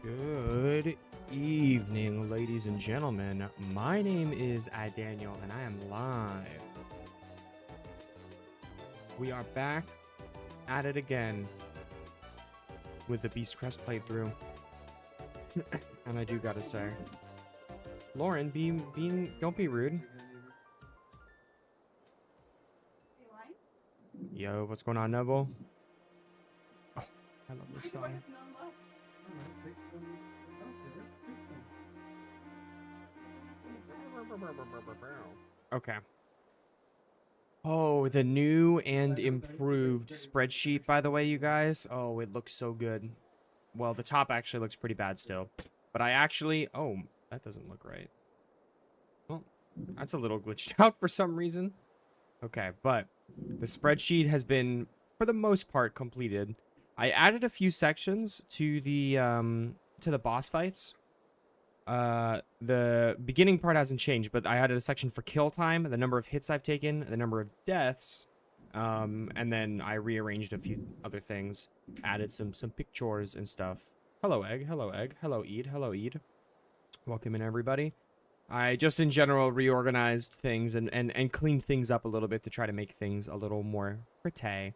Good evening, ladies and gentlemen. My name is Daniel, and I am live. We are back at it again with the Beast Crest playthrough. And I do gotta say, Lauren, don't be rude. Yo, what's going on, Neville? Oh, I love this song. Okay. Oh, the new and improved spreadsheet, by the way, you guys. Oh, it looks so good. Well, the top actually looks pretty bad still. But I actually... Oh, that doesn't look right. Well, that's a little glitched out for some reason. Okay, but the spreadsheet has been, for the most part, completed. I added a few sections to the boss fights. The beginning part hasn't changed, but I added a section for kill time, the number of hits I've taken, the number of deaths, and then I rearranged a few other things, added some pictures and stuff. Hello, Egg. Hello, Egg. Hello, Eid. Hello, Eid. Welcome in, everybody. I just, in general, reorganized things and cleaned things up a little bit to try to make things a little more pretty.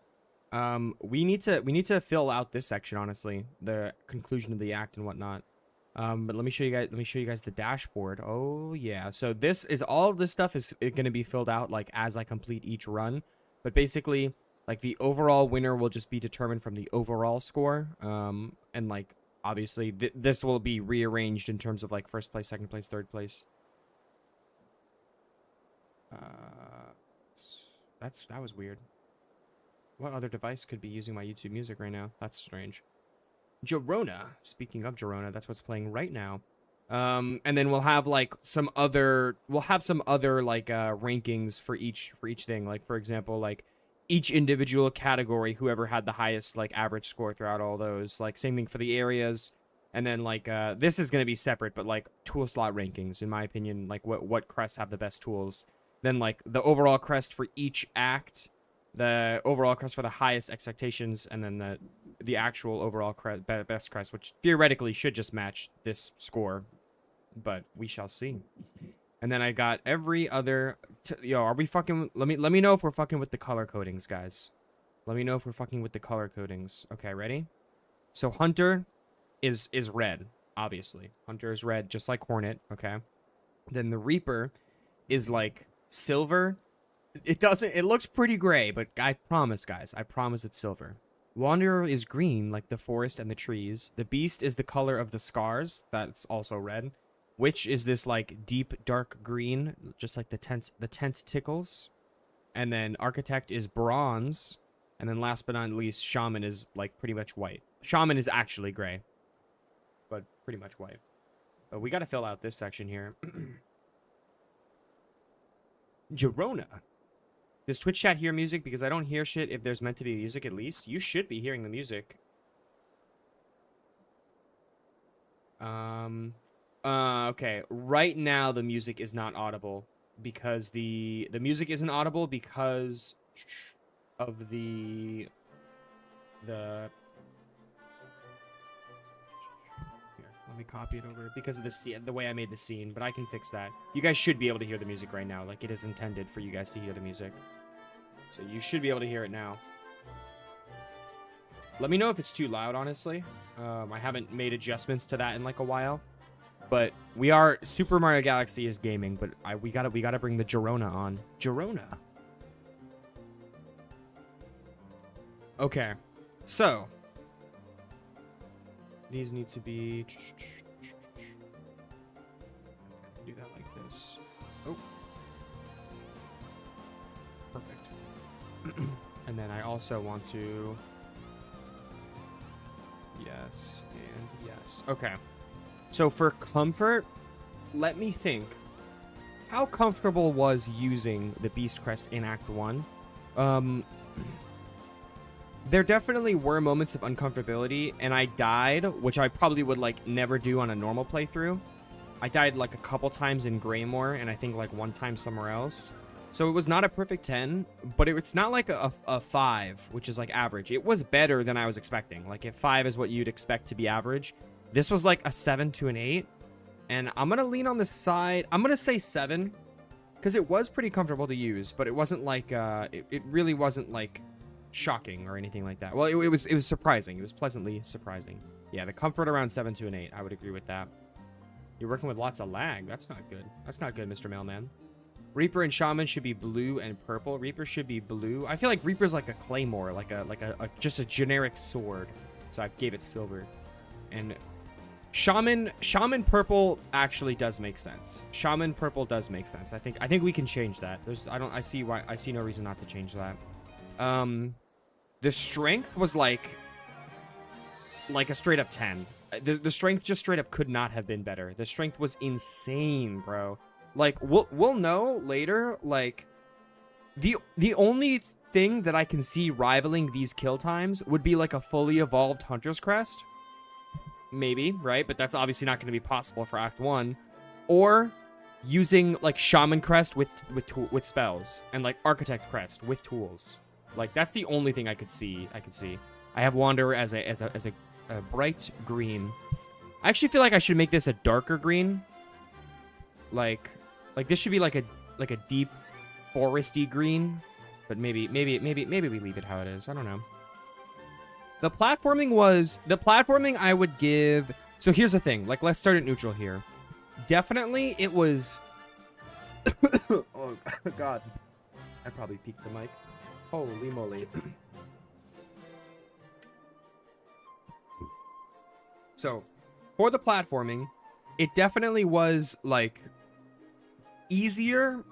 We need to fill out this section, honestly, the conclusion of the act and whatnot. But let me show you guys the dashboard. Oh yeah. So this is all of this stuff is going to be filled out like as I complete each run. But basically, like the overall winner will just be determined from the overall score. And like obviously this will be rearranged in terms of like first place, second place, third place. That was weird. What other device could be using my YouTube music right now? That's strange. Jorona. Speaking of Jorona, that's what's playing right now. And then we'll have like some other like rankings for each thing. Like for example, like each individual category, whoever had the highest like average score throughout all those. Like same thing for the areas. And then like this is gonna be separate, but like tool slot rankings, in my opinion, like what crests have the best tools. Then like the overall crest for each act, the overall crest for the highest expectations, and then the actual overall best crest, which theoretically should just match this score, but we shall see. And then I got every other yo, are we fucking let me know if we're fucking with the color codings, guys. Let me know if we're fucking with the color codings. Okay, ready? So Hunter is red, obviously. Hunter is red, just like Hornet, okay? Then the Reaper is like silver. It looks pretty gray, but I promise, guys, I promise it's silver. Wanderer is green, like the forest and the trees. The Beast is the color of the scars. That's also red. Witch is this like deep dark green, just like the tent tickles. And then Architect is bronze. And then last but not least, Shaman is like pretty much white. Shaman is actually gray, but pretty much white. But we got to fill out this section here. Jorona. Does Twitch chat hear music? Because I don't hear shit if there's meant to be music at least. You should be hearing the music. Okay. Right now the music is not audible because the music isn't audible because of the here, let me copy it over because of the way I made the scene, but I can fix that. You guys should be able to hear the music right now. Like it is intended for you guys to hear the music. So you should be able to hear it now. Let me know if it's too loud, honestly. I haven't made adjustments to that in like a while. But we are... Super Mario Galaxy is gaming, but we gotta bring the Jorona on. Jorona. Okay. So. These need to be... Do that like this. Oh. Perfect. And then I also want to... Yes, and yes. Okay. So for comfort, let me think. How comfortable was using the Beast Crest in Act 1? There definitely were moments of uncomfortability, and I died, which I probably would, like, never do on a normal playthrough. I died, like, a couple times in Greymore, and I think, like, one time somewhere else. So it was not a perfect 10, but it's not like a 5, which is, like, average. It was better than I was expecting. Like, if 5 is what you'd expect to be average, This was like a 7 to an 8. And I'm going to lean on the side. I'm going to say 7. Because it was pretty comfortable to use. But it wasn't like, it really wasn't like shocking or anything like that. Well, it was surprising. It was pleasantly surprising. Yeah, the comfort around 7 to an 8. I would agree with that. You're working with lots of lag. That's not good. That's not good, Mr. Mailman. Reaper and Shaman should be blue and purple. Reaper should be blue. I feel like Reaper's like a claymore, like a just a generic sword. So I gave it silver. And Shaman purple actually does make sense. Shaman purple does make sense. I think we can change that. I see no reason not to change that. The strength was like a straight up 10. The strength just straight up could not have been better. The strength was insane, bro. Like we'll know later. Like the only thing that I can see rivaling these kill times would be like a fully evolved Hunter's Crest. Maybe, right? But that's obviously not going to be possible for Act 1. Or using like Shaman Crest with spells and like Architect Crest with tools. Like that's the only thing I could see. I have Wanderer as a bright green. I actually feel like I should make this a darker green. Like this should be like a deep foresty green. But maybe we leave it how it is. I don't know. The platforming I would give. So here's the thing. Like let's start at neutral here. Definitely it was. Oh God. I probably peaked the mic. Holy moly. So, for the platforming, it definitely was, like, easier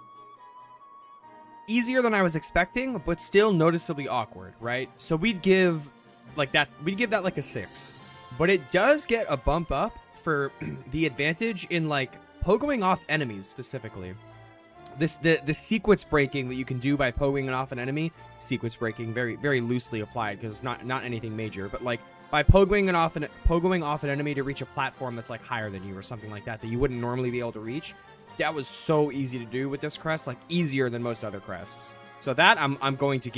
than I was expecting, but still noticeably awkward, right? So we'd give that like a 6. But it does get a bump up for the advantage in, like, pogoing off enemies, specifically. The sequence breaking that you can do by pogoing off an enemy, sequence breaking, very, very loosely applied, because it's not anything major, but, like, by pogoing off an enemy to reach a platform that's like higher than you or something like that you wouldn't normally be able to reach, that was so easy to do with this crest, like easier than most other crests. So that I'm going to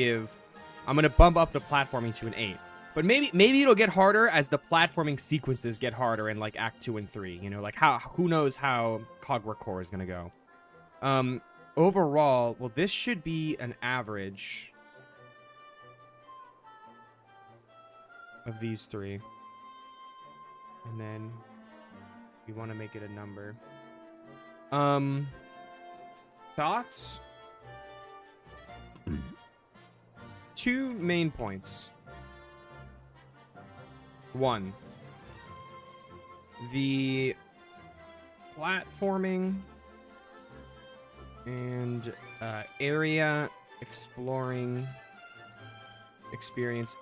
bump up the platforming to an 8. But maybe it'll get harder as the platforming sequences get harder in like Act 2 and 3. You know, like who knows how Cogwork Core is gonna go. Overall, well, this should be an average of these 3, and then you want to make it a number. Thoughts? 2 main points. 1, the platforming and area exploring experience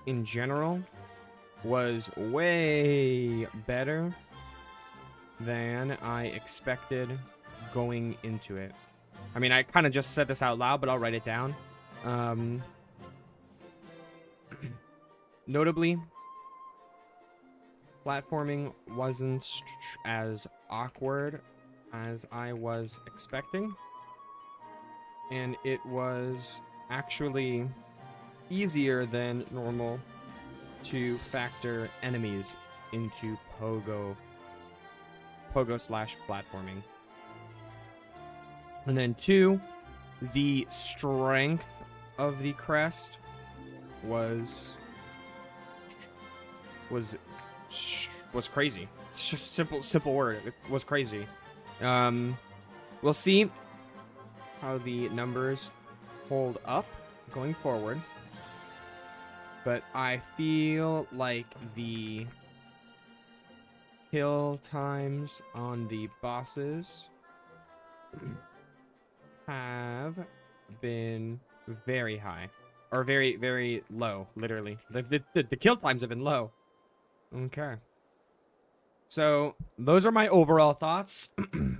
in general was way better than I expected going into it. I mean, I kind of just said this out loud, but I'll write it down. Notably, platforming wasn't as awkward as I was expecting, and it was actually easier than normal to factor enemies into pogo slash platforming. And then 2, the strength of the crest was crazy. It's just simple word. It was crazy. We'll see how the numbers hold up going forward. But I feel like the kill times on the bosses have been very high. Or very, very low, literally. The kill times have been low. Okay. So, those are my overall thoughts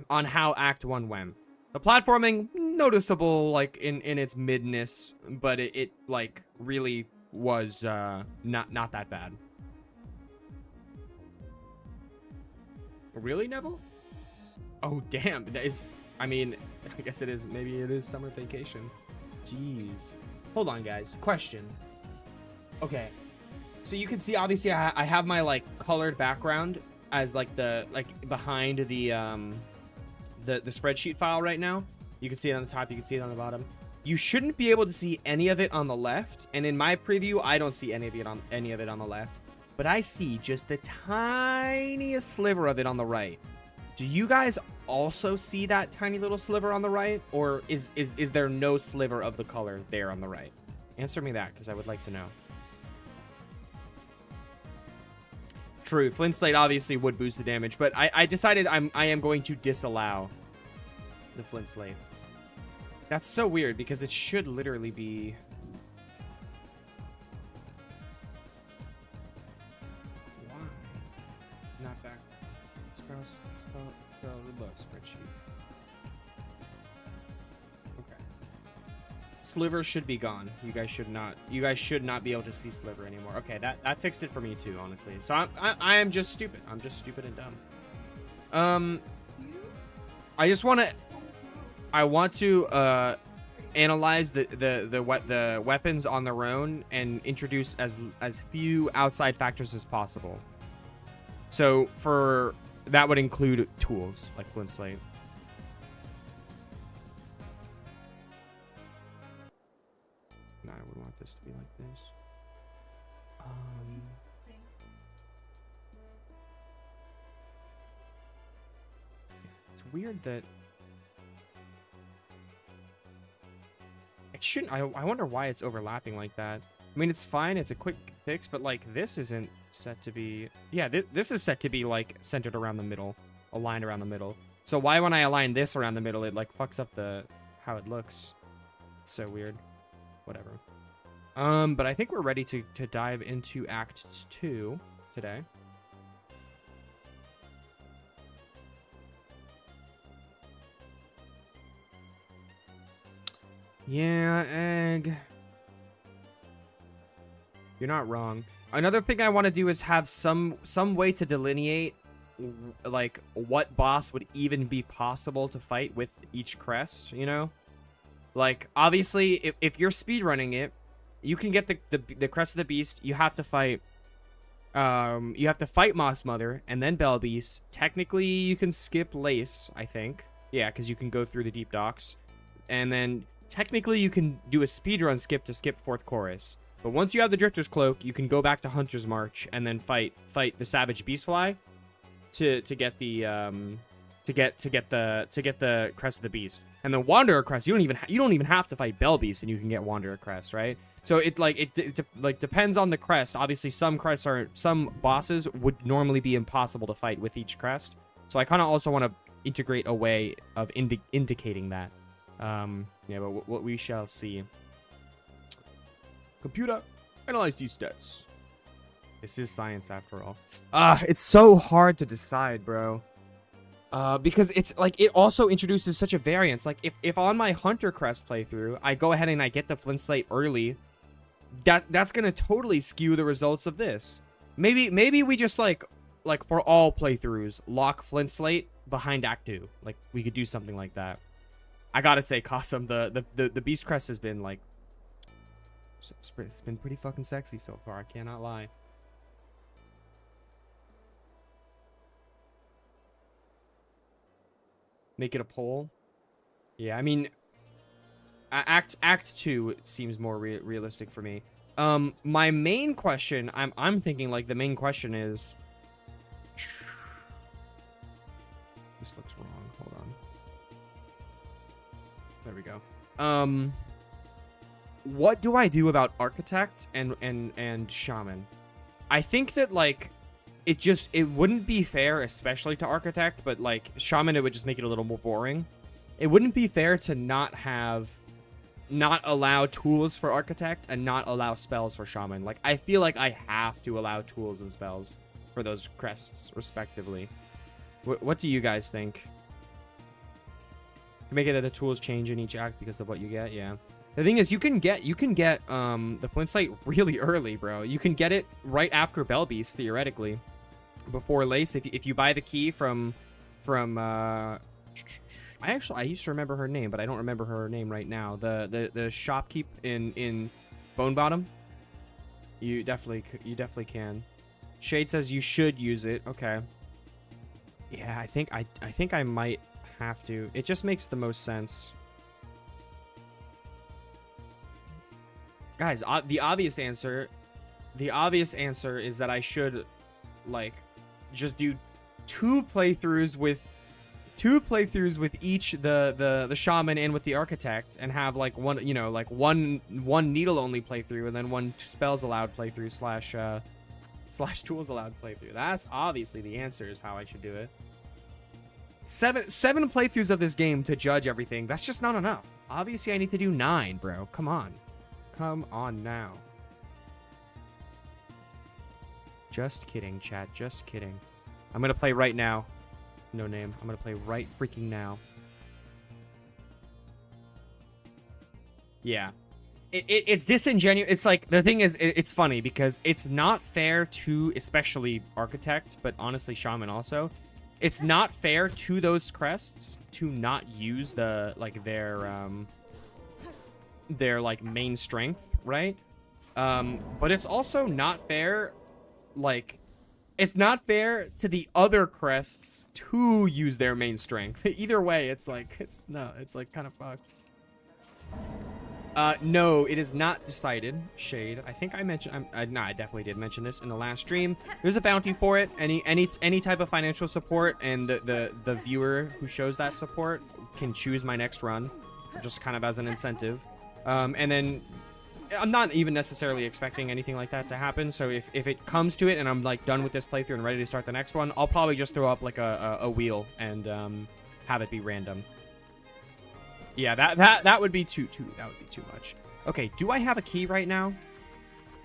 on how Act 1 went. The platforming, noticeable, like, in its midness, but it like, really was not that bad. Really, Neville? Oh, damn. That is, I mean, I guess it is. Maybe it is summer vacation. Jeez. Hold on, guys. Question. Okay. So you can see, obviously, I have my like colored background as like the behind the spreadsheet file right now. You can see it on the top. You can see it on the bottom. You shouldn't be able to see any of it on the left. And in my preview, I don't see any of it on the left. But I see just the tiniest sliver of it on the right. Do you guys also see that tiny little sliver on the right? Or is there no sliver of the color there on the right? Answer me that, because I would like to know. True, Flint Slate obviously would boost the damage, but I decided I am going to disallow the Flint Slate. That's so weird, because it should literally be... Why? Not back. Spell look, spreadsheet. Okay. Sliver should be gone. You guys should not be able to see sliver anymore. Okay, that fixed it for me too, honestly. So I am just stupid. I'm just stupid and dumb. I want to analyze the weapons on their own and introduce as few outside factors as possible. So for that would include tools like Flint Slate. No, I would want this to be like this. It's weird that it shouldn't. I wonder why it's overlapping like that. I mean, it's fine. It's a quick fix, but like this isn't set to be. Yeah, this is set to be like centered around the middle, aligned around the middle. So why when I align this around the middle, it like fucks up how it looks? It's so weird. Whatever. But I think we're ready to dive into Act 2 today. Yeah, egg. You're not wrong. Another thing I want to do is have some way to delineate like what boss would even be possible to fight with each crest, you know? Like obviously if you're speedrunning it, you can get the Crest of the Beast. You have to fight Moss Mother and then Bell Beast. Technically you can skip Lace, I think. Yeah, because you can go through the deep docks. And then technically you can do a speedrun skip to skip Fourth Chorus. But once you have the Drifter's Cloak, you can go back to Hunter's March and then fight the Savage Beastfly to get the Crest of the Beast. And the Wanderer Crest, you don't even have to fight Bell Beast and you can get Wanderer Crest, right? So it depends on the crest. Obviously some bosses would normally be impossible to fight with each crest. So I kind of also want to integrate a way of indicating that. Yeah, but what we shall see. Computer, analyze these stats. This is science after all. It's so hard to decide, bro. Because it's like it also introduces such a variance. Like if on my Hunter Crest playthrough, I go ahead and I get the Flint Slate early, that's gonna totally skew the results of this. Maybe we just like for all playthroughs lock Flint Slate behind Act 2. Like we could do something like that. I gotta say, Kasum, the Beast Crest has been like, it's been pretty fucking sexy so far. I cannot lie. Make it a poll. Yeah, I mean, Act 2 seems more realistic for me. My main question, I'm thinking like the main question is, this looks wrong. Hold on. There we go. What do I do about Architect and Shaman? I think that like it wouldn't be fair, especially to Architect, but like Shaman, it would just make it a little more boring. It wouldn't be fair to not allow tools for Architect and not allow spells for Shaman. Like I feel like I have to allow tools and spells for those crests respectively. What do you guys think? Make it that the tools change in each act because of what you get. Yeah. The thing is, you can get the Flint Slate really early, bro. You can get it right after Bell Beast, theoretically, before Lace. If you buy the key from I used to remember her name, but I don't remember her name right now. The shopkeep in Bone Bottom. You definitely can. Shade says you should use it. Okay. Yeah, I think I might have to. It just makes the most sense. Guys, the obvious answer is that I should like just do two playthroughs with each the shaman and with the architect, and have like one, you know, like one needle only playthrough and then one spells allowed playthrough slash tools allowed playthrough. That's obviously the answer, is how I should do it. Seven playthroughs of this game to judge everything. That's just not enough. Obviously I need to do 9, bro. Come on now. Just kidding, chat. Just kidding. I'm gonna play right now. No name. I'm gonna play right freaking now. Yeah. It's disingenuous. It's like, the thing is, it's funny because it's not fair to, especially Architect, but honestly Shaman also. It's not fair to those crests to not use the, like, their like main strength, right? But it's also not fair, like, it's not fair to the other crests to use their main strength. Either way, it's like, it's like kind of fucked. No, it is not decided. Shade. I think I mentioned. No, I definitely did mention this in the last stream. There's a bounty for it. Any type of financial support, and the viewer who shows that support can choose my next run, just kind of as an incentive. And then I'm not even necessarily expecting anything like that to happen. So if it comes to it and I'm like done with this playthrough and ready to start the next one, I'll probably just throw up like a wheel and have it be random. Yeah, that would be too much. Okay, do I have a key right now?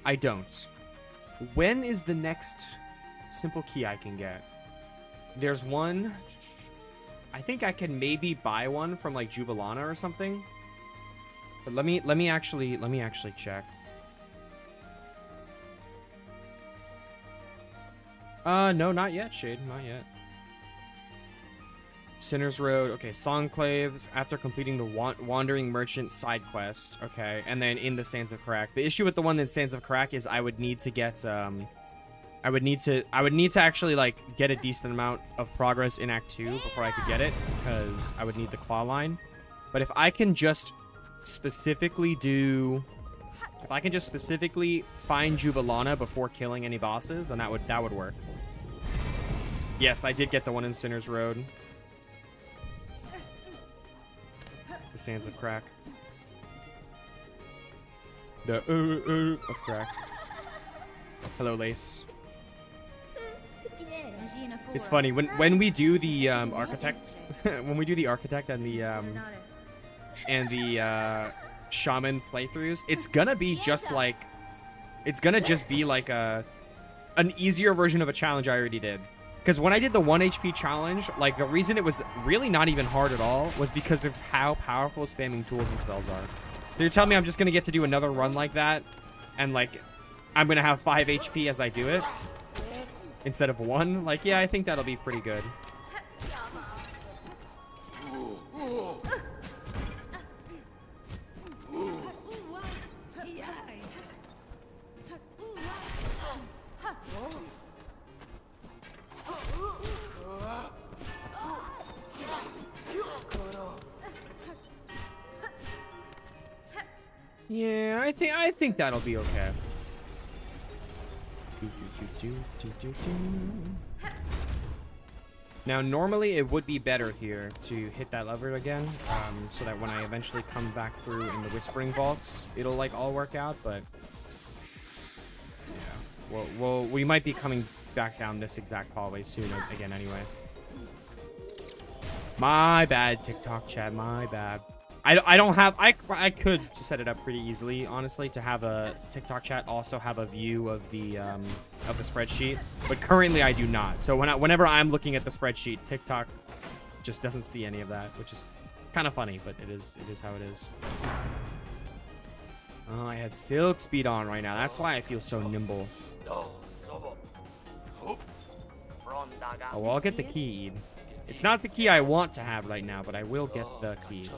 I don't. When is the next simple key I can get? There's one. I think I can maybe buy one from like Jubilana or something. But let me actually check. No, not yet, Shade, not yet. Sinner's Road, okay, Songclave, after completing the Wandering Merchant side quest, okay, and then in the Sands of Karak. The issue with the one in Sands of Karak is I would need to get, I would need to actually, like, get a decent amount of progress in Act 2 before I could get it, because I would need the claw line. But if I can just specifically find Jubilana before killing any bosses, then that would work. Yes, I did get the one in Sinner's Road. The Sands of Crack. The of Crack. Hello, Lace. It's funny when we do the architect, when we do the architect and the shaman playthroughs, it's gonna be just like, it's gonna just be like an easier version of a challenge I already did. Because when I did the 1 HP challenge, like, the reason it was really not even hard at all was because of how powerful spamming tools and spells are. So you're telling me I'm just going to get to do another run like that, and, like, I'm going to have 5 HP as I do it, instead of 1? Like, yeah, I think that'll be pretty good. Yeah, I think that'll be okay. Now, normally it would be better here to hit that lever again, so that when I eventually come back through in the Whispering Vaults, it'll like all work out. But yeah, well, we might be coming back down this exact hallway soon again, anyway. My bad, TikTok chat. My bad. I don't have, I could set it up pretty easily, honestly, to have a TikTok chat also have a view of the spreadsheet, but currently I do not. So whenever I'm looking at the spreadsheet, TikTok just doesn't see any of that, which is kind of funny, but it is how it is. Oh, I have Silk Speed on right now. That's why I feel so nimble. Oh, well, I'll get the key. It's not the key I want to have right now, but I will get the key.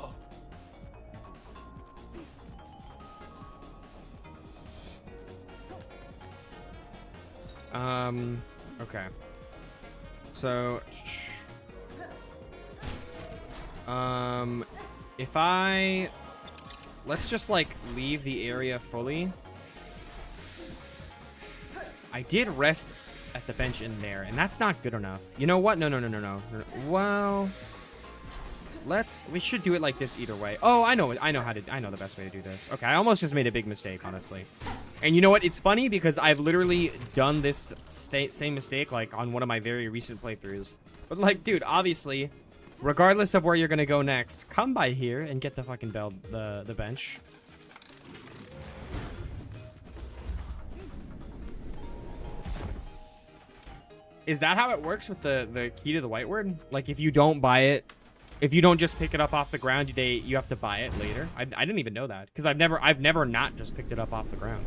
Okay. So, if let's just like leave the area fully. I did rest at the bench in there, and that's not good enough. You know what? No. Well, we should do it like this either way. Oh, I know the best way to do this. Okay, I almost just made a big mistake, honestly. And you know what? It's funny because I've literally done this same mistake like on one of my very recent playthroughs. But like, dude, obviously, regardless of where you're gonna go next, come by here and get the fucking the bench. Is that how it works with the key to the white word? Like, if you don't buy it, if you don't just pick it up off the ground, you have to buy it later. I didn't even know that because I've never not just picked it up off the ground.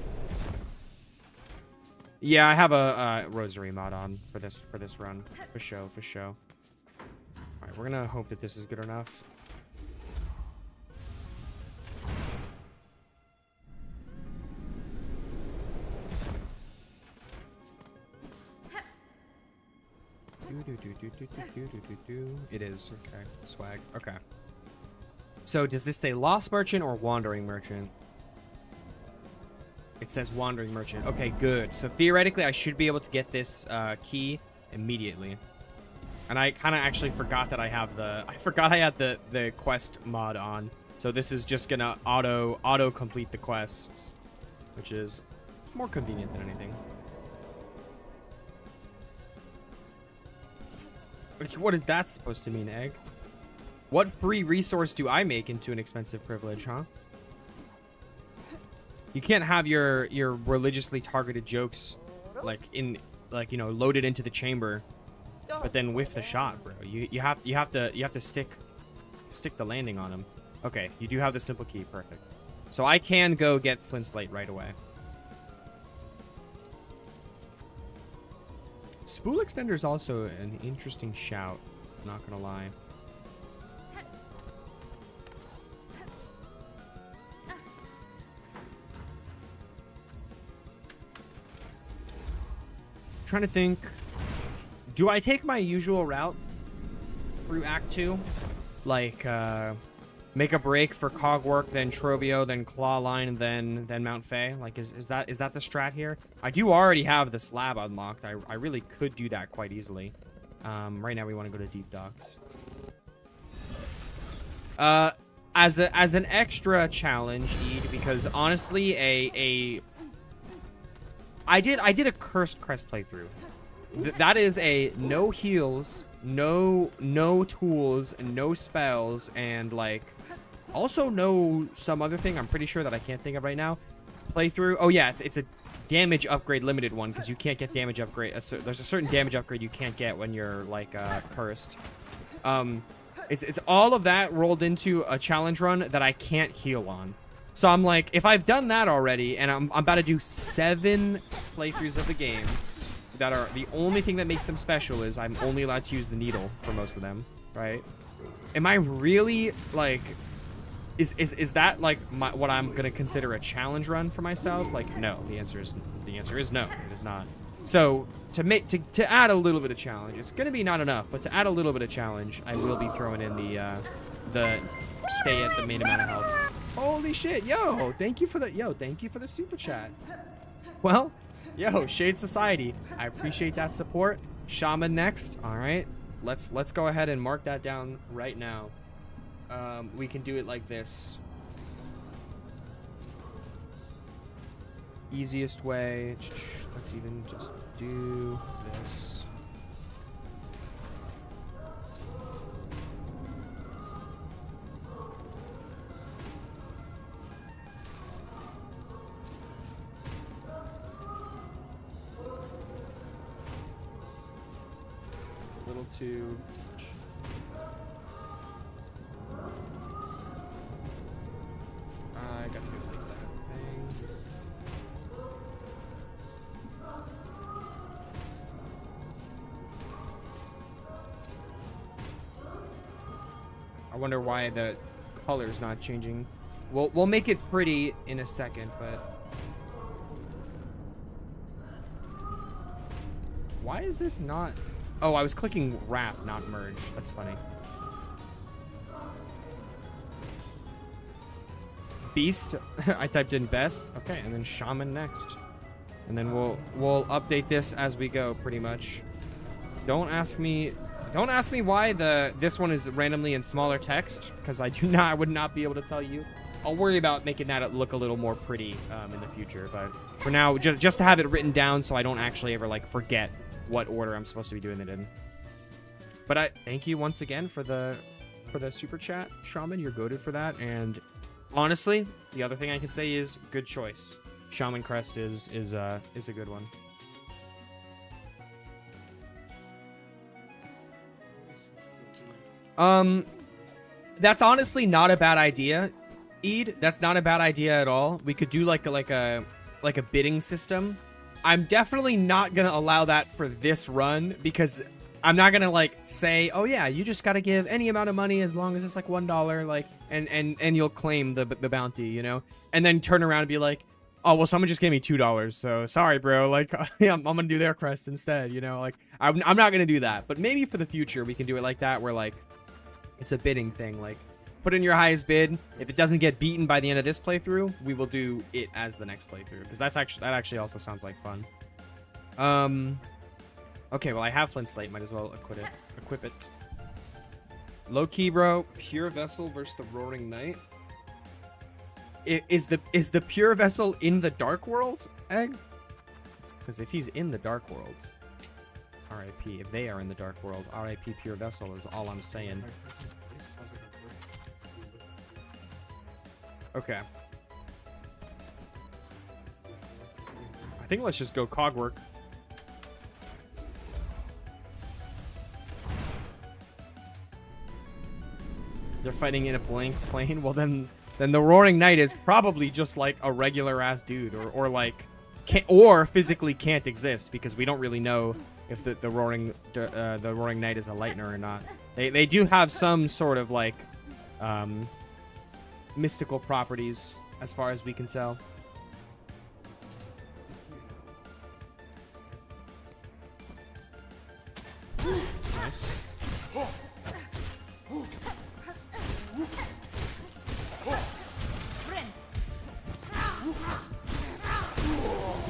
Yeah, I have a rosary mod on for this run for show. All right, we're gonna hope that this is good enough. It is. Okay. Swag. Okay. So does this say Lost Merchant or Wandering Merchant? It says Wandering Merchant. Okay, good. So theoretically, I should be able to get this key immediately. And I kind of actually forgot that I have I forgot I had the quest mod on. So this is just gonna auto complete the quests, which is more convenient than anything. What is that supposed to mean, Egg? What free resource do I make into an expensive privilege, huh? You can't have your religiously targeted jokes like loaded into the chamber, but then whiff the shot, bro. You have to stick the landing on him. Okay, you do have the simple key, perfect. So I can go get Flint Slate right away. Spool extender is also an interesting shout, not gonna lie. Trying to think, do I take my usual route through Act 2? Like, make a break for Cogwork, then Trobio, then Clawline, then Mount Fay? Like, is that the strat here? I do already have the slab unlocked. I really could do that quite easily. Right now we want to go to Deep Docks. As an extra challenge, Ede, because honestly, I did a Cursed Crest playthrough. That is a no heals, no tools, no spells, and like also no some other thing I'm pretty sure that I can't think of right now. Playthrough. Oh yeah, it's a damage upgrade limited one because you can't get damage upgrade. There's a certain damage upgrade you can't get when you're like cursed. It's all of that rolled into a challenge run that I can't heal on. So I'm like, if I've done that already, and I'm about to do 7 playthroughs of the game that are the only thing that makes them special is I'm only allowed to use the needle for most of them, right? Am I really like, is that like what I'm gonna consider a challenge run for myself? Like, no. The answer is no. It is not. So to add a little bit of challenge, it's gonna be not enough, but to add a little bit of challenge, I will be throwing in the stay at the main amount of health. Holy shit, yo, thank you for the super chat. Well, yo, Shade Society, I appreciate that support. Shaman next. All right, let's go ahead and mark that down right now. We can do it like this. Easiest way, let's even just do this. Little too. I got to do it like that thing. I wonder why the color's not changing. We'll make it pretty in a second, but Why is this not... Oh, I was clicking wrap, not merge. That's funny. Beast. I typed in best. Okay, and then shaman next. And then we'll update this as we go, pretty much. Don't ask me why this one is randomly in smaller text, because I would not be able to tell you. I'll worry about making that look a little more pretty in the future, but for now, just to have it written down so I don't actually ever like forget what order I'm supposed to be doing it in. But I thank you once again for the super chat, Shaman. You're goated for that, and honestly, the other thing I can say is good choice. Shaman Crest is a good one. That's honestly not a bad idea, Eid. That's not a bad idea at all. We could do like a bidding system. I'm definitely not gonna allow that for this run, because I'm not gonna like say, oh yeah, you just gotta give any amount of money as long as it's like $1, like, and you'll claim the bounty, you know, and then turn around and be like, oh well, someone just gave me $2, so sorry, bro. Like, yeah, I'm gonna do their crest instead, you know. Like, I'm not gonna do that, but maybe for the future we can do it like that, where like it's a bidding thing. Like, put in your highest bid. If it doesn't get beaten by the end of this playthrough, we will do it as the next playthrough, because that actually also sounds like fun. Okay, well I have Flint Slate, might as well equip it. Low key, bro. Pure Vessel versus the Roaring Knight. Is the Pure Vessel in the Dark World, Egg? Because if he's in the Dark World, R.I.P. If they are in the Dark World, R.I.P. Pure Vessel is all I'm saying. Okay. I think let's just go Cogwork. They're fighting in a blank plane. Well, then the Roaring Knight is probably just like a regular ass dude, or like physically can't exist, because we don't really know if the Roaring Knight is a Lightner or not. They do have some sort of like mystical properties as far as we can tell. Nice.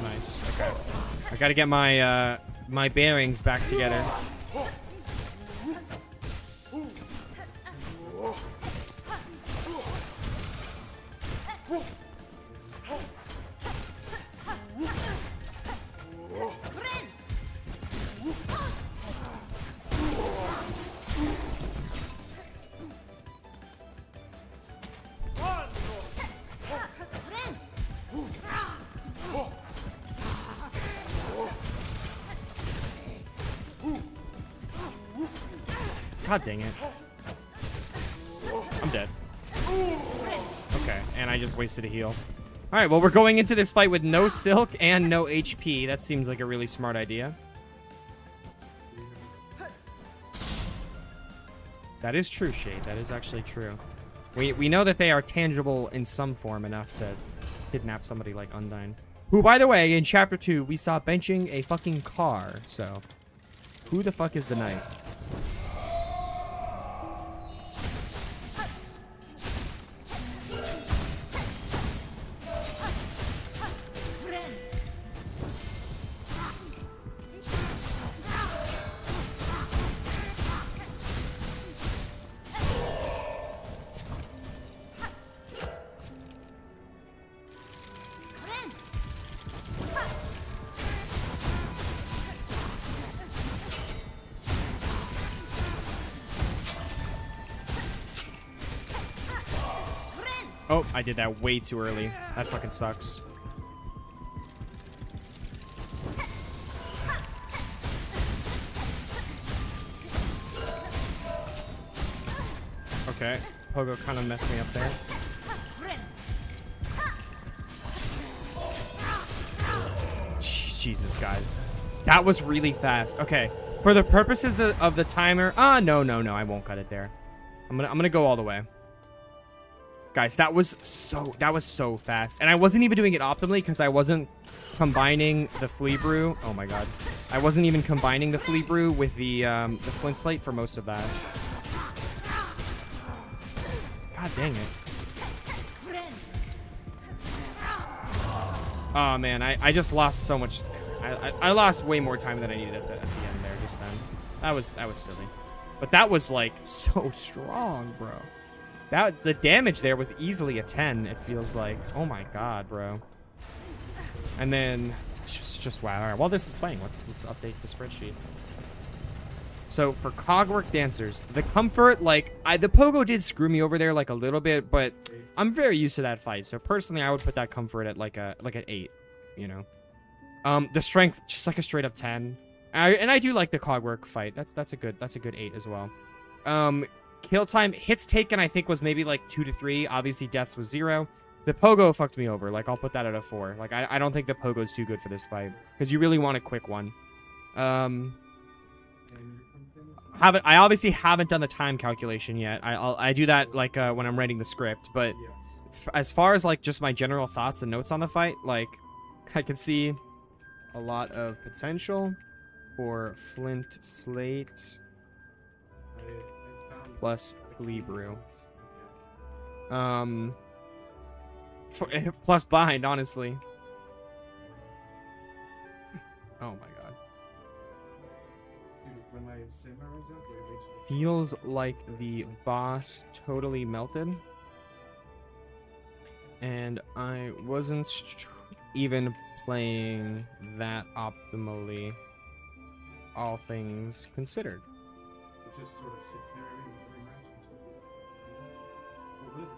Nice. Okay. I gotta get my my bearings back together. God dang it. I'm dead. Okay, and I just wasted a heal. Alright, well, we're going into this fight with no Silk and no HP. That seems like a really smart idea. That is true, Shade. That is actually true. We know that they are tangible in some form enough to kidnap somebody like Undyne. Who, by the way, in Chapter 2, we saw benching a fucking car. So, who the fuck is the knight? Oh, I did that way too early. That fucking sucks. Okay. Pogo kind of messed me up there. Jesus, guys. That was really fast. Okay. For the purposes of the timer... no, I won't cut it there. I'm gonna go all the way. Guys, that was so fast. And I wasn't even doing it optimally because I wasn't combining the flea brew. Oh my god. I wasn't even combining the flea brew with the flint slate for most of that. God dang it. Oh man, I just lost so much. I lost way more time than I needed at the end there just then. That was silly. But that was like so strong, bro. The damage there was easily a 10, it feels like. Oh my god, bro. And then just wow. All right, while this is playing, let's update the spreadsheet. So for Cogwork Dancers, the comfort, like the pogo did screw me over there like a little bit, but I'm very used to that fight. So personally, I would put that comfort at like an 8, you know. The strength just like a straight up 10. And I do like the Cogwork fight. That's a good 8 as well. Kill time, hits taken I think was maybe like 2 to 3. Obviously deaths was 0. The pogo fucked me over. Like I'll put that at a 4. Like I don't think the pogo's too good for this fight because you really want a quick one. I obviously haven't done the time calculation yet. I do that like when I'm writing the script, but as far as like just my general thoughts and notes on the fight, like I can see a lot of potential for flint slate plus flea brew. Plus bind, honestly. Oh my god. Feels like the boss totally melted. And I wasn't even playing that optimally, all things considered. It just sort of sits there every match until what is it?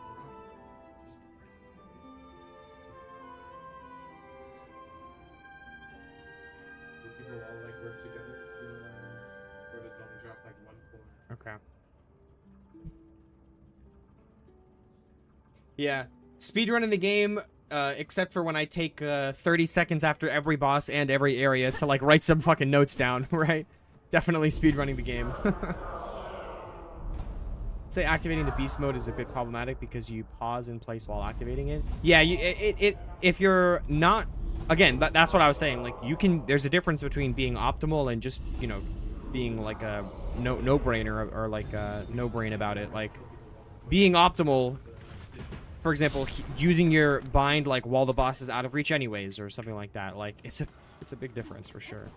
Do people all like work together to or does it only drop like one corner? Okay. Yeah. Speedrunning the game, except for when I take 30 seconds after every boss and every area to like write some fucking notes down, right? Definitely speedrunning the game. Say activating the beast mode is a bit problematic because you pause in place while activating it. Yeah, if you're not, again, that's what I was saying. Like there's a difference between being optimal and just, you know, being like a no-brainer or like a no-brain about it. Like being optimal, for example, using your bind like while the boss is out of reach anyways or something like that. Like it's a big difference for sure.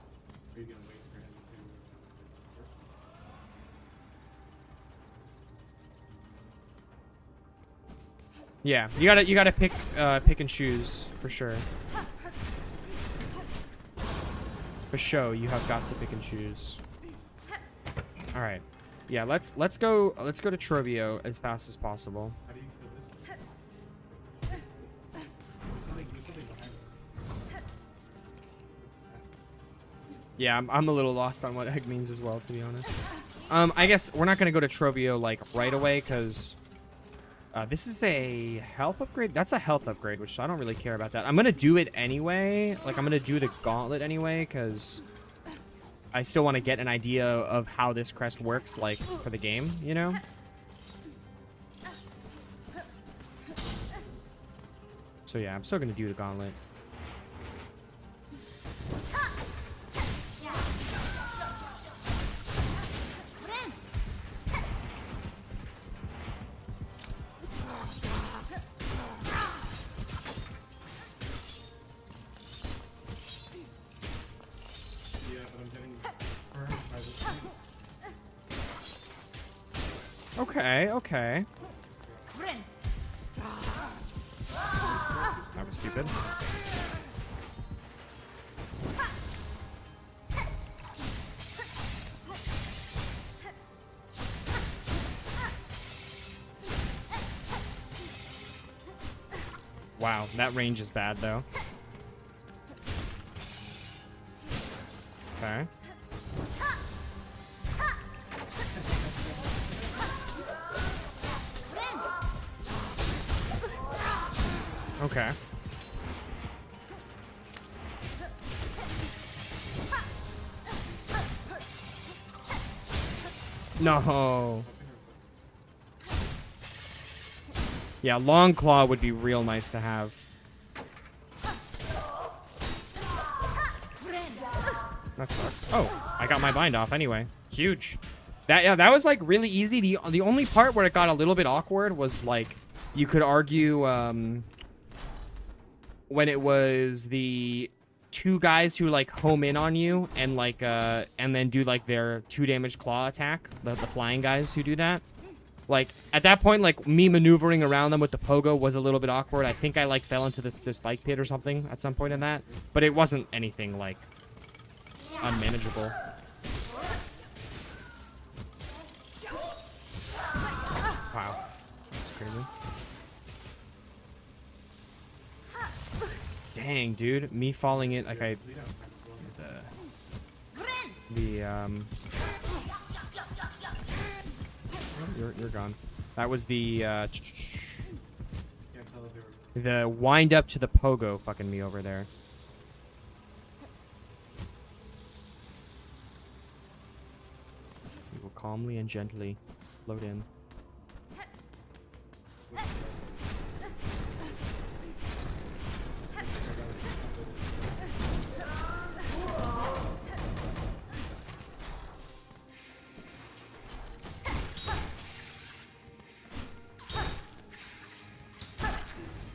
Yeah, you gotta pick and choose for sure. For sure, you have got to pick and choose. All right, yeah, let's go to Trobio as fast as possible. How do you kill this? Yeah, I'm a little lost on what egg means as well, to be honest. I guess we're not gonna go to Trobio like right away because. This is a health upgrade. That's a health upgrade, which I don't really care about that. I'm going to do it anyway. Like, I'm going to do the gauntlet anyway, because I still want to get an idea of how this crest works, like, for the game, you know? So, yeah, I'm still going to do the gauntlet. Okay. That was stupid. Wow, that range is bad though. Okay. Okay. No. Yeah, long claw would be real nice to have. That sucks. Oh, I got my bind off anyway. Huge. That was like really easy. The only part where it got a little bit awkward was like you could argue when it was the two guys who like home in on you and like and then do like their 2 damage claw attack, the flying guys who do that. Like at that point, like me maneuvering around them with the pogo was a little bit awkward. I think I like fell into the spike pit or something at some point in that, but it wasn't anything like unmanageable. Wow, that's crazy. Dang, dude, me falling in like you're gone. That was the wind up to the pogo fucking me over there. We will calmly and gently float in.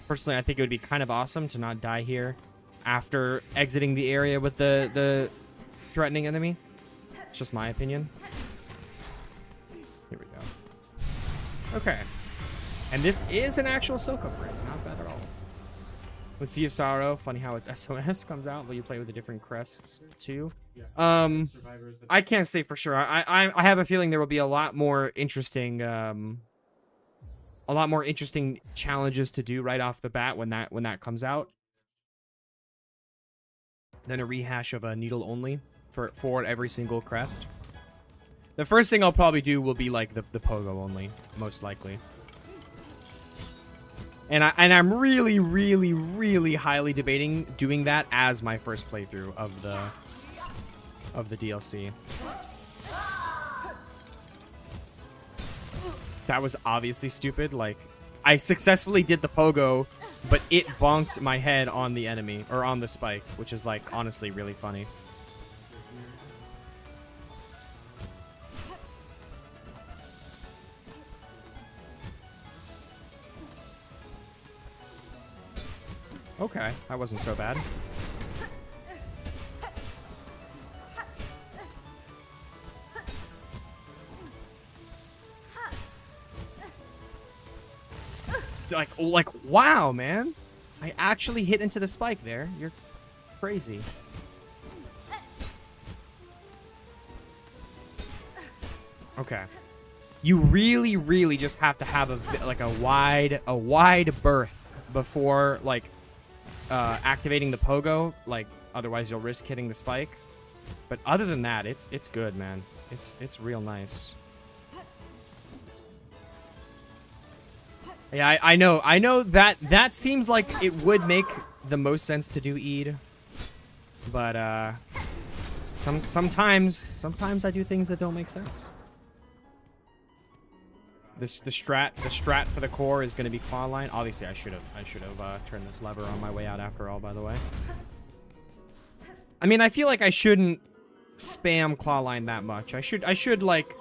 Personally, I think it would be kind of awesome to not die here after exiting the area with the threatening enemy. It's just my opinion. Here we go. Okay. And this is an actual silk upgrade. Not bad at all. With Sea of Sorrow, funny how its SOS comes out, but you play with the different crests too. I can't say for sure. I have a feeling there will be a lot more interesting challenges to do right off the bat when that comes out than a rehash of a needle only for every single crest. The first thing I'll probably do will be like the pogo only, most likely. And I'm really, really, really highly debating doing that as my first playthrough of the DLC. That was obviously stupid. Like, I successfully did the pogo, but it bonked my head on the enemy, or on the spike, which is, like, honestly really funny. Okay, that wasn't so bad. Like, wow, man. I actually hit into the spike there. You're crazy. Okay. You really, really just have to have a wide berth before, like, activating the pogo. Like, otherwise you'll risk hitting the spike. But other than that, it's good, man. It's real nice. Yeah, I know that seems like it would make the most sense to do Eid, but sometimes I do things that don't make sense. The strat for the core is going to be claw line. Obviously, I should have turned this lever on my way out after all. By the way, I mean I feel like I shouldn't spam claw line that much. I should like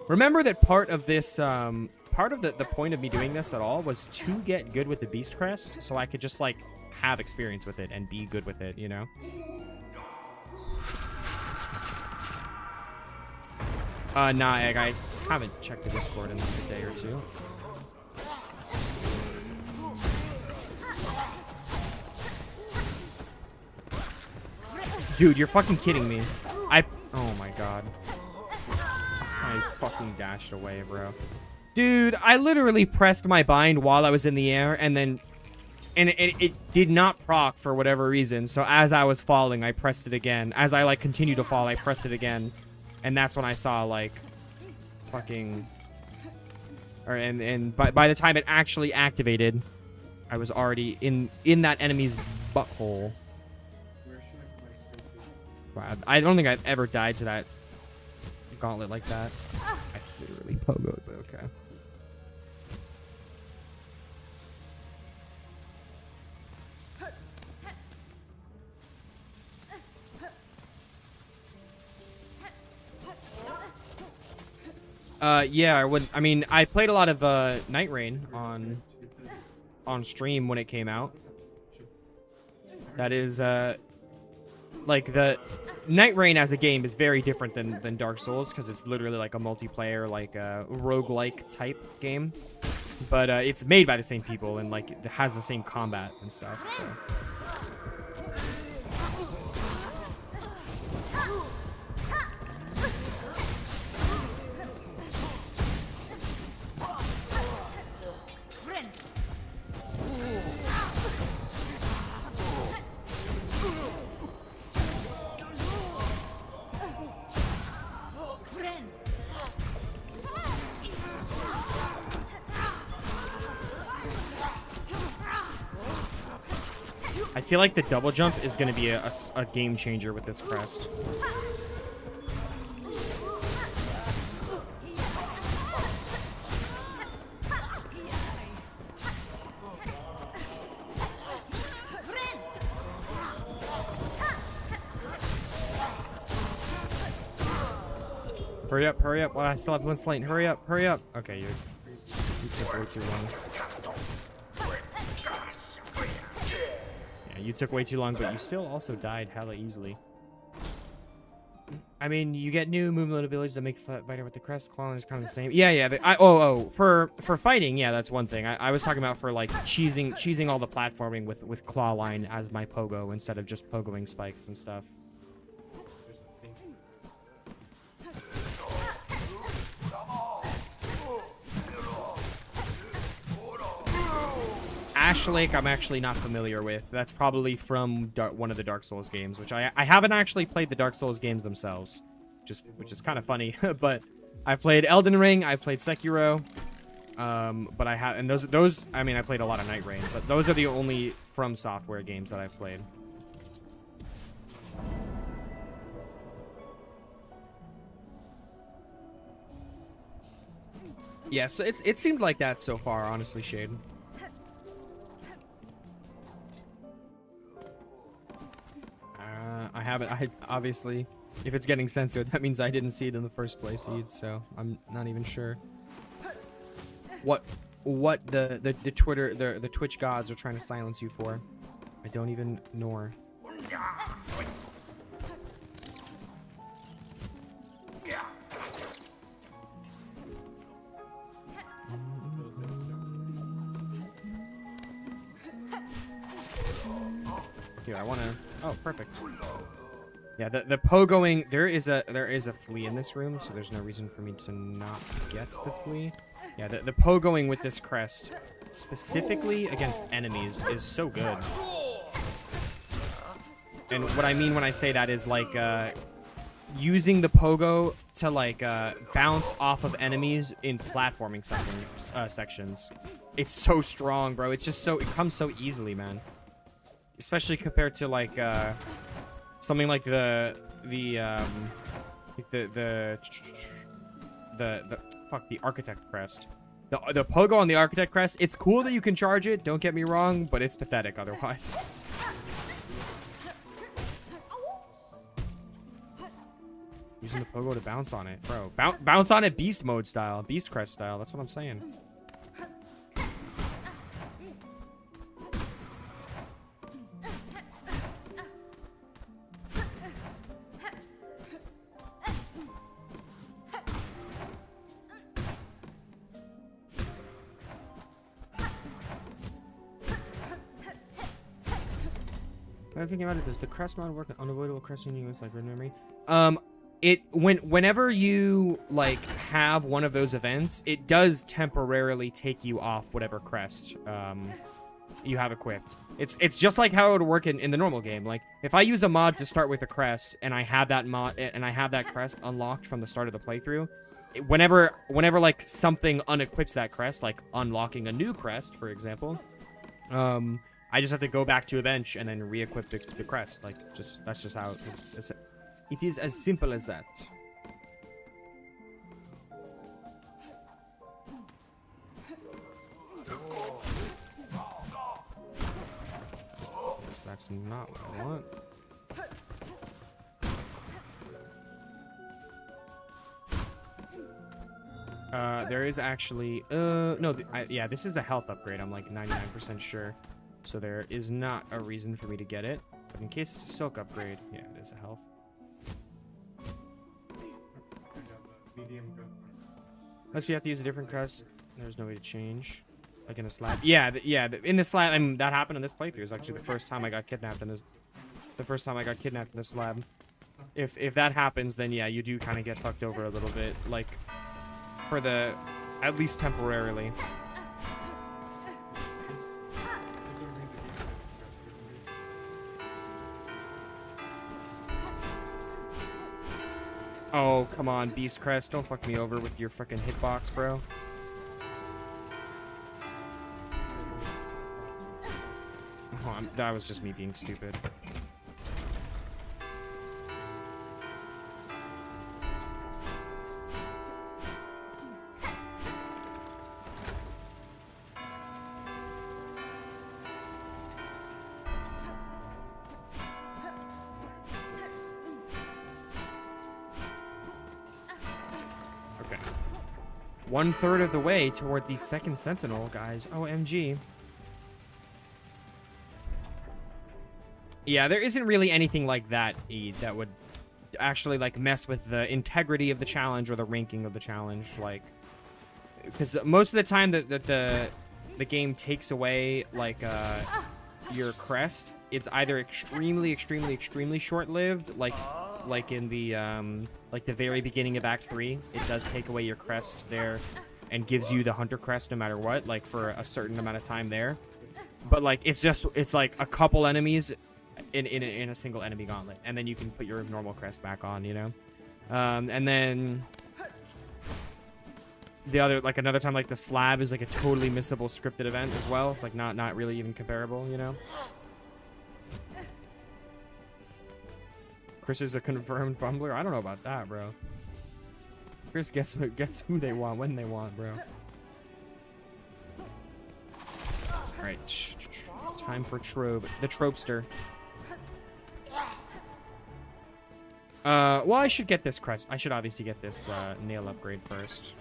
remember that part of this part of the point of me doing this at all was to get good with the Beast Crest, so I could just, like, have experience with it and be good with it, you know? Nah, Egg, I haven't checked the Discord in like a day or two. Dude, you're fucking kidding me. Oh my god. I fucking dashed away, bro. Dude, I literally pressed my bind while I was in the air, and it did not proc for whatever reason. So as I was falling, I pressed it again. As I, like, continued to fall, I pressed it again. And that's when I saw, like, fucking... And by the time it actually activated, I was already in that enemy's butthole. Wow, I don't think I've ever died to that gauntlet like that. I literally pogoed, but okay. Yeah, I would. I mean, I played a lot of Night Rain on stream when it came out. That is like the Night Rain as a game is very different than Dark Souls because it's literally like a multiplayer, like roguelike type game. But it's made by the same people and like it has the same combat and stuff. So. I feel like the double jump is going to be a game changer with this crest. Hurry up, hurry up. Well, I still have one slate. Hurry up, hurry up. Okay, you took way too long. You took way too long, but you still also died hella easily. I mean, you get new movement abilities that make fighter with the crest. Clawing is kind of the same. Yeah. For fighting, yeah, that's one thing. I was talking about for like cheesing all the platforming with claw line as my pogo instead of just pogoing spikes and stuff. Ash Lake, I'm actually not familiar with. That's probably from one of the Dark Souls games, which I haven't actually played the Dark Souls games themselves, which is kind of funny. But I've played Elden Ring, I've played Sekiro, but I have, and those. I mean, I played a lot of Night Rain, but those are the only From Software games that I've played. Yeah, so it seemed like that so far, honestly, Shade. I haven't. I obviously, if it's getting censored, that means I didn't see it in the first place, so I'm not even sure what the Twitter the Twitch gods are trying to silence you for. I don't even know. Here, I wanna. Oh, perfect. Yeah, the pogoing. There is a flea in this room, so there's no reason for me to not get the flea. Yeah, the pogoing with this crest, specifically against enemies, is so good. And what I mean when I say that is like using the pogo to like bounce off of enemies in platforming sections. It's so strong, bro. It's just it comes so easily, man. Especially compared to like something like the Architect Crest. The pogo on the Architect Crest, it's cool that you can charge it, don't get me wrong, but it's pathetic otherwise. Using the pogo to bounce on it, bro. Bounce on it beast mode style, Beast Crest style, that's what I'm saying. I'm thinking about it. Does the crest mod work on unavoidable cresting units like Red Memory? Whenever you like have one of those events, it does temporarily take you off whatever crest you have equipped. It's just like how it would work in the normal game. Like if I use a mod to start with a crest and I have that mod and I have that crest unlocked from the start of the playthrough, whenever like something unequips that crest, like unlocking a new crest, for example, I just have to go back to a bench and then re-equip the crest. Like, that's just how it is as simple as that. Guess that's not what I want. There is actually, no, yeah, this is a health upgrade. I'm like 99% sure. So there is not a reason for me to get it. But in case it's a silk upgrade, yeah, it is a health. I have a medium gun. Unless you have to use a different crest, there's no way to change. Like in a slab. Yeah, in the slab, I mean, that happened in this playthrough. It's actually the first time I got kidnapped in this. The first time I got kidnapped in this slab. If that happens, then yeah, you do kind of get fucked over a little bit. Like, for the, at least temporarily. This would be the Oh, come on, Beast Crest. Don't fuck me over with your fucking hitbox, bro. Oh, that was just me being stupid. Okay. 1/3 of the way toward the second sentinel, guys. OMG. Yeah, there isn't really anything like that, that would actually, like, mess with the integrity of the challenge or the ranking of the challenge, like, because most of the time that the game takes away, like, your crest, it's either extremely short-lived, like in the, like the very beginning of Act 3, it does take away your crest there and gives you the hunter crest no matter what, like, for a certain amount of time there, but, like, it's like a couple enemies in a single enemy gauntlet, and then you can put your normal crest back on, you know. And then the other, like, another time, like, the slab is like a totally missable scripted event as well. It's like not really even comparable, you know. Chris is a confirmed bumbler. I don't know about that, bro. Chris gets who they want when they want, bro. All right, time for the tropester. Well, I should get this crest. I should obviously get this nail upgrade first.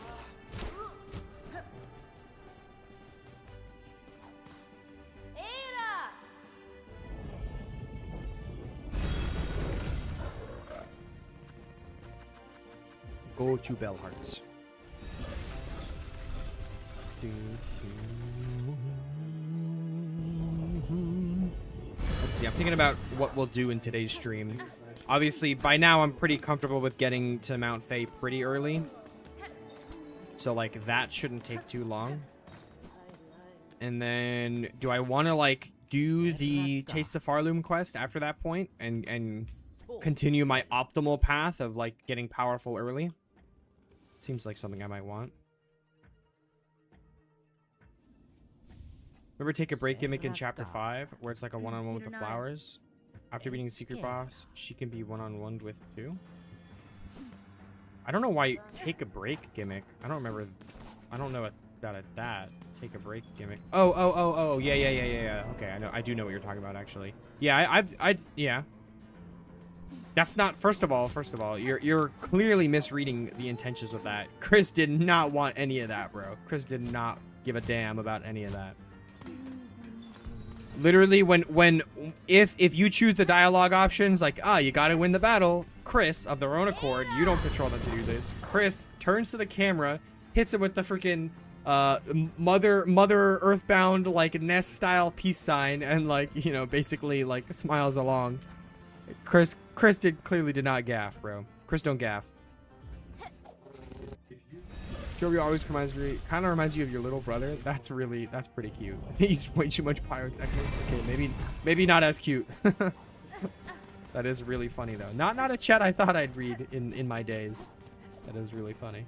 Go to Bellhearts. Let's see. I'm thinking about what we'll do in today's stream. Obviously, by now, I'm pretty comfortable with getting to Mount Fae pretty early. So, like, that shouldn't take too long. And then, do I want to, like, do the Taste of Farloom quest after that point? And continue my optimal path of, like, getting powerful early? Seems like something I might want. Remember Take a Break gimmick in Chapter 5? Where it's like a one-on-one with the flowers? After beating the secret boss, she can be one-on-one with too. I don't know why Take a Break gimmick. I don't remember. I don't know about that. Take a Break gimmick. Oh. Yeah. Okay, I know. I do know what you're talking about, actually. Yeah, yeah. That's not. First of all, you're clearly misreading the intentions of that. Chris did not want any of that, bro. Chris did not give a damn about any of that. Literally, if you choose the dialogue options, like, you gotta win the battle, Chris, of their own accord, you don't control them to do this. Chris turns to the camera, hits it with the freaking mother earthbound, like, nest style peace sign, and, like, you know, basically, like, smiles along. Chris clearly did not gaff, bro. Chris don't gaff. Joey always kind of reminds you of your little brother. That's pretty cute. He used way too much pyrotechnics. Okay, maybe not as cute. That is really funny though. Not a chat I thought I'd read in my days. That is really funny.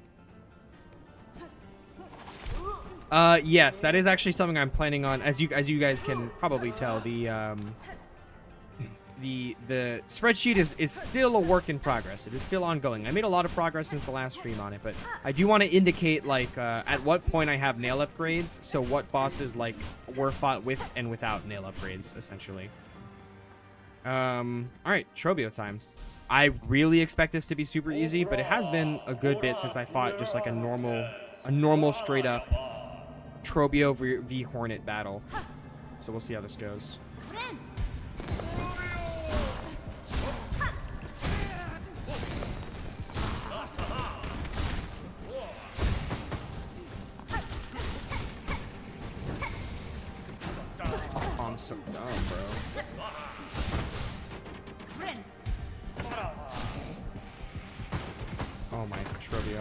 Yes, that is actually something I'm planning on. As you guys can probably tell, the spreadsheet is still a work in progress. It is still ongoing. I made a lot of progress since the last stream on it, but I do want to indicate, like, at what point I have nail upgrades, so what bosses, like, were fought with and without nail upgrades, essentially. Alright, Trobio time. I really expect this to be super easy, but it has been a good bit since I fought just like a normal straight up Trobio v Hornet battle. So we'll see how this goes. Oh, I'm so dumb, bro. Oh my Trobio.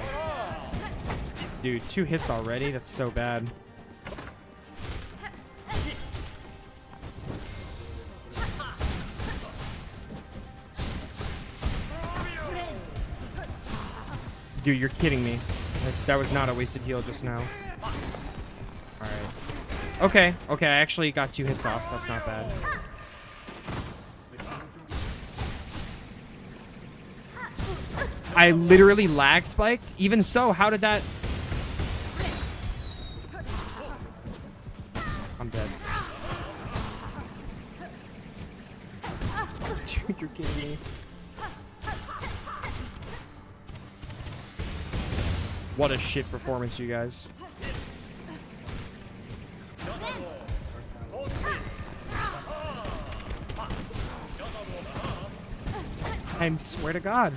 Dude, 2 hits already? That's so bad. Dude, you're kidding me. That was not a wasted heal just now. Alright. Okay, okay, I actually got 2 hits off. That's not bad. I literally lag spiked. Even so, how did that... I'm dead. Dude, you're kidding me. What a shit performance, you guys. I swear to God.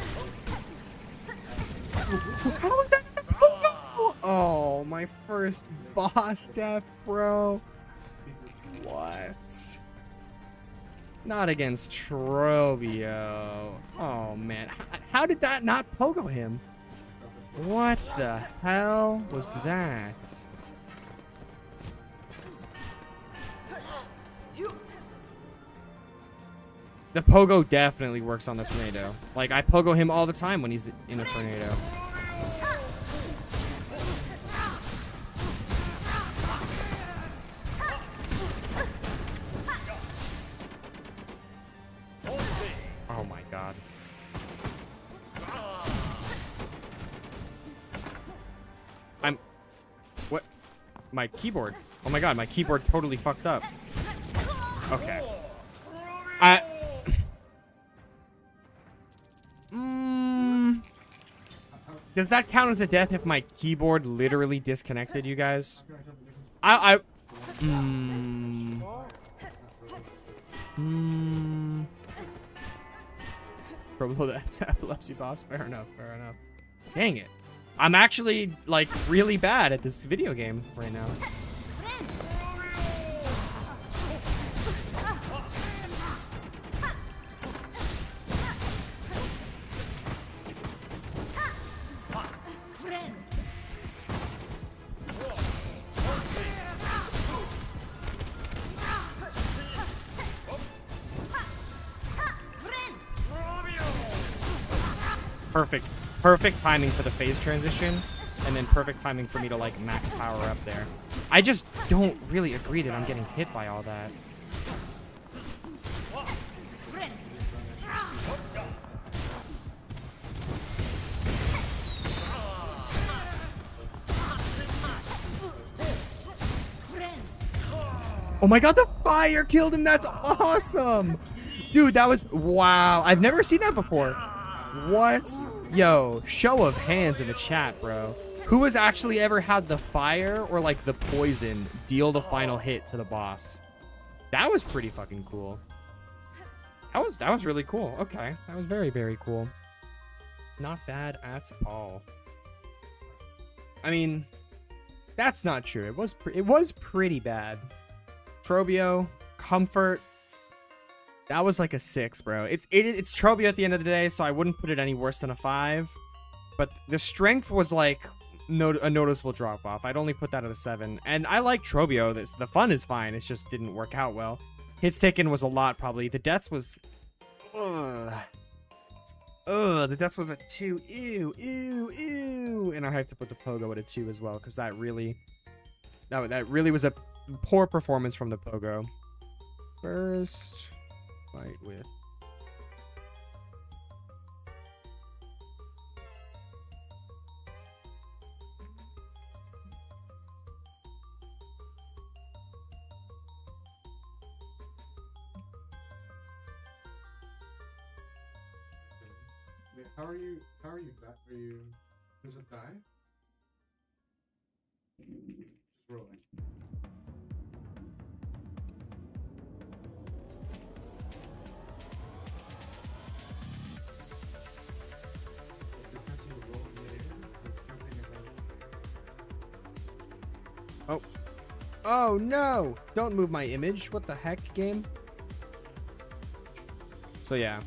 How is that? Oh, my first boss death, bro. What? Not against Trobio. Oh, man. How did that not pogo him? What the hell was that? The pogo definitely works on the tornado. Like, I pogo him all the time when he's in a tornado. Oh my God. What? My keyboard. Oh my God, my keyboard totally fucked up. Okay. Does that count as a death if my keyboard literally disconnected, you guys? Probably the epilepsy boss. Fair enough, fair enough. Dang it. I'm actually, like, really bad at this video game right now. Perfect timing for the phase transition, and then perfect timing for me to, like, max power up there. I just don't really agree that I'm getting hit by all that. Oh my God, the fire killed him. That's awesome. Dude, that was... Wow. I've never seen that before. What? Yo, show of hands in the chat, bro. Who has actually ever had the fire or, like, the poison deal the final hit to the boss? That was pretty fucking cool. That was really cool. Okay. That was very, very cool. Not bad at all. I mean, that's not true. It was pretty bad. Trobio, comfort. That was like a 6, bro. It's Trobio at the end of the day, so I wouldn't put it any worse than a 5. But the strength was like a noticeable drop off. I'd only put that at a 7. And I like Trobio. The fun is fine. It just didn't work out well. Hits taken was a lot, probably. The deaths was... Ugh, the deaths was a 2. Ew, ew, ew. And I have to put the pogo at a 2 as well, because that really was a poor performance from the pogo. First... fight with Wait, how are you? How are you? Are you? Does it die? Just rolling. If you're pressing the roll in the air, it's jumping about. Oh. Oh no! Don't move my image. What the heck, game? So yeah.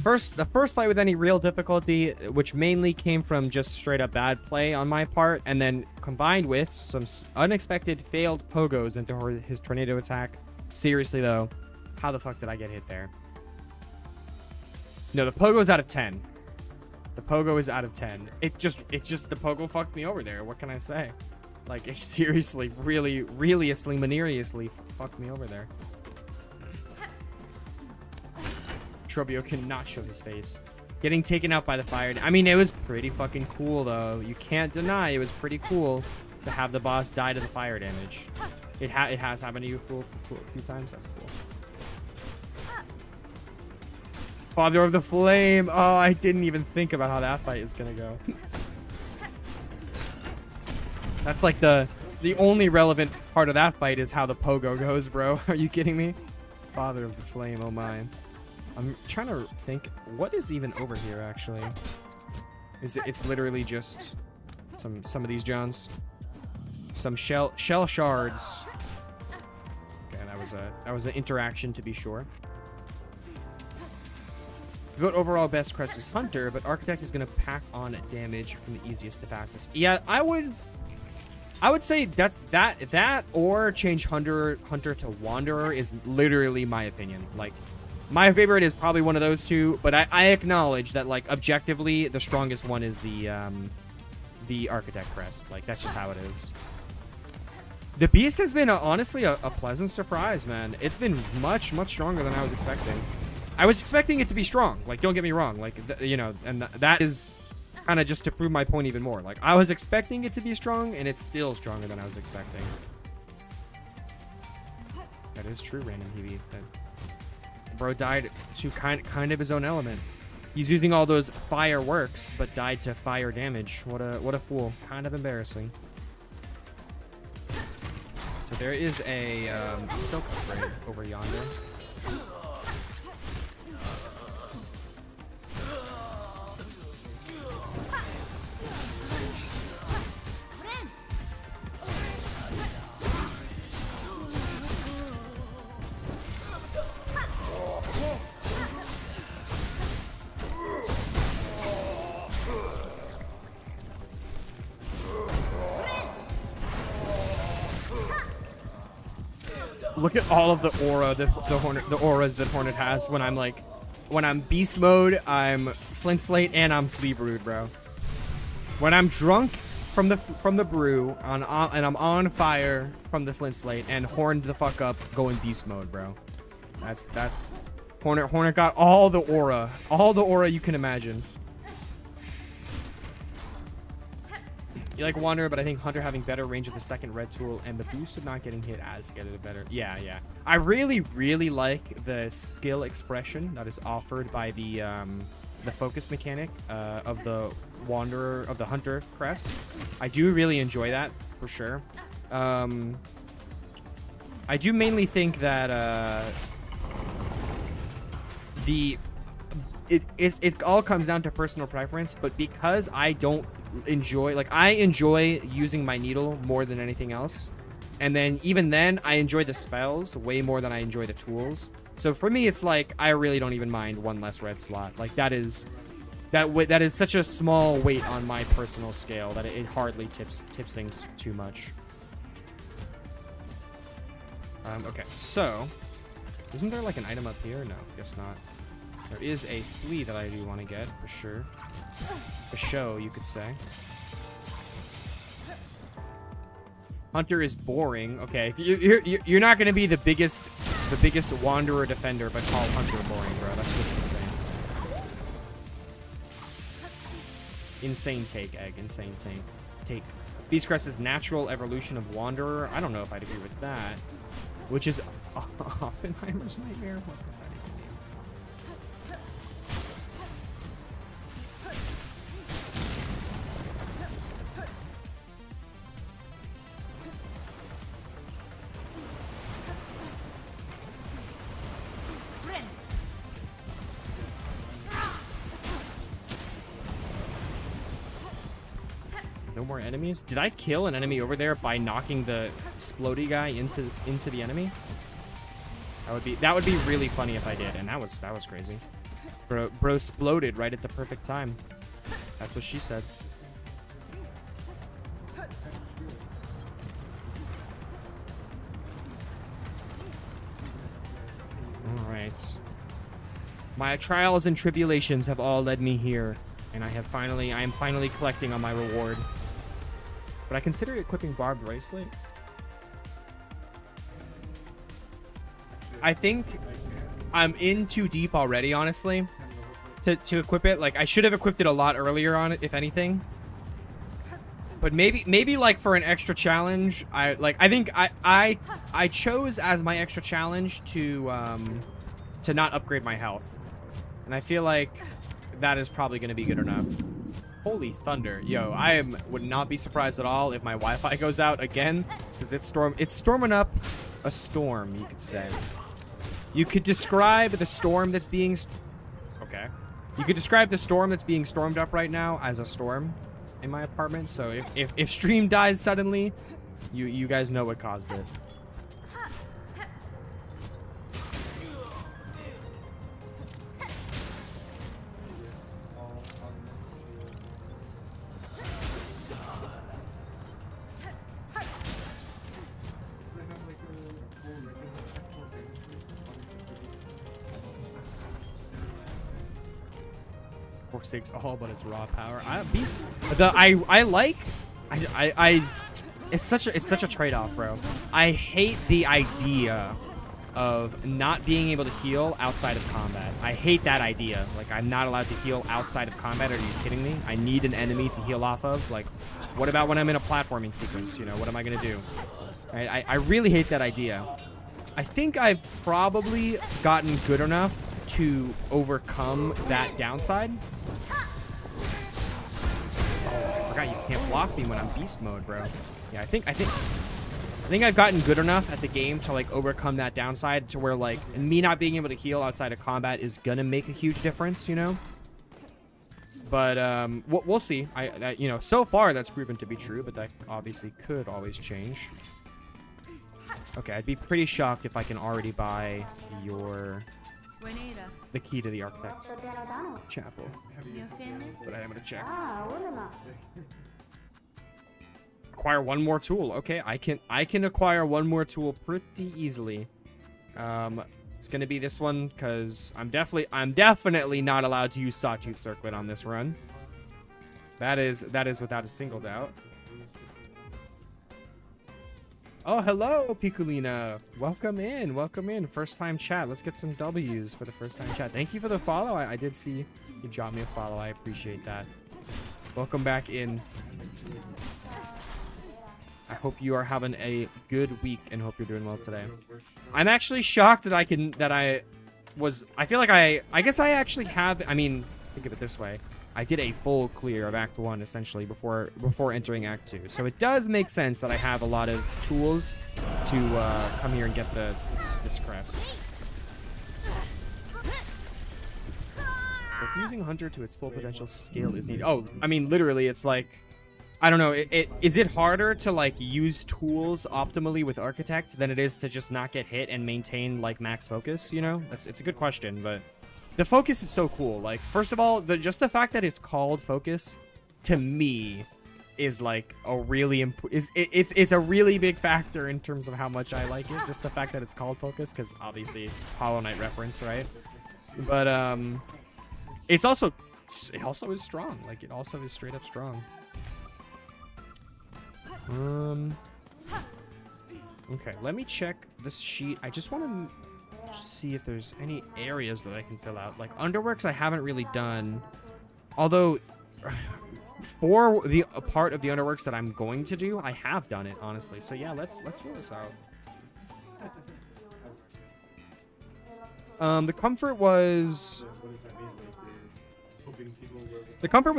The first fight with any real difficulty, which mainly came from just straight up bad play on my part, and then combined with some unexpected failed pogos into his tornado attack. Seriously though, how the fuck did I get hit there? No, the pogo's out of 10. The pogo is out of 10. It just the pogo fucked me over there. What can I say? Like, it seriously, really manieriously fucked me over there. Trobio cannot show his face. Getting taken out by the fire. I mean, it was pretty fucking cool, though. You can't deny it was pretty cool to have the boss die to the fire damage. It has happened to you a few times. That's cool. Father of the Flame. Oh, I didn't even think about how that fight is gonna go. That's like the only relevant part of that fight is how the pogo goes, bro. Are you kidding me? Father of the Flame. Oh my. I'm trying to think, what is even over here, actually? It's literally just some of these Johns. Some shell shards. Okay, that was an interaction to be sure. Vote overall best Crest is Hunter, but Architect is gonna pack on damage from the easiest to fastest. Yeah, I would say that or change Hunter to Wanderer is literally my opinion. Like, my favorite is probably one of those two, but I acknowledge that, like, objectively, the strongest one is the Architect Crest. Like, that's just how it is. The Beast has been, honestly, a pleasant surprise, man. It's been much stronger than I was expecting. I was expecting it to be strong. Like, don't get me wrong. Like, you know, and that is kind of just to prove my point even more. Like, I was expecting it to be strong, and it's still stronger than I was expecting. That is true, Random Heavy. Bro died to kind of his own element. He's using all those fireworks, but died to fire damage. What a fool. Kind of embarrassing. So there is a silk upgrade over yonder. Look at all of the aura, the auras that Hornet has when I'm beast mode, I'm Flint Slate, and I'm Flea Brood, bro. When I'm drunk from the brew, and I'm on fire from the Flint Slate, and horned the fuck up going beast mode, bro. That's Hornet got all the aura you can imagine. You like Wanderer, but I think Hunter having better range of the second red tool and the boost of not getting hit as get it better. Yeah. I really like the skill expression that is offered by the focus mechanic of the Wanderer, of the Hunter Crest. I do really enjoy that for sure. I do mainly think that it all comes down to personal preference, but because I don't enjoy, like, I enjoy using my needle more than anything else, and then even then I enjoy the spells way more than I enjoy the tools. So for me, it's like I really don't even mind one less red slot. Like, that is such a small weight on my personal scale that it hardly tips things too much. Okay, so isn't there like an item up here? No, guess not. There is a flea that I do want to get for sure. A show, you could say. Hunter is boring. Okay, you're not gonna be the biggest Wanderer defender, but call Hunter boring, bro. That's just insane. Insane take, Egg. Insane take. Beast Crest is natural evolution of Wanderer. I don't know if I'd agree with that. Which is Oppenheimer's nightmare. What does that even mean? No more enemies? Did I kill an enemy over there by knocking the explodey guy into the enemy? That would be really funny if I did, and that was crazy. Bro exploded right at the perfect time. That's what she said. All right. My trials and tribulations have all led me here, and I am finally collecting on my reward. But I consider equipping Barbed Bracelet. I think I'm in too deep already, honestly, to equip it. Like, I should have equipped it a lot earlier on, if anything. But maybe like for an extra challenge, I think I chose as my extra challenge to not upgrade my health, and I feel like that is probably going to be good enough. Holy thunder, yo! Would not be surprised at all if my Wi-Fi goes out again, because it's storming up a storm, you could say. You could describe the storm that's being okay. You could describe the storm that's being stormed up right now as a storm in my apartment. So if stream dies suddenly, you guys know what caused it. Takes all but its raw power. Beast. It's such a trade-off, bro. I hate the idea of not being able to heal outside of combat. I hate that idea. Like, I'm not allowed to heal outside of combat. Are you kidding me? I need an enemy to heal off of. Like, what about when I'm in a platforming sequence? You know, what am I gonna do? I really hate that idea. I think I've probably gotten good enough to overcome that downside. Oh, I forgot you can't block me when I'm beast mode, bro. Yeah, I think I've gotten good enough at the game to like overcome that downside to where like me not being able to heal outside of combat is gonna make a huge difference, you know. But we'll see. You know, so far that's proven to be true, but that obviously could always change. Okay, I'd be pretty shocked if I can already buy the key to the Architect's Chapel. But I am gonna check. Acquire one more tool. Okay, I can acquire one more tool pretty easily. It's gonna be this one because I'm definitely not allowed to use Sawtooth Circlet on this run. That is without a single doubt. Oh, hello, Picolina. Welcome in. Welcome in. First time chat. Let's get some W's for the first time chat. Thank you for the follow. I did see you drop me a follow. I appreciate that. Welcome back in. I hope you are having a good week and hope you're doing well today. I'm actually shocked that I feel like I guess I actually have, I mean, think of it this way. I did a full clear of Act 1, essentially, before entering Act 2. So it does make sense that I have a lot of tools to come here and get this crest. If using Hunter to its full potential scale is needed. Oh, I mean, literally, it's like, I don't know. Is it harder to, like, use tools optimally with Architect than it is to just not get hit and maintain, like, max focus, you know? It's a good question, but... The focus is so cool. Like, first of all, just the fact that it's called focus, to me, is like a really it's a really big factor in terms of how much I like it. Just the fact that it's called focus, because obviously Hollow Knight reference, right? But it also is strong. Like, it also is straight up strong. Okay, let me check this sheet. I just want to see if there's any areas that I can fill out. Like underworks I haven't really done, although for the part of the underworks that I'm going to do, I have done it, honestly. So yeah, let's fill this out. The comfort was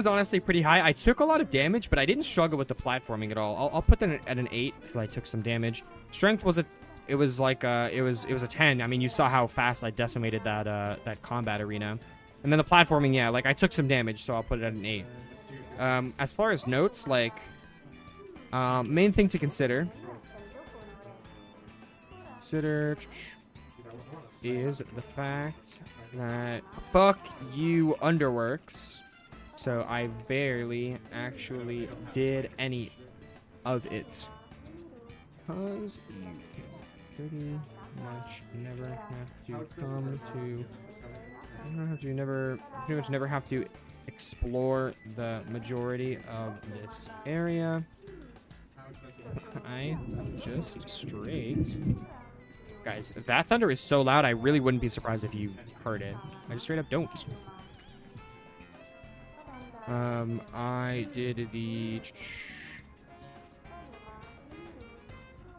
honestly pretty high. I took a lot of damage, but I didn't struggle with the platforming at all. I'll put that at an 8 because I took some damage. Strength was a 10. I mean, you saw how fast I decimated that combat arena. And then the platforming, yeah, like I took some damage, so I'll put it at an 8. As far as notes, like Main thing to consider is the fact that fuck you Underworks. So I barely actually did any of it. Because you can pretty much never have to come to... pretty much never have to explore the majority of this area. I just straight... Guys, if that thunder is so loud, I really wouldn't be surprised if you heard it. I just straight up don't. I did the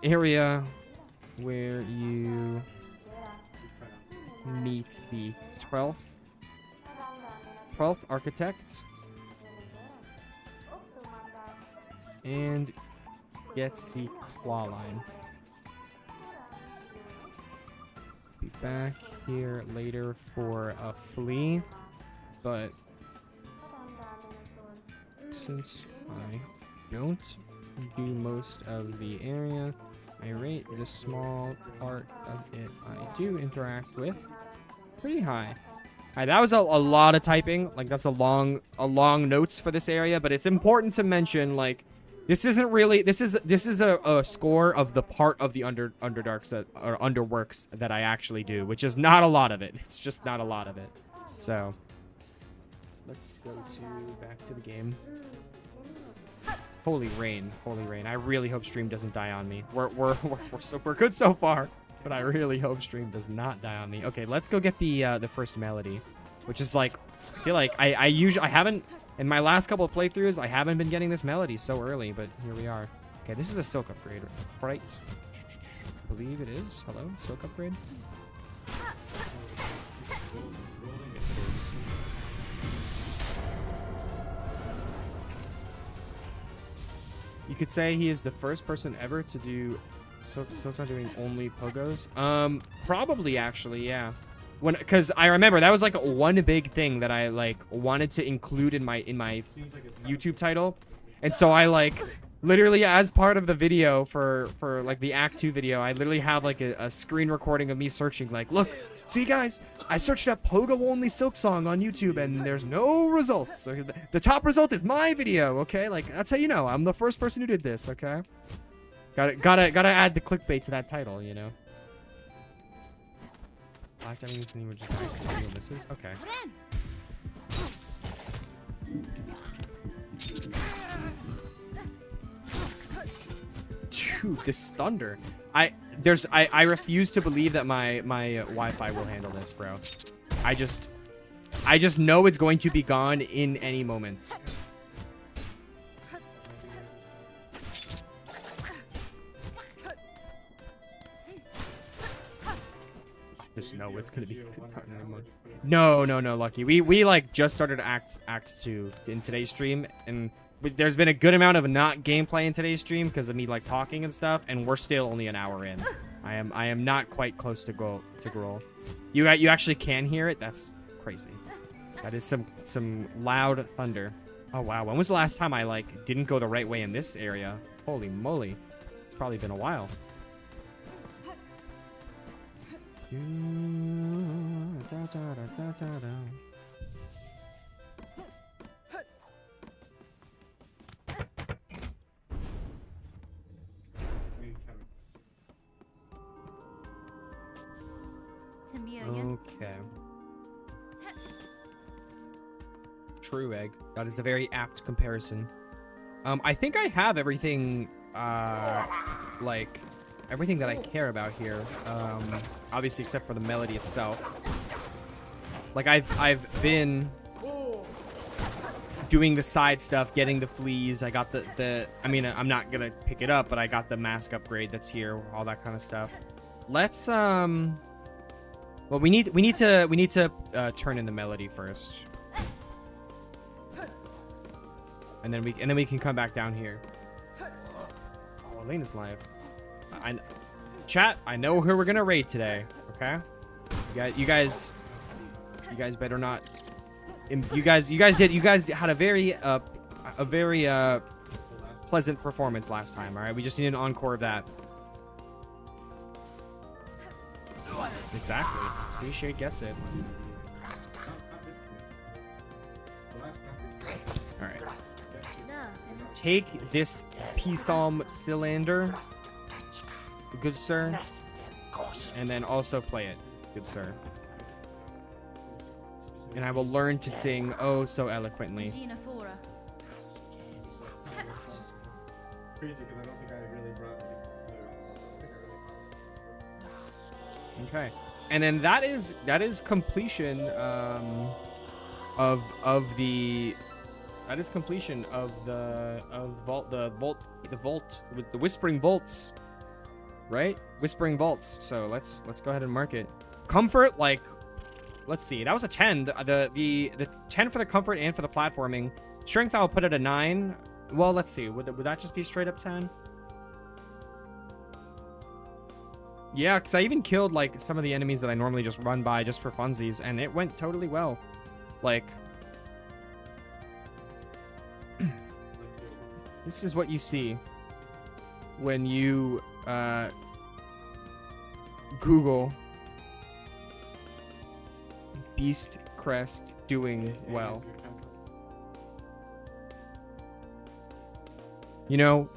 area where you meet the 12th architect and get the claw line. Be back here later for a flea, but since I don't do most of the area, I rate the small part of it I do interact with pretty high. Alright, that was a lot of typing. Like, that's a long notes for this area, but it's important to mention, like, this isn't really, this is a score of the part of the underdarks that, or underworks that I actually do, which is not a lot of it. It's just not a lot of it. So, let's go back to the game. Holy rain, holy rain. I really hope stream doesn't die on me. We're good so far, but I really hope stream does not die on me. Okay, let's go get the first melody, which is like, I feel like I haven't, in my last couple of playthroughs, I haven't been getting this melody so early, but here we are. Okay, this is a silk upgrade, right? I believe it is. Hello, silk upgrade? Yes, it is. You could say he is the first person ever to do Silksong doing only pogos. Probably actually, yeah. Because I remember that was like one big thing that I like wanted to include in my YouTube title, and so I like literally as part of the video for like the Act 2 video, I literally have like a screen recording of me searching like, look, see guys, I searched up pogo only Silksong on YouTube and there's no results. So the top result is my video, okay? Like that's how you know I'm the first person who did this, okay? Gotta add the clickbait to that title, you know. Last time we were just nice misses. Okay. Dude, this thunder. I refuse to believe that my Wi-Fi will handle this, bro. I just know it's going to be gone in any moment. Just know it's gonna be no, Lucky. We like just started Act 2 in today's stream, and there's been a good amount of not gameplay in today's stream because of me like talking and stuff, and we're still only an hour in. I am not quite close to goal. You actually can hear it. That's crazy. That is some loud thunder. Oh wow, when was the last time I like didn't go the right way in this area? Holy moly, it's probably been a while. Okay. True egg. That is a very apt comparison. I think I have everything, like, everything that I care about here. Obviously, except for the melody itself. Like, I've been doing the side stuff, getting the fleas. I got the I mean, I'm not gonna pick it up, but I got the mask upgrade that's here, all that kind of stuff. Let's, well, we need to turn in the melody first. And then we can come back down here. Oh, Elena's live. Chat, I know who we're gonna raid today. Okay, you guys better not. You guys had a very pleasant performance last time, alright? We just need an encore of that. Exactly. See, Shade gets it. Not this one. The last time. Alright. Take this Psalm cylinder, good sir, and then also play it, good sir. And I will learn to sing oh so eloquently. Crazy because I don't think I really brought like Okay, and then that is completion of the vault with the whispering vaults, right? Whispering vaults. So let's go ahead and mark it. Comfort, like, let's see, that was a 10. The 10 for the comfort and for the platforming. Strength I'll put at a 9. Well, let's see, would that just be straight up 10? Yeah, because I even killed, like, some of the enemies that I normally just run by just for funsies, and it went totally well. Like, this is what you see when you, Google Beast Crest doing well. You know,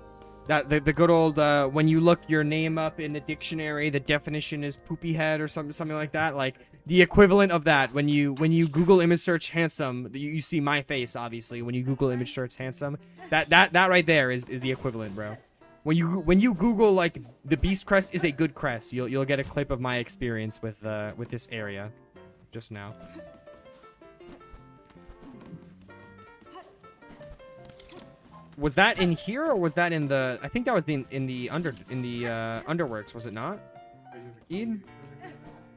that the good old when you look your name up in the dictionary, the definition is poopy head or something like that. Like the equivalent of that when you Google image search handsome, you see my face obviously. When you Google image search handsome, that right there is the equivalent, bro. When you Google like the Beast Crest is a good crest, you'll get a clip of my experience with this area just now. Was that in here or was that in the? I think that was in the underworks, was it not? Eden?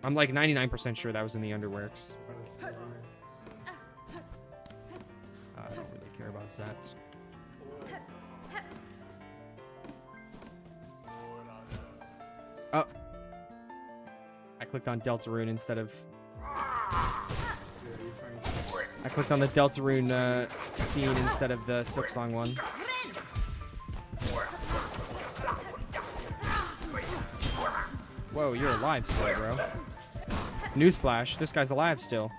I'm like 99% sure that was in the underworks. I don't really care about that. Oh, I clicked on Deltarune instead of. I clicked on the Deltarune scene instead of the Silksong one. Whoa, you're alive still, bro. Newsflash, this guy's alive still.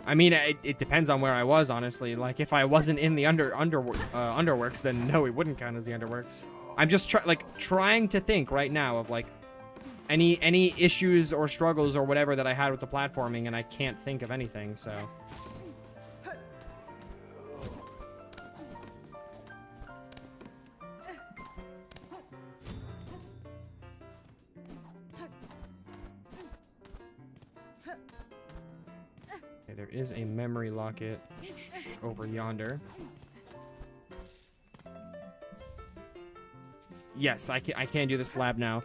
I mean, it depends on where I was, honestly. Like, if I wasn't in the underworks, then no, it wouldn't count as the underworks. I'm just trying to think right now of like any issues or struggles or whatever that I had with the platforming, and I can't think of anything, so. Okay, there is a memory locket over yonder. Yes, I can do this lab now.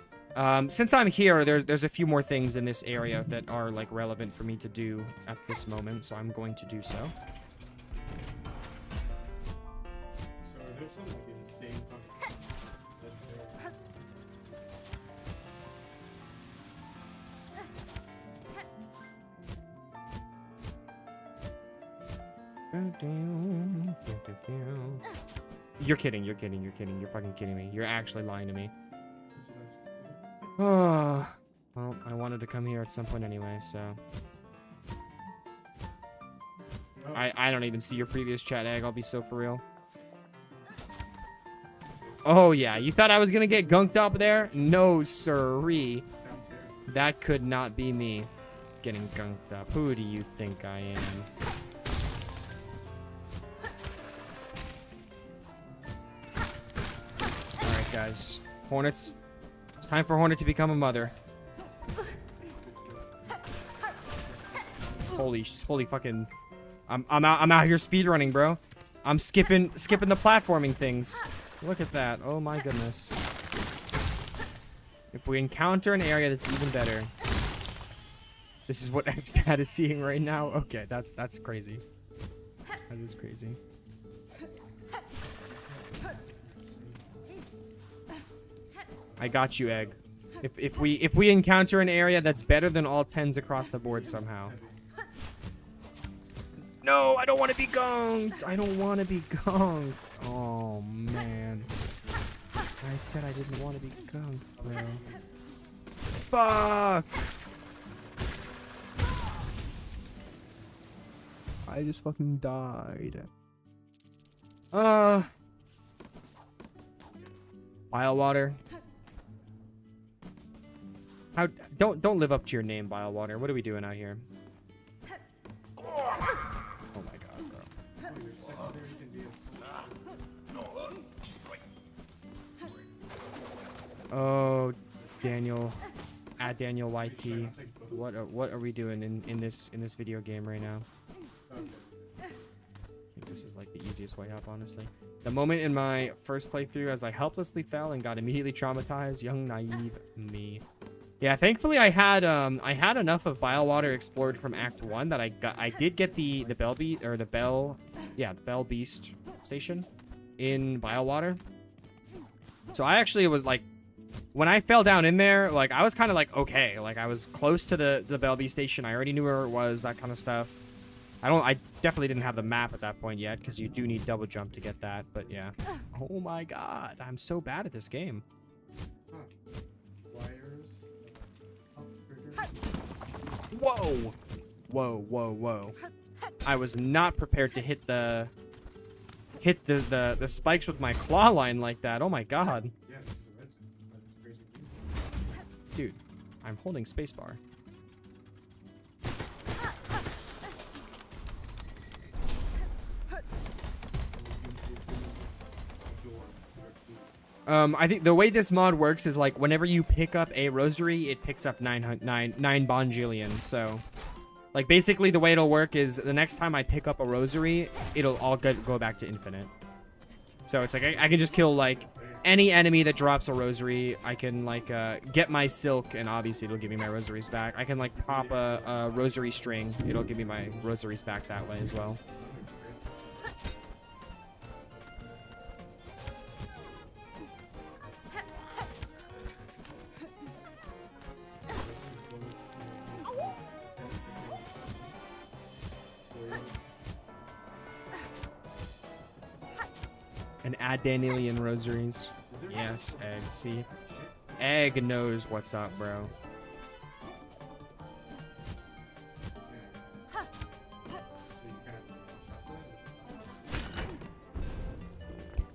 Since I'm here, there's a few more things in this area that are like relevant for me to do at this moment, so I'm going to do so. So there's some like insane You're kidding, you're fucking kidding me. You're actually lying to me. Oh, well, I wanted to come here at some point anyway, so. I don't even see your previous chat, Egg. I'll be so for real. Oh, yeah. You thought I was going to get gunked up there? No, sirree. That could not be me getting gunked up. Who do you think I am? Alright, guys. Hornets. It's time for Hornet to become a mother. Holy fucking. I'm out here speedrunning, bro. I'm skipping the platforming things. Look at that. Oh my goodness. If we encounter an area that's even better. This is what Xdad is seeing right now. Okay, that's crazy. That is crazy. I got you, Egg. If we encounter an area that's better than all 10s across the board somehow. No, I don't want to be gunked. I don't want to be gunked. Oh, man. I said I didn't want to be gunked, bro. Fuck. I just fucking died. Bile water. How don't live up to your name, Bile water. What are we doing out here? Oh my god, bro. Oh, Daniel. At Daniel YT. What are we doing in this video game right now? I think this is like the easiest way up, honestly. The moment in my first playthrough as I helplessly fell and got immediately traumatized, young naive me. Yeah, thankfully I had enough of Bile Water explored from Act 1 that I did get the Bell Beast station in Bile Water. So I actually was like, when I fell down in there, like I was kind of like okay, like I was close to the Bell Beast station. I already knew where it was, that kind of stuff. I definitely didn't have the map at that point yet, because you do need double jump to get that, but yeah. Oh my god, I'm so bad at this game. Whoa! Whoa, whoa, whoa. I was not prepared to hit the spikes with my claw line like that. Oh my god. Dude, I'm holding spacebar. I think the way this mod works is like whenever you pick up a rosary, it picks up 9 bonjillion. So, like basically the way it'll work is the next time I pick up a rosary, it'll all go back to infinite. So it's like I can just kill like any enemy that drops a rosary. I can like get my silk, and obviously it'll give me my rosaries back. I can like pop a rosary string. It'll give me my rosaries back that way as well. And add Danielian rosaries. Yes, Egg. See? Egg knows what's up, bro.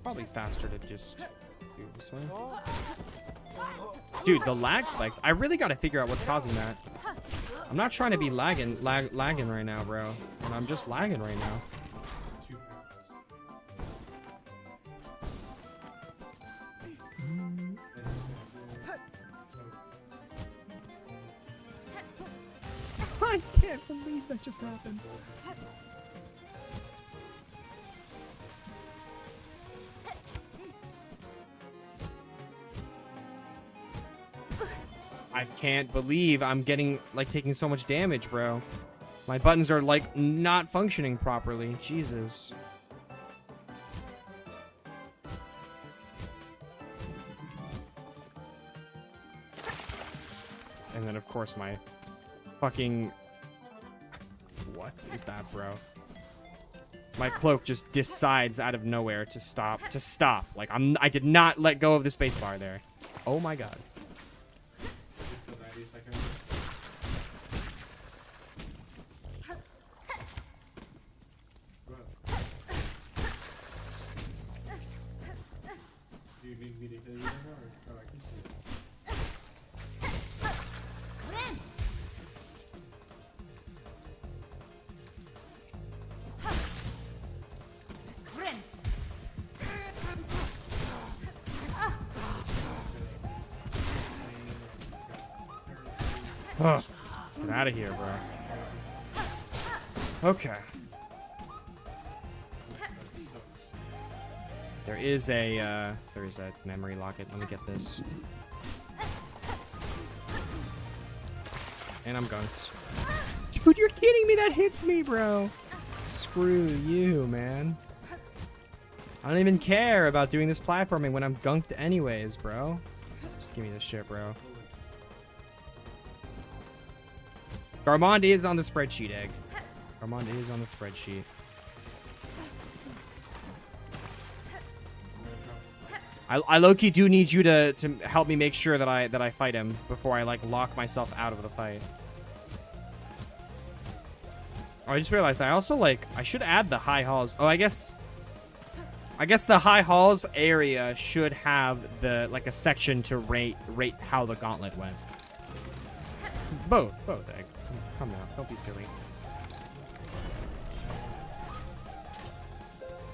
Probably faster to just do it this way. Dude, the lag spikes. I really gotta figure out what's causing that. I'm not trying to be lagging right now, bro. And I'm just lagging right now. I can't believe that just happened. I can't believe I'm getting, like, taking so much damage, bro. My buttons are, like, not functioning properly. Jesus. And then, of course, my fucking... What is that, bro? My cloak just decides out of nowhere to stop. Like, I did not let go of the spacebar there. Oh my god. Do you need me to kill you right now, or I can see it? Ugh. Get out of here, bro. Okay. There is a memory locket. Let me get this. And I'm gunked. Dude, you're kidding me. That hits me, bro. Screw you, man. I don't even care about doing this platforming when I'm gunked anyways, bro. Just give me this shit, bro. Garmond is on the spreadsheet, Egg. Armand is on the spreadsheet. I low-key do need you to help me make sure that I fight him before I like lock myself out of the fight. Oh, I just realized I also like I should add the high halls. Oh, I guess the high halls area should have the like a section to rate how the gauntlet went. Both, Egg. Come now, don't be silly.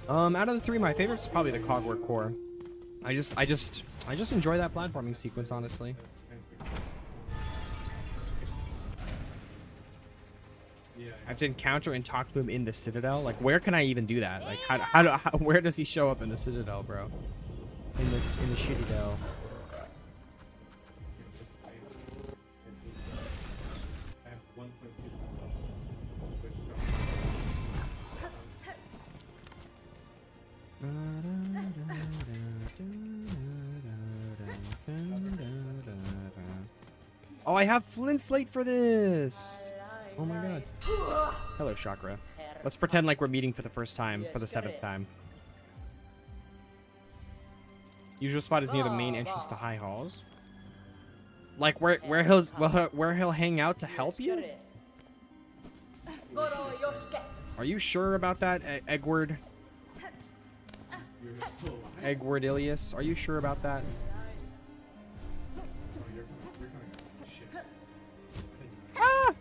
Out of the three, my favorite is probably the Cogwork Core. I just enjoy that platforming sequence, honestly. I have to encounter and talk to him in the Citadel. Like, where can I even do that? Like, where does he show up in the Citadel, bro? In the shitty Dell. Oh, I have flint slate for this. Oh my god. Hello, Chakra. Let's pretend like we're meeting for the first time, for the 7th time. Usual spot is near the main entrance to High Halls. Like where he'll hang out to help you? Are you sure about that, Egward? Egward Ilias? Are you sure about that? Ah!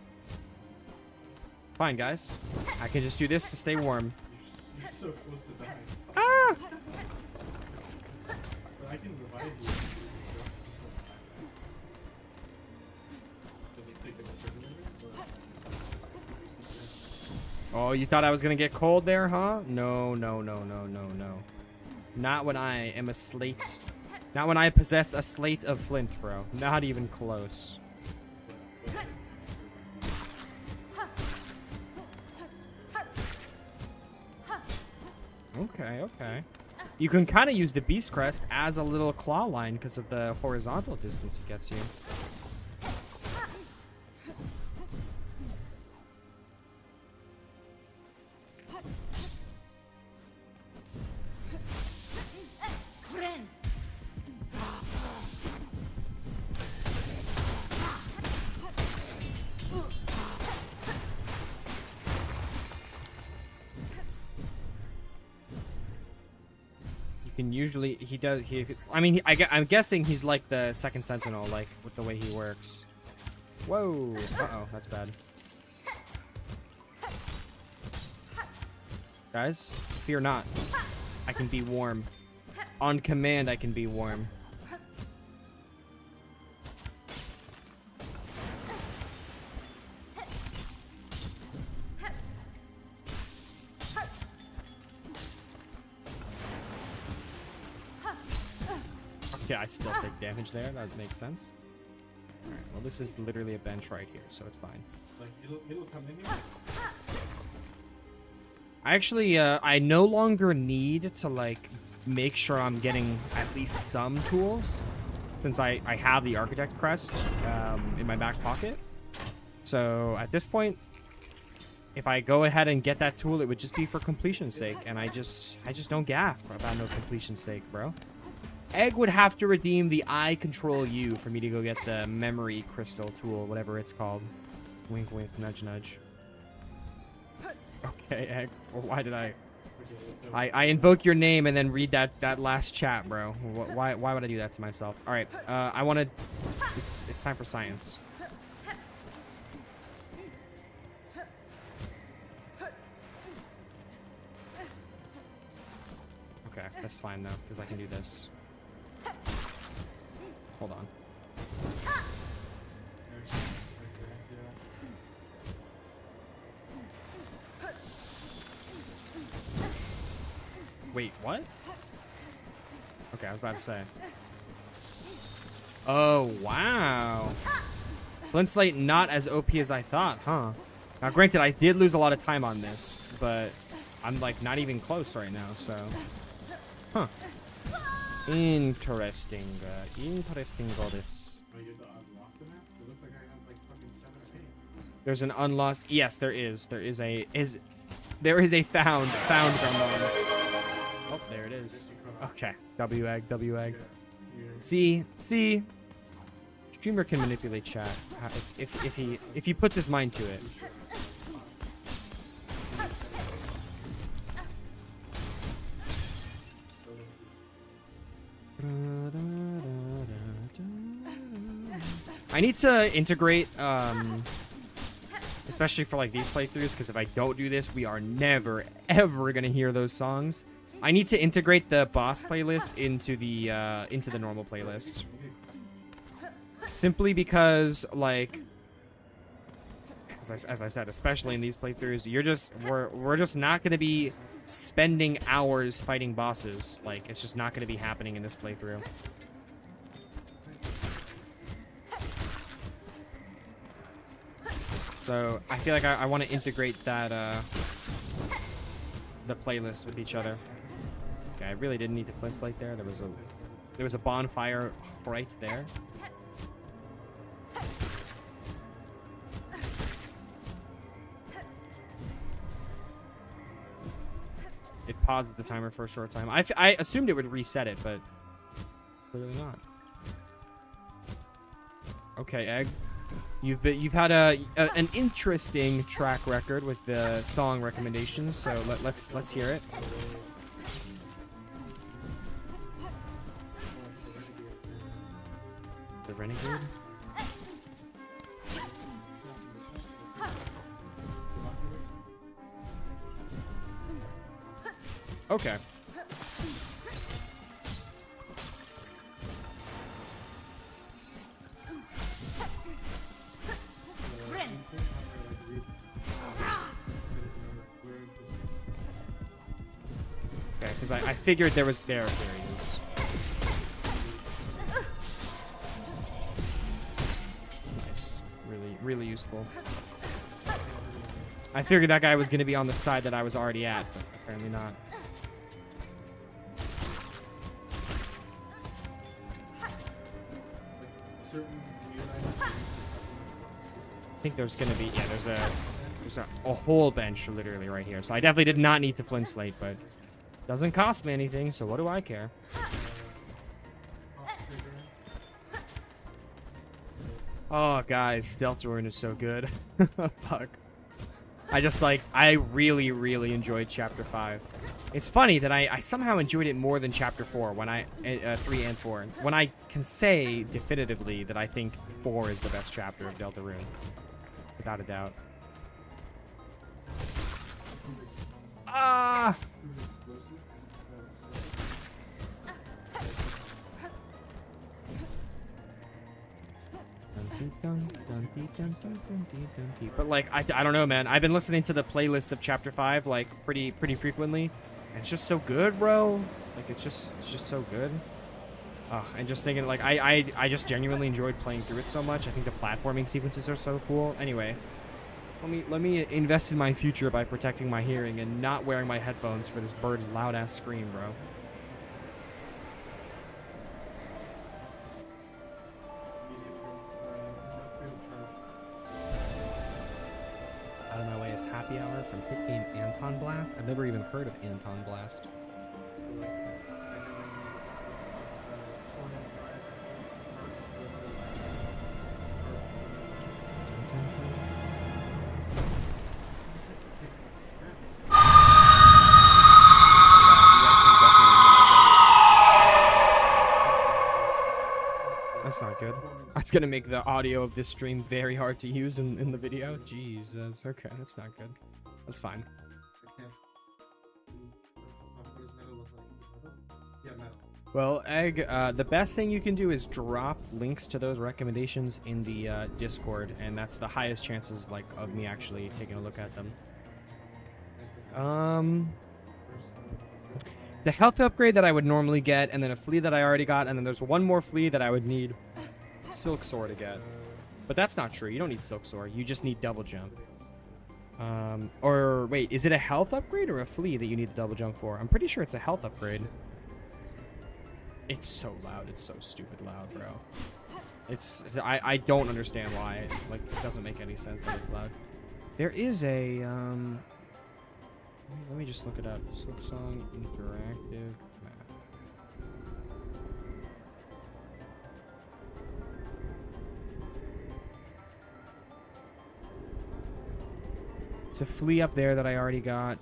Fine, guys. I can just do this to stay warm. You're so close to dying. Ah! But I can revive you. Does it take a Oh, you thought I was gonna get cold there, huh? No. Not when I am a slate. Not when I possess a slate of flint, bro. Not even close. Okay. You can kind of use the Beast Crest as a little claw line because of the horizontal distance it gets you. Usually I'm guessing he's like the second sentinel, like with the way he works. Whoa. Uh-oh, that's bad. Guys, fear not. I can be warm. On command, I can be warm. Yeah, I still take damage there. That makes sense. Alright, well, this is literally a bench right here, so it's fine. Like, it'll come in here. I actually, I no longer need to, like, make sure I'm getting at least some tools, since I have the Architect Crest in my back pocket. So, at this point, if I go ahead and get that tool, it would just be for completion's sake, and I just don't gaff about no completion's sake, bro. Egg would have to redeem the I control you for me to go get the memory crystal tool, whatever it's called. Wink, wink, nudge, nudge. Okay, Egg. Well, why did I invoke your name and then read that last chat, bro? Why would I do that to myself? All right, I want to. It's time for science. Okay, that's fine though, because I can do this. Hold on. Wait, what? Okay, I was about to say. Oh, wow. Flint Slate not as OP as I thought, huh? Now, granted, I did lose a lot of time on this, but I'm, like, not even close right now, so... Huh. Interesting. Interesting goddess. Oh, you have to unlock the map? It looks like I have like fucking 7 or 8. There's an unlost. Yes, there is. There is a found Garmon. Oh, there it is. Okay. W egg. See. Streamer can manipulate chat if he puts his mind to it. I need to integrate, especially for like these playthroughs, because if I don't do this, we are never ever gonna hear those songs. I need to integrate the boss playlist into the normal playlist, simply because, like, as I said, especially in these playthroughs, we're just not gonna be spending hours fighting bosses. Like, it's just not gonna be happening in this playthrough. So I feel like I want to integrate that the playlist with each other. Okay, I really didn't need to flint slate there. There was a bonfire right there. It paused the timer for a short time. I assumed it would reset it, but clearly not. Okay, Egg. You've had an interesting track record with the song recommendations, so let's hear it. The Renegade. Okay. Okay, because I figured there was there he is. Nice. Really useful. I figured that guy was going to be on the side that I was already at, but apparently not. I think there's going to be, yeah, there's a whole bench literally right here. So I definitely did not need to flint slate, but doesn't cost me anything, so what do I care? Oh, guys, Stealth Joing is so good. Fuck. I really enjoyed Chapter 5. It's funny that I somehow enjoyed it more than Chapter 4 when 3 and 4. When I can say definitively that I think 4 is the best chapter of Deltarune. Without a doubt. Ah! But like I don't know, man. I've been listening to the playlist of Chapter 5 like pretty frequently, and it's just so good, bro. Like it's just so good. And just thinking like I just genuinely enjoyed playing through it so much. I think the platforming sequences are so cool. Anyway, let me invest in my future by protecting my hearing and not wearing my headphones for this bird's loud ass scream, bro. Out of my way, it's happy hour from Hit Game Anton Blast. I've never even heard of Anton Blast. That's not good. That's gonna make the audio of this stream very hard to use in the video. Jesus. Okay, that's not good. That's fine. Well, Egg, the best thing you can do is drop links to those recommendations in the Discord, and that's the highest chances like of me actually taking a look at them. The health upgrade that I would normally get, and then a flea that I already got, and then there's one more flea that I would need Silksong to get. But that's not true. You don't need Silksong. You just need double jump. Or wait, is it a health upgrade or a flea that you need the double jump for? I'm pretty sure it's a health upgrade. It's so loud. It's so stupid loud, bro. I don't understand why. Like, it doesn't make any sense that it's loud. There is a let me just look it up. Silksong interactive map. It's a flea up there that I already got.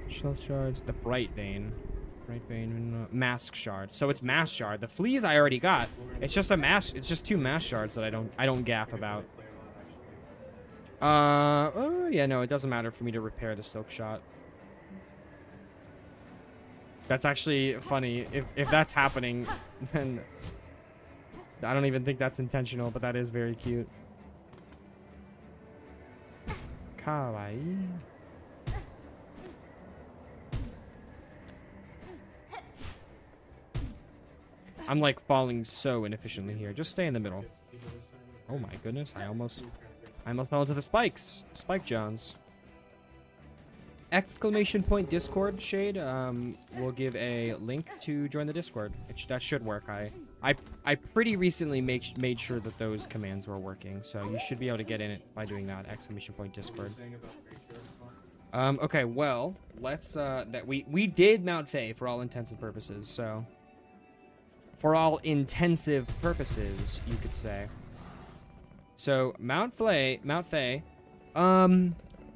Shell shards. The bright vein. Bright vein. Mask shard. So it's mask shard. The fleas I already got. It's just a mask. It's just 2 mask shards that I don't gaff about. Oh yeah, no, it doesn't matter for me to repair the silk shot. That's actually funny. If that's happening, then I don't even think that's intentional, but that is very cute. Kawaii. I'm like falling so inefficiently here. Just stay in the middle. Oh my goodness, I almost fell into the spikes. Spike Johns. Exclamation point Discord shade. We'll give a link to join the Discord. That should work. I pretty recently made sure that those commands were working, so you should be able to get in it by doing that. Exclamation point Discord. Okay, well, let's that we did Mount Fae for all intents and purposes, so for all intensive purposes, you could say. So Mount Fae,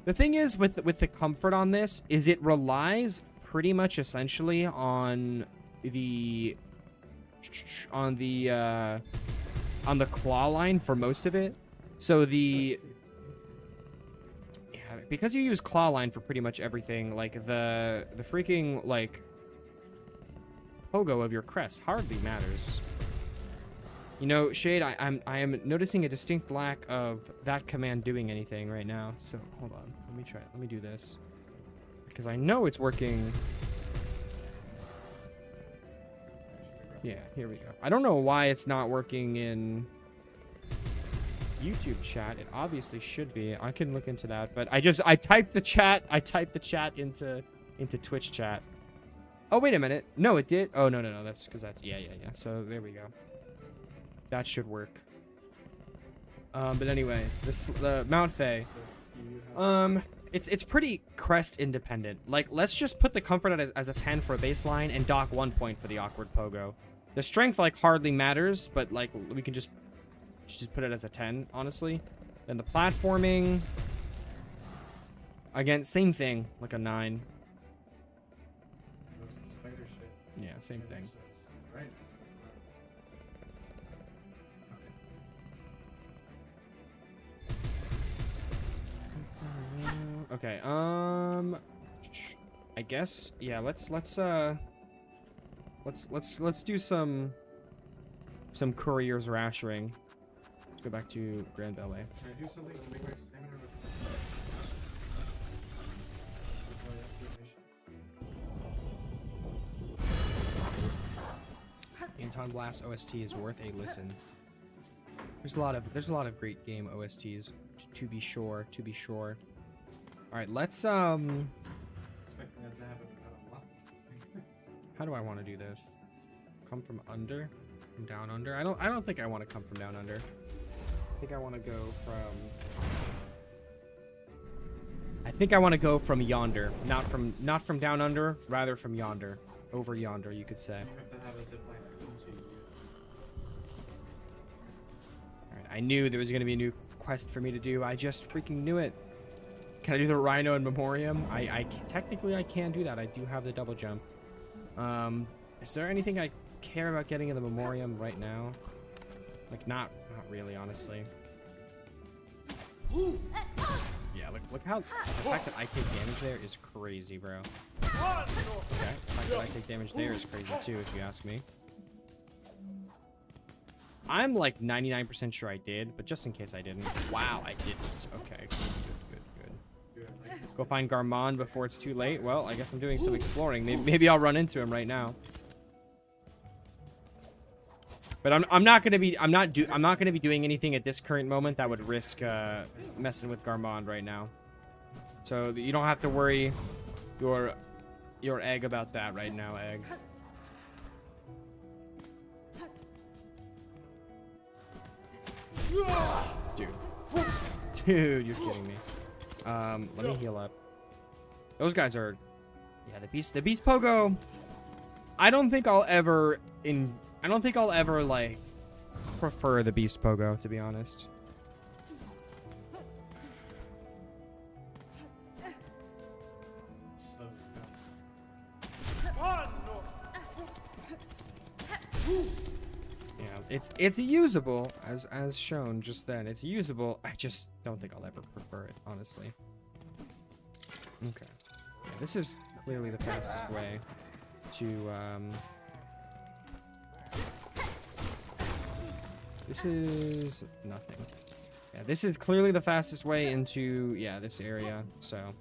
the thing is with the comfort on this is it relies pretty much essentially on the claw line for most of it. So because you use claw line for pretty much everything, like the freaking like pogo of your crest hardly matters. You know, Shade, I am noticing a distinct lack of that command doing anything right now. So hold on, let me try it. Let me do this because I know it's working. Yeah, here we go. I don't know why it's not working in YouTube chat. It obviously should be. I can look into that, but I typed the chat. I typed the chat into Twitch chat. Oh wait a minute. No, it did. Oh no. That's because that's yeah. So there we go. That should work. But anyway, the Mount Fae. It's pretty crest independent. Like, let's just put the comfort as a 10 for a baseline and dock 1 point for the awkward pogo. The strength like hardly matters, but like we can just put it as a 10, honestly. Then the platforming, again, same thing, like a 9. Yeah, same thing. Okay, I guess, yeah, let's do some courier's rationing. Let's go back to Grand Ballet. Can I do something to make my stamina? Anton Blast OST is worth a listen. There's a lot of great game OSTs, to be sure. All right, let's Expecting that to happen a lot. How do I want to do this? Come from under? From down under? I don't think I want to come from down under. I think I want to go from yonder. Not from down under, rather from yonder. Over yonder, you could say. You have to have a zip line into you. Alright, I knew there was gonna be a new quest for me to do. I just freaking knew it. Can I do the Rhino in Memoriam? Technically I can do that. I do have the double jump. Is there anything I care about getting in the Memoriam right now? Like, not really, honestly. Yeah, look how the fact that I take damage there is crazy, bro. Okay, the fact that I take damage there is crazy too, if you ask me. I'm like 99% sure I did, but just in case I didn't. Wow, I didn't. Okay, good. Go find Garmon before it's too late. Well, I guess I'm doing some exploring. Maybe I'll run into him right now. But I'm not gonna be doing anything at this current moment that would risk messing with Garmon right now. So you don't have to worry your egg about that right now, egg. Dude. Dude, you're kidding me. Let me heal up. Those guys are... Yeah, the beast pogo... I don't think I'll ever like prefer the beast pogo, to be honest. So Yeah, it's usable as shown just then. It's usable. I just don't think I'll ever prefer it, honestly. Okay. Yeah, this is clearly the fastest way to this is nothing. Yeah, this is clearly the fastest way into, yeah, this area, so.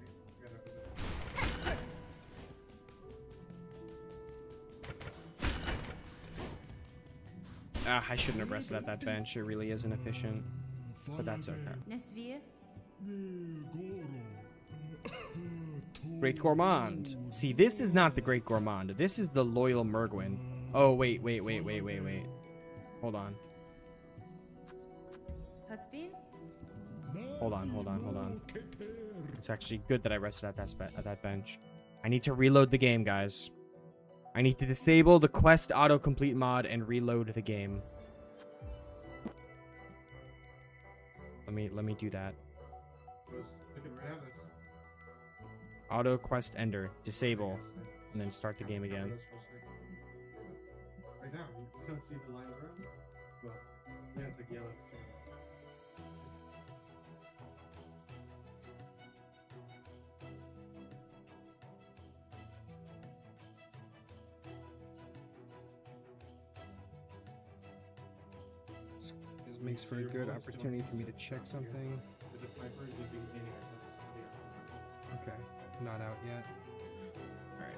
Ah, I shouldn't have rested at that bench. It really isn't efficient, but that's okay. Great Gourmand. See, this is not the Great Gourmand. This is the Loyal Mergwin. Oh, wait. Hold on. Hold on. It's actually good that I rested at that bench. I need to reload the game, guys. I need to disable the quest autocomplete mod and reload the game. Let me do that. Auto quest ender, disable, and then start the game again. Right now, you don't see the lines around this? Well, yeah, it's like yellow. This makes for a good opportunity for me to check something. Okay, not out yet. Alright.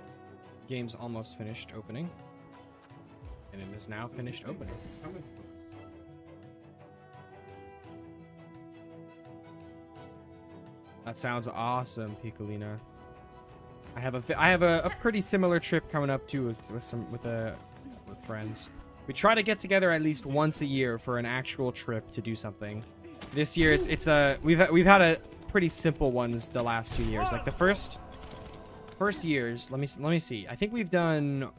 Game's almost finished opening. And it is now finished opening. That sounds awesome, Piccolina. I have a pretty similar trip coming up too with friends. We try to get together at least once a year for an actual trip to do something. This year we've had a pretty simple ones the last 2 years. Like the first years, let me see. I think we've done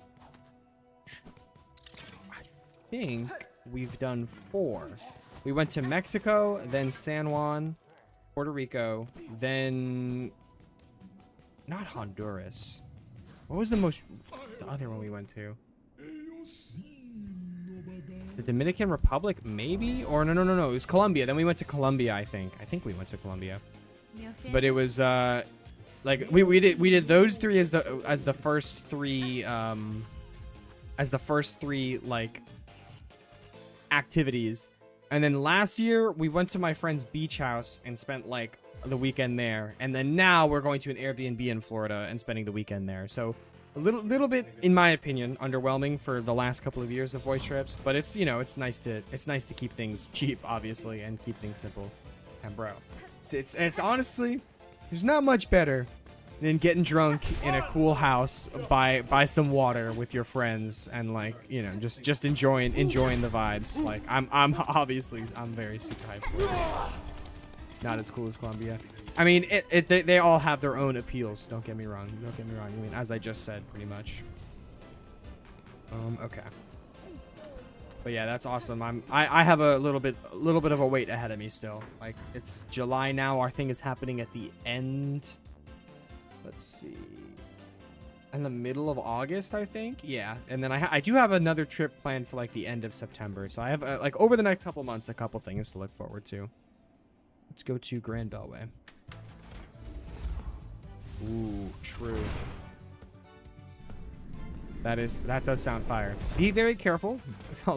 4. We went to Mexico, then San Juan, Puerto Rico, then not Honduras. What was the other one we went to? The Dominican Republic, maybe? Or no. It was Colombia. Then we went to Colombia, I think. I think we went to Colombia. But it was like we did those 3 as the first 3 like activities. And then last year we went to my friend's beach house and spent like the weekend there. And then now we're going to an Airbnb in Florida and spending the weekend there. So a little bit, in my opinion, underwhelming for the last couple of years of voice trips, but it's, you know, it's nice to keep things cheap, obviously, and keep things simple. And bro, it's honestly, there's not much better than getting drunk in a cool house by some water with your friends and, like, you know, just enjoying the vibes. Like I'm very super hyped for it. Not as cool as Colombia. I mean, they all have their own appeals. Don't get me wrong. I mean, as I just said, pretty much. Okay. But yeah, that's awesome. I have a little bit of a wait ahead of me still. Like, it's July now. Our thing is happening at the end. Let's see. In the middle of August, I think. Yeah, and then I do have another trip planned for like the end of September. So I have like over the next couple months, a couple things to look forward to. Let's go to Grand Beltway. Ooh, true. That does sound fire. Be very careful. A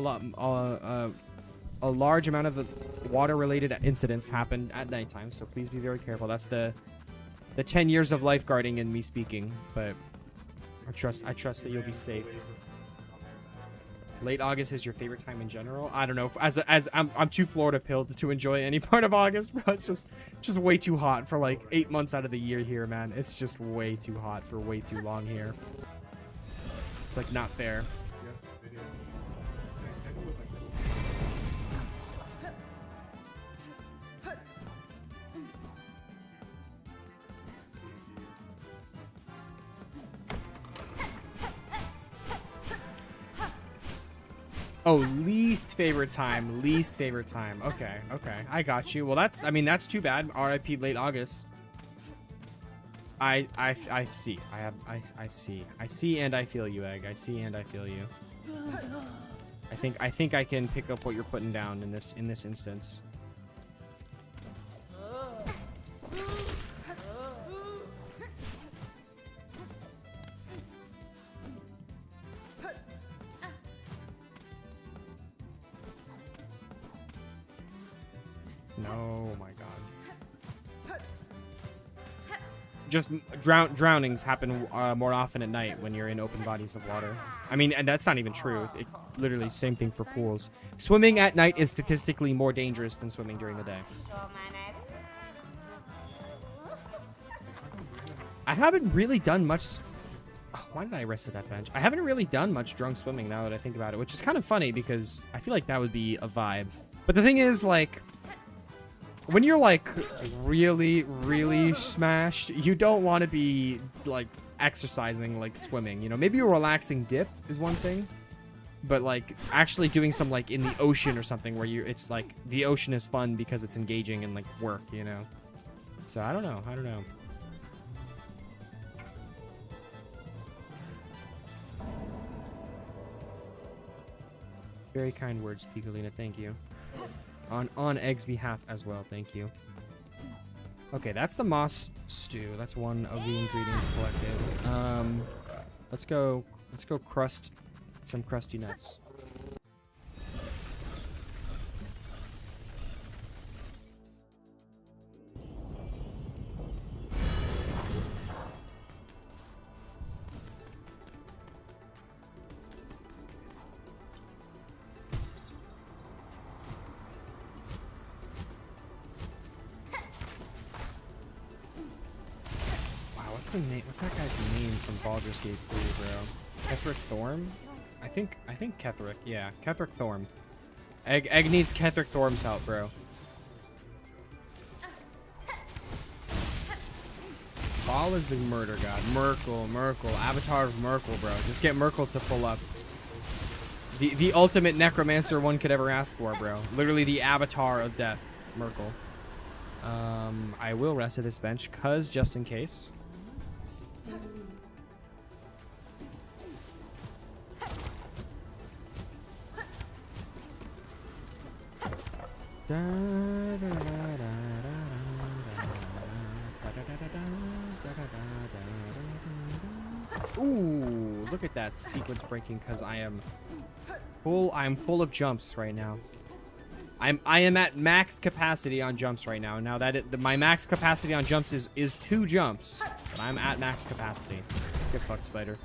large amount of the water-related incidents happen at nighttime, so please be very careful. That's the 10 years of lifeguarding in me speaking, but I trust that you'll be safe. Late August is your favorite time in general? I don't know. As I'm too Florida pilled to enjoy any part of August, bro. It's just way too hot for like 8 months out of the year here, man. It's just way too hot for way too long here. It's like not fair. Oh, least favorite time. Least favorite time. Okay, okay. I got you. Well, that's, I mean, that's too bad. RIP late August. I see. I see. I see and I feel you, Egg. I see and I feel you. I think I can pick up what you're putting down in this instance. No, my God. Just drownings happen more often at night when you're in open bodies of water. I mean, and that's not even true. It literally same thing for pools. Swimming at night is statistically more dangerous than swimming during the day. I haven't really done much. Oh, why did I rest at that bench? I haven't really done much drunk swimming now that I think about it, which is kind of funny because I feel like that would be a vibe. But the thing is, like, when you're like really smashed, you don't want to be like exercising like swimming, you know. Maybe a relaxing dip is one thing, but like actually doing some like in the ocean or something where it's like the ocean is fun because it's engaging and like work, you know. So I don't know. Very kind words, Piccolina. Thank you. On Egg's behalf as well, thank you. Okay, that's the moss stew. That's one of the ingredients collected. Let's go crust some crusty nuts. What's that guy's name from Baldur's Gate 3, bro? Ketheric Thorm? I think Ketheric. Yeah, Ketheric Thorm. Egg needs Ketheric Thorm's help, bro. Baal is the murder god. Merkel, Avatar of Merkel, bro. Just get Merkel to pull up. The ultimate necromancer one could ever ask for, bro. Literally the avatar of death, Merkel. I will rest at this bench, cause just in case. Ooh, look at that sequence breaking because I'm full of jumps right now. I am at max capacity on jumps right now. Now that my max capacity on jumps is 2 jumps, but I'm at max capacity. Get fucked, spider.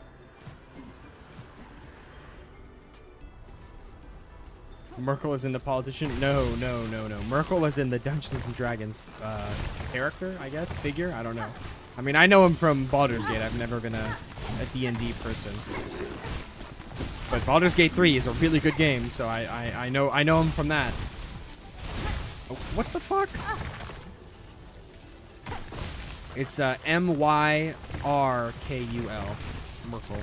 Merkel is in the politician? No. Merkel is in the Dungeons and Dragons character, I guess, figure. I don't know. I mean, I know him from Baldur's Gate. I've never been a D&D person. But Baldur's Gate 3 is a really good game, so I know him from that. Oh, what the fuck? It's M-Y-R-K-U-L. Merkel.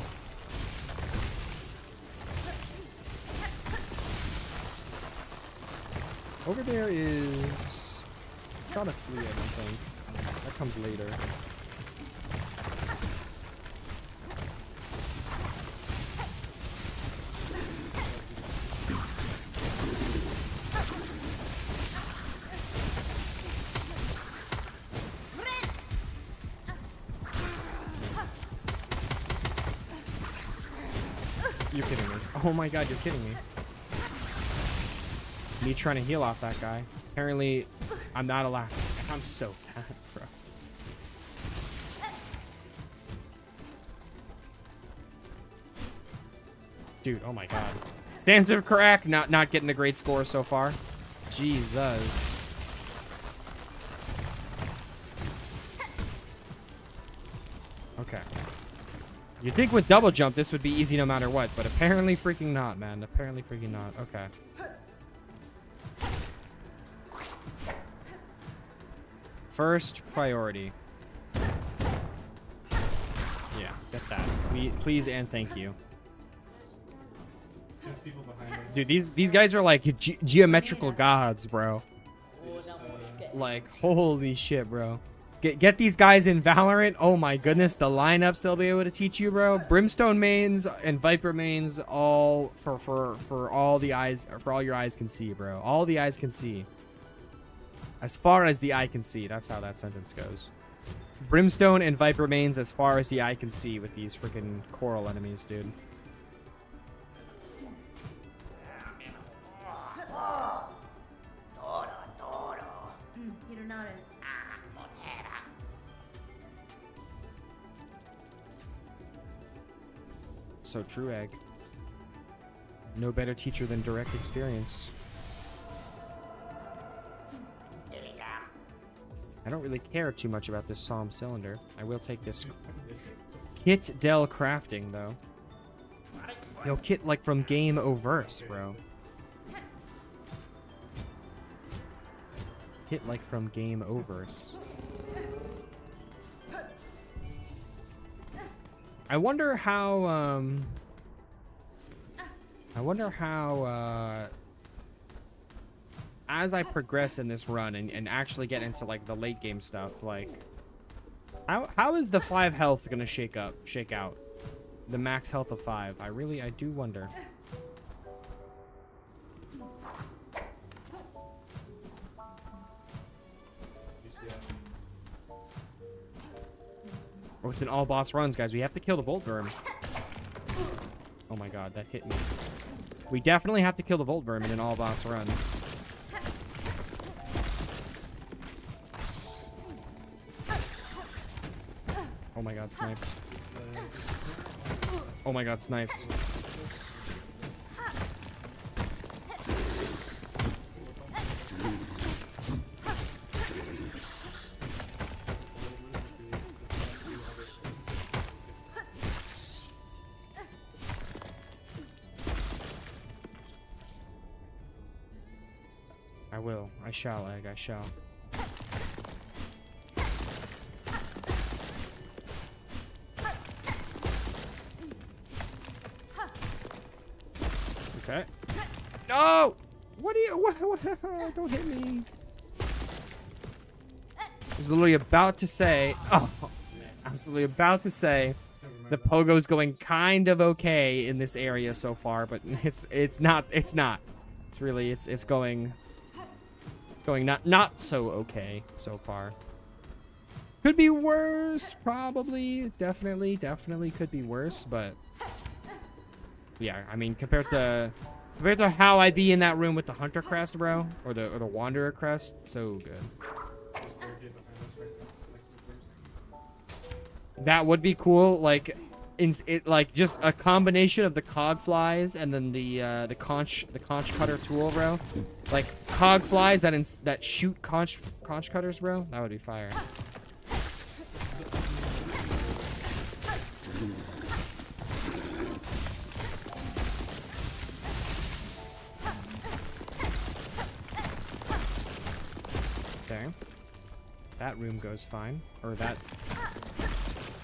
Over there is not a flea, I don't think. That comes later. You're kidding me. Oh my god, you're kidding me. Me trying to heal off that guy. Apparently, I'm not allowed. I'm so bad, bro. Dude, oh my god. Stands of correct. Not getting a great score so far. Jesus. Okay. You'd think with double jump this would be easy no matter what, but apparently freaking not, man. Apparently freaking not. Okay. First priority. Yeah, get that. Please and thank you. There's people behind us. Dude, these guys are like geometrical gods, bro. They just, Like, holy shit, bro. Get these guys in Valorant. Oh my goodness, the lineups they'll be able to teach you, bro. Brimstone mains and Viper mains, all for all the eyes, for all your eyes can see, bro. All the eyes can see. As far as the eye can see. That's how that sentence goes. Brimstone and Viper mains as far as the eye can see with these freaking coral enemies, dude. So true, Egg. No better teacher than direct experience. I don't really care too much about this Psalm cylinder. I will take this Kit Del crafting, though. Yo, Kit, like, from Game Overse, bro. Kit, like, from Game Overse. I wonder how, as I progress in this run and actually get into, like, the late game stuff, like, how is the 5 health gonna shake out? The max health of 5. I do wonder. Oh, it's in all boss runs, guys. We have to kill the Volt Verm. Oh my god, that hit me. We definitely have to kill the Volt Verm in an all boss run. Oh my god, sniped. Oh my god, sniped. I will. I shall, Egg. I shall. Okay. No! What do you... What, don't hit me. I was literally about to say... Oh, I was literally about to say... The pogo's going kind of okay in this area so far, but it's not. It's really... It's going... It's going not so okay so far. Could be worse, probably. Definitely could be worse, but yeah, I mean compared to how I be in that room with the Hunter Crest, bro, or the Wanderer Crest, so good. That would be cool, like like just a combination of the cog flies and then the conch cutter tool, bro. Like cog flies that shoot conch cutters, bro. That would be fire. Okay. That room goes fine, or that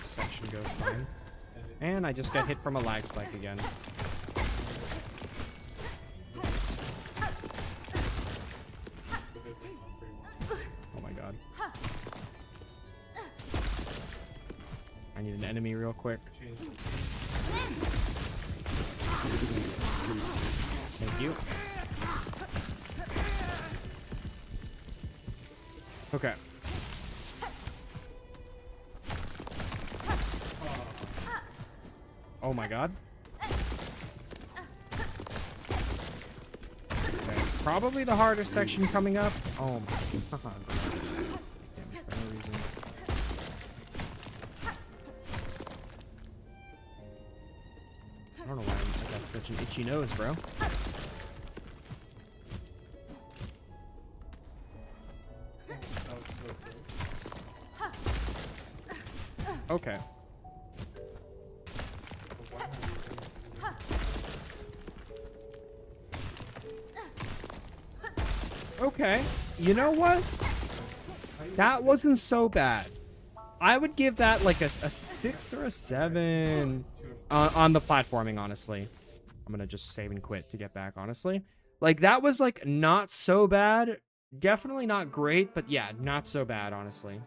section goes fine. And I just got hit from a lag spike again. Oh my god. I need an enemy real quick. Thank you. Okay. Oh my god. Okay. Probably the hardest section coming up. Oh my god. Damn, for no reason. I don't know why I got such an itchy nose, bro. Okay. Okay, you know what? That wasn't so bad. I would give that like a 6 or a 7 on the platforming, honestly. I'm gonna just save and quit to get back, honestly. Like, that was, like, not so bad. Definitely not great, but yeah, not so bad, honestly. Are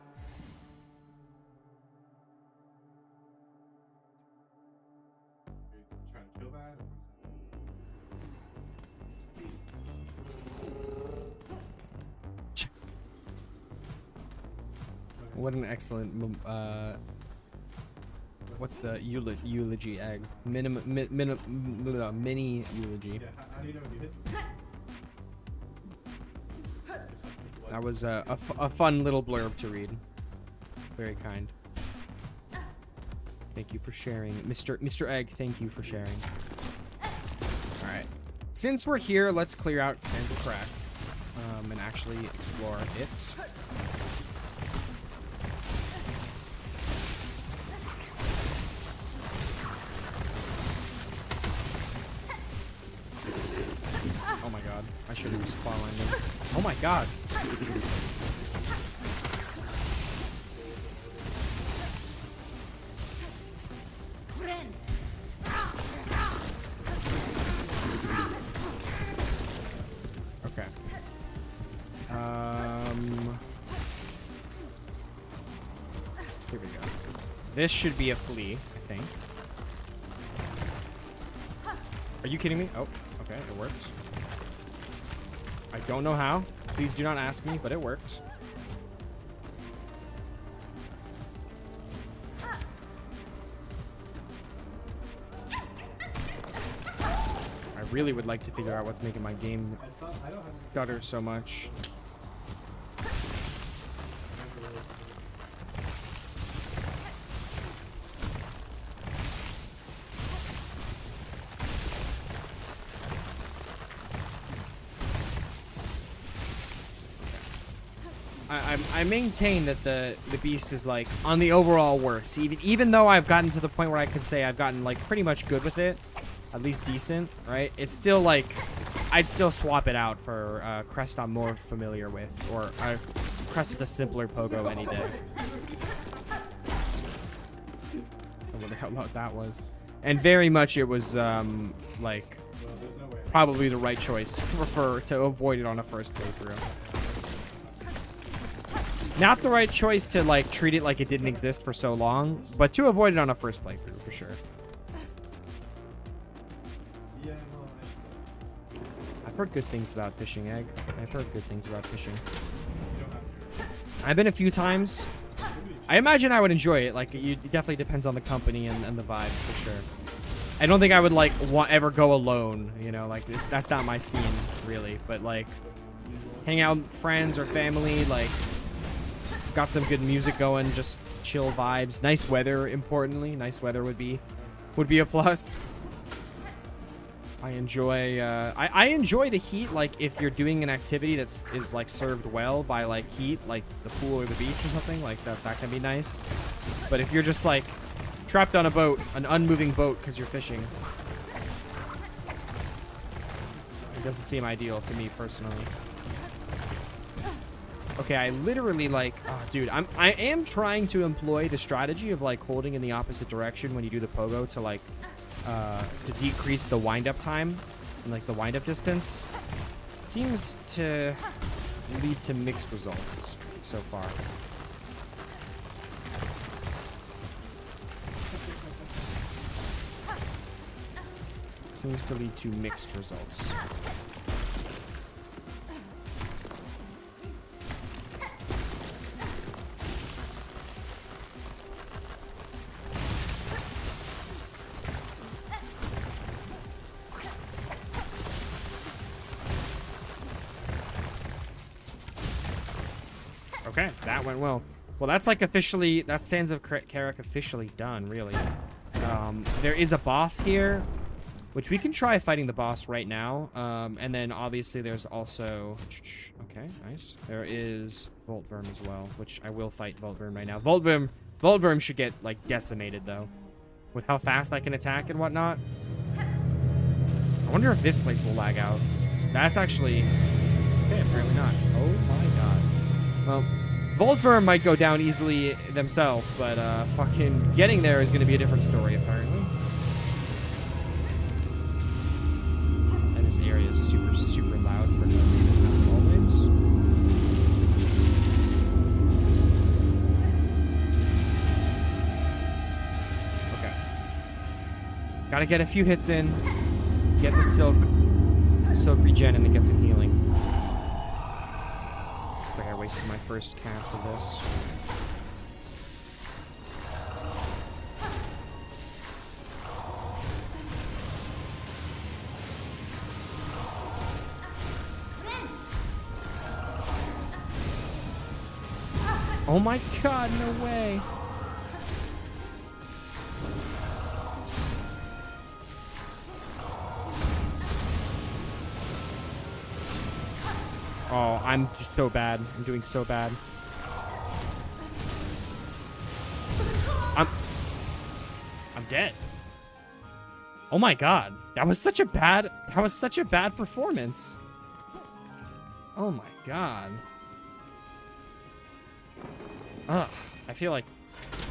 you trying to kill that? Or What an excellent, what's the eulogy egg? Mini eulogy. yeah, how do you know when you hit something? That was a fun little blurb to read. Very kind. Thank you for sharing. Mr. Egg, thank you for sharing. Alright. Since we're here, let's clear out Sands of Crack. And actually explore it. Oh my god. I should have following him. Oh my god. Okay. Here we go. This should be a flea, I think. Are you kidding me? Oh, okay, it worked. I don't know how. Please do not ask me, but it worked. I really would like to figure out what's making my game I don't have to stutter so much. I maintain that the beast is like on the overall worst. Even though I've gotten to the point where I could say I've gotten like pretty much good with it, at least decent, right? It's still like I'd still swap it out for a crest I'm more familiar with, or a crest with a simpler pogo any day. I wonder how loud that was. And very much it was like there's no way. probably the right choice to avoid it on a first playthrough. Not the right choice to, like, treat it like it didn't exist for so long, but to avoid it on a first playthrough, for sure. Yeah, no, I've heard good things about fishing, Egg. I've heard good things about fishing. you don't have to. I've been a few times. I imagine I would enjoy it. Like, it definitely depends on the company and the vibe, for sure. I don't think I would, like, ever go alone, you know? Like, that's not my scene, really. But, like, hang out with friends or family, like... Got some good music going, just chill vibes. Nice weather, importantly. Nice weather would be a plus. I enjoy I enjoy the heat, like if you're doing an activity is like served well by like heat, like the pool or the beach or something, like that can be nice. But if you're just like trapped on a boat, an unmoving boat because you're fishing, it doesn't seem ideal to me personally. Okay, I literally like, oh, dude, I am trying to employ the strategy of like holding in the opposite direction when you do the pogo to like, to decrease the wind-up time and like the wind-up distance. Seems to lead to mixed results so far. Seems to lead to mixed results. Okay, that went well. Well, that's like officially, that Sands of Carrick officially done, really. There is a boss here, which we can try fighting the boss right now. And then obviously there's also, okay, nice. There is Voltverm as well, which I will fight Voltverm right now. Voltverm should get like decimated though, with how fast I can attack and whatnot. I wonder if this place will lag out. That's actually, okay, apparently not. Oh my god. Well, Voltverm might go down easily themselves, but fucking getting there is going to be a different story, apparently. is super, super loud for no reason, not always. Okay. Gotta get a few hits in. Get the silk regen and then get some healing. Looks like I wasted my first cast of this. Oh my god, no way. Oh, I'm just so bad. I'm doing so bad. I'm dead. Oh my god. That was such a bad performance. Oh my god. Ugh, I feel like,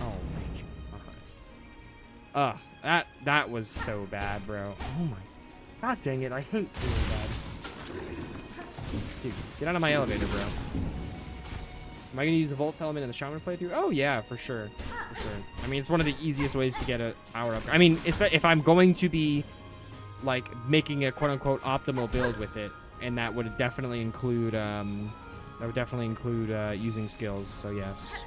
oh my god. Ugh, that was so bad, bro. Oh my, god dang it, I hate doing that. Dude, get out of my elevator, bro. Am I gonna use the Volt element in the Shaman playthrough? Oh yeah, for sure, for sure. I mean, it's one of the easiest ways to get a power up. I mean, if I'm going to be, like, making a quote-unquote optimal build with it, and that would definitely include, using skills, so yes.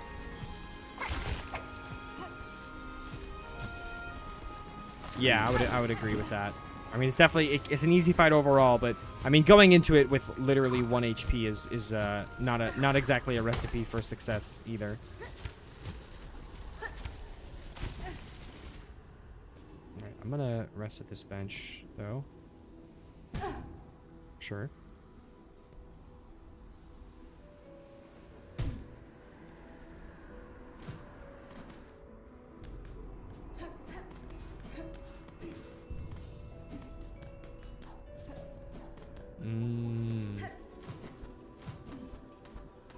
Yeah, I would agree with that. I mean, it's definitely, it's an easy fight overall, but I mean, going into it with literally 1 HP is not exactly a recipe for success either. Alright, I'm gonna rest at this bench, though. Sure.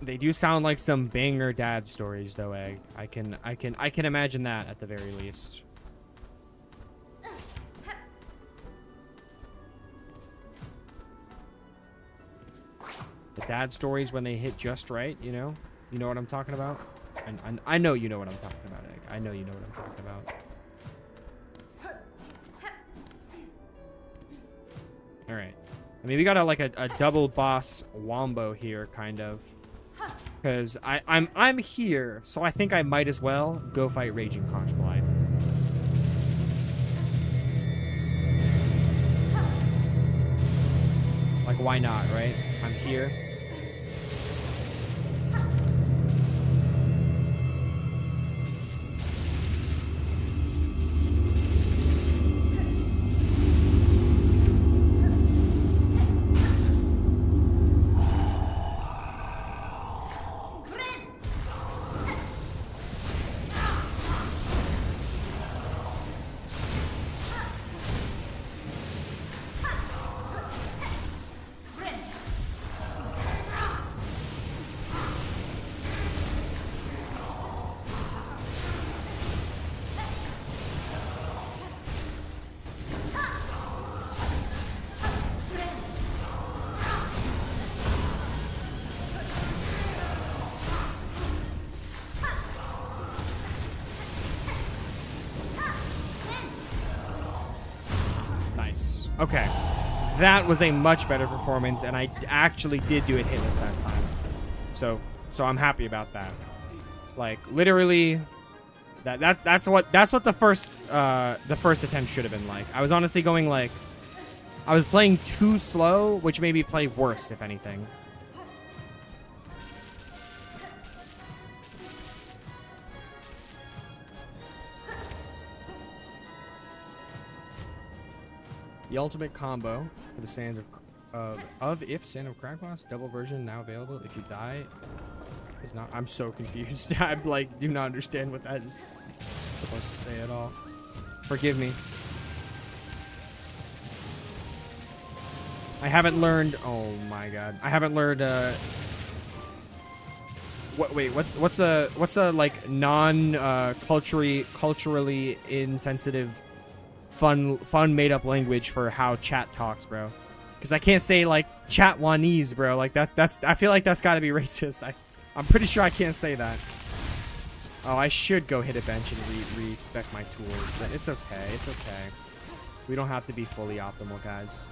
They do sound like some banger dad stories, though, Egg. I can imagine that at the very least. The dad stories when they hit just right, you know? You know what I'm talking about? And I know you know what I'm talking about, Egg. I know you know what I'm talking about. Alright. I mean, we got a double boss wombo here, kind of. Because I'm here, so I think I might as well go fight Raging Conchfly. Like, why not, right? I'm here. Okay, that was a much better performance, and I actually did do it hitless that time. So I'm happy about that. Like, literally, that's what the first attempt should have been like. I was honestly going like, I was playing too slow, which made me play worse, if anything. The ultimate combo for the Sand of if Sand of Cragmoss double version now available. If you die, is not. I'm so confused. I like do not understand what that is supposed to say at all. Forgive me. I haven't learned. Oh my god, I haven't learned. What's a like culturally insensitive fun made up language for how chat talks, bro? Because I can't say, like, Chatwanese, bro. Like, I feel like that's got to be racist. I'm pretty sure I can't say that. Oh, I should go hit a bench and respec my tools, but it's okay. It's okay. We don't have to be fully optimal, guys.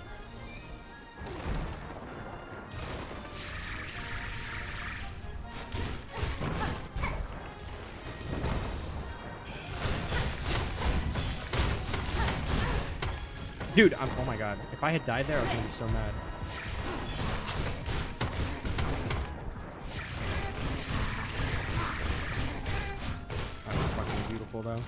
Dude, oh my god. If I had died there, I was gonna be so mad. That was fucking beautiful, though.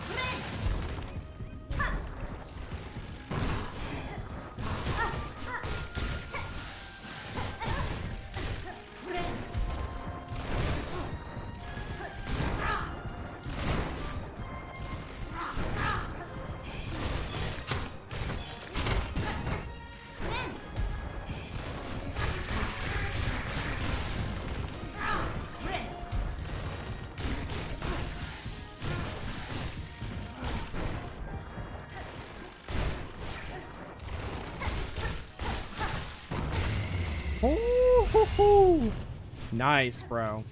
Nice, bro.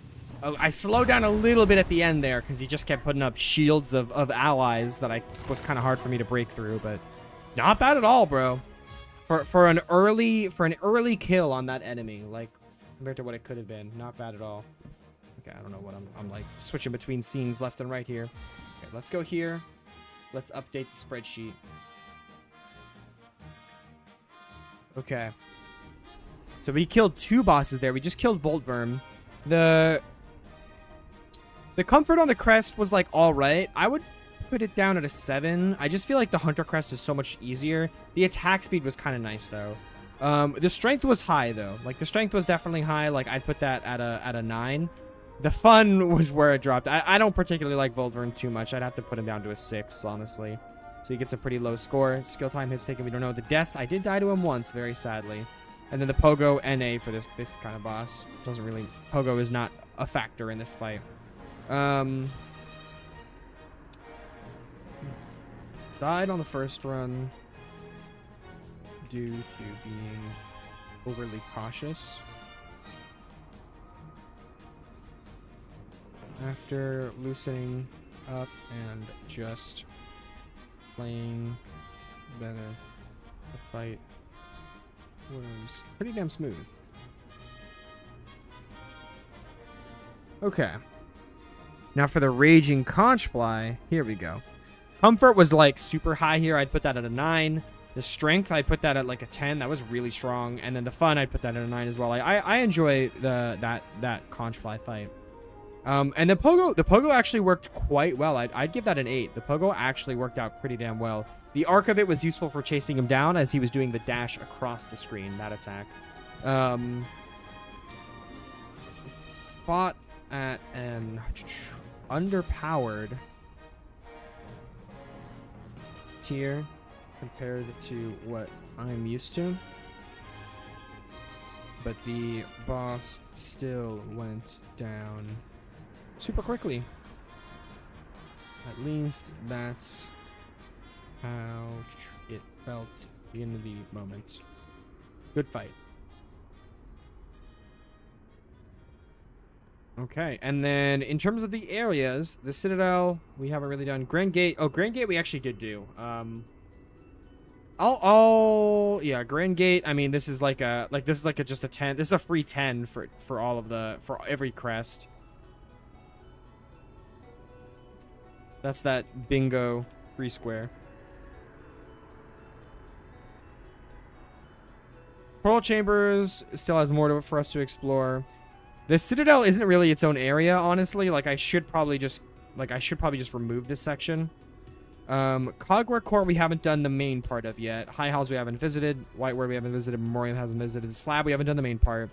Oh, I slowed down a little bit at the end there because he just kept putting up shields of allies that was kind of hard for me to break through, but not bad at all, bro. For an early kill on that enemy, like compared to what it could have been, not bad at all. Okay, I don't know what I'm like switching between scenes left and right here. Okay, let's go here. Let's update the spreadsheet. Okay. So we killed 2 bosses there. We just killed Boltburn. The comfort on the crest was like all right. I would put it down at a 7. I just feel like the hunter crest is so much easier. The attack speed was kind of nice though. The strength was high though. Like the strength was definitely high. Like I'd put that at a 9. The fun was where it dropped. I don't particularly like Boltburn too much. I'd have to put him down to a 6 honestly. So he gets a pretty low score. Skill time hits taken. We don't know the deaths. I did die to him once, very sadly. And then the Pogo NA for this kind of boss. Doesn't really... Pogo is not a factor in this fight. Died on the first run due to being overly cautious. After loosening up and just playing better, the fight was pretty damn smooth. Okay. Now for the Raging Conchfly, here we go. Comfort was like super high here. I'd put that at a 9. The strength, I'd put that at like a 10. That was really strong. And then the fun, I'd put that at a 9 as well. I enjoy that Conchfly fight. And the Pogo actually worked quite well. I'd give that an 8. The Pogo actually worked out pretty damn well. The arc of it was useful for chasing him down as he was doing the dash across the screen, that attack. Fought at an underpowered tier compared to what I'm used to. But the boss still went down super quickly. At least that's how it felt in the moment. Good fight. Okay, and then in terms of the areas, the Citadel, we haven't really done. Grand Gate, oh, Grand Gate we actually did do. Yeah, Grand Gate, I mean, this is like just a 10. This is a free 10 for every crest. That's that bingo free square. Pearl Chambers still has more for us to explore. The Citadel isn't really its own area, honestly. Like I should probably just remove this section. Cogware Court we haven't done the main part of yet. High Halls we haven't visited. Whiteward we haven't visited. Memorial hasn't visited. Slab we haven't done the main part.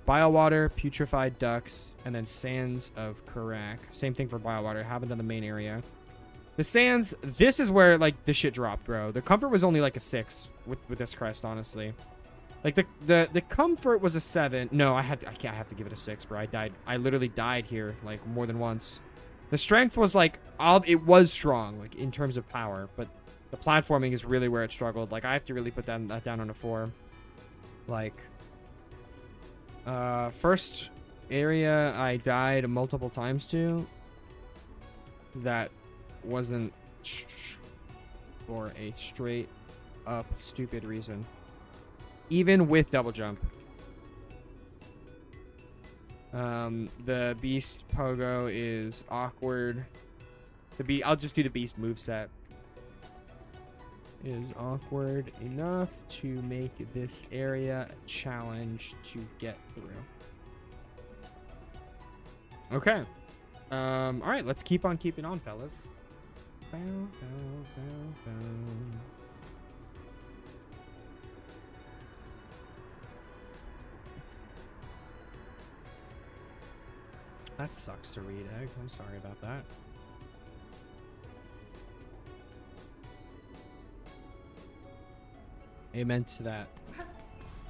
Biowater, Putrefied Ducks, and then Sands of Karak. Same thing for Biowater. Haven't done the main area. The Sands, this is where like the shit dropped, bro. The comfort was only like a 6 with this crest, honestly. Like the comfort was a 7. No, I have to give it a 6, bro. I literally died here like more than once. The strength was like it was strong like in terms of power, but the platforming is really where it struggled. Like I have to really put that down on a 4. Like, first area I died multiple times to, that wasn't for a straight up stupid reason. Even with double jump. The beast pogo is awkward. I'll just do the beast moveset. Is awkward enough to make this area a challenge to get through. Okay. All right, let's keep on keeping on, fellas. Bow, bow, bow, bow. That sucks to read, Egg. I'm sorry about that. Amen to that.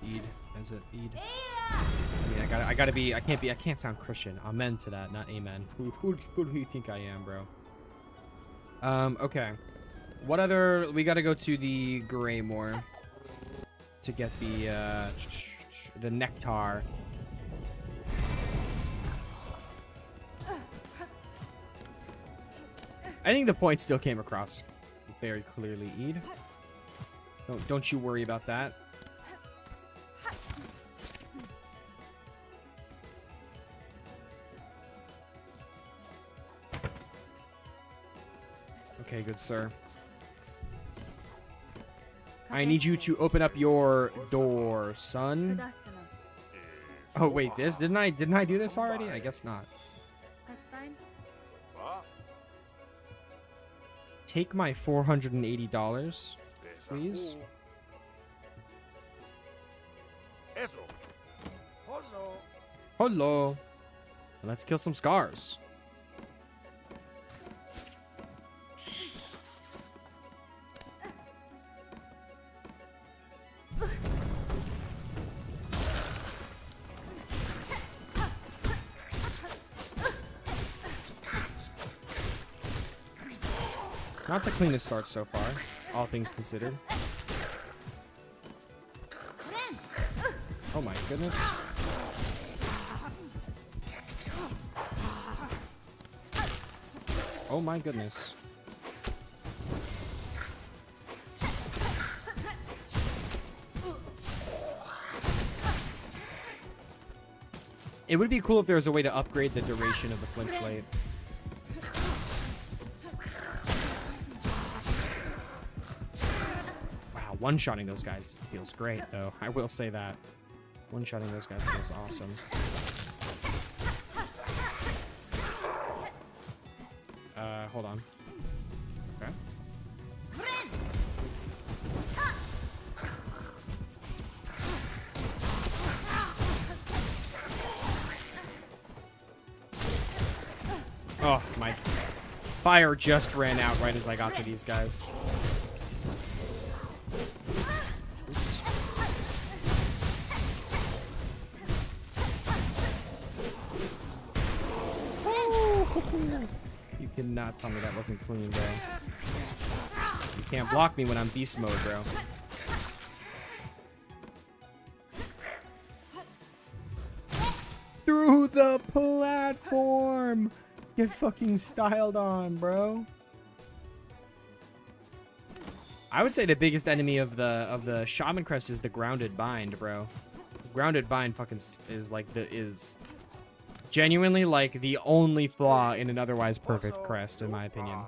Eid. Is it Eid? I mean, I gotta be. I can't sound Christian. Amen to that, not amen. Who do you think I am, bro? Okay. What other? We gotta go to the Greymoor to get the nectar. I think the point still came across very clearly, Eid. Don't you worry about that. Okay, good sir. I need you to open up your door, son. Oh wait, didn't I do this already? I guess not. That's fine. Take my $480, please. Hello. Let's kill some scars. Not the cleanest start so far, all things considered. Oh my goodness. Oh my goodness. It would be cool if there was a way to upgrade the duration of the flint slate. Wow, one-shotting those guys feels great, though. I will say that. One-shotting those guys feels awesome. Hold on. Okay. Oh, my fire just ran out right as I got to these guys. Oops. You cannot tell me that wasn't clean, bro. You can't block me when I'm beast mode, bro. Through the platform! Get fucking styled on, bro. I would say the biggest enemy of the Shaman Crest is the Grounded Bind, bro. Grounded Bind fucking is genuinely like the only flaw in an otherwise perfect crest, in my opinion.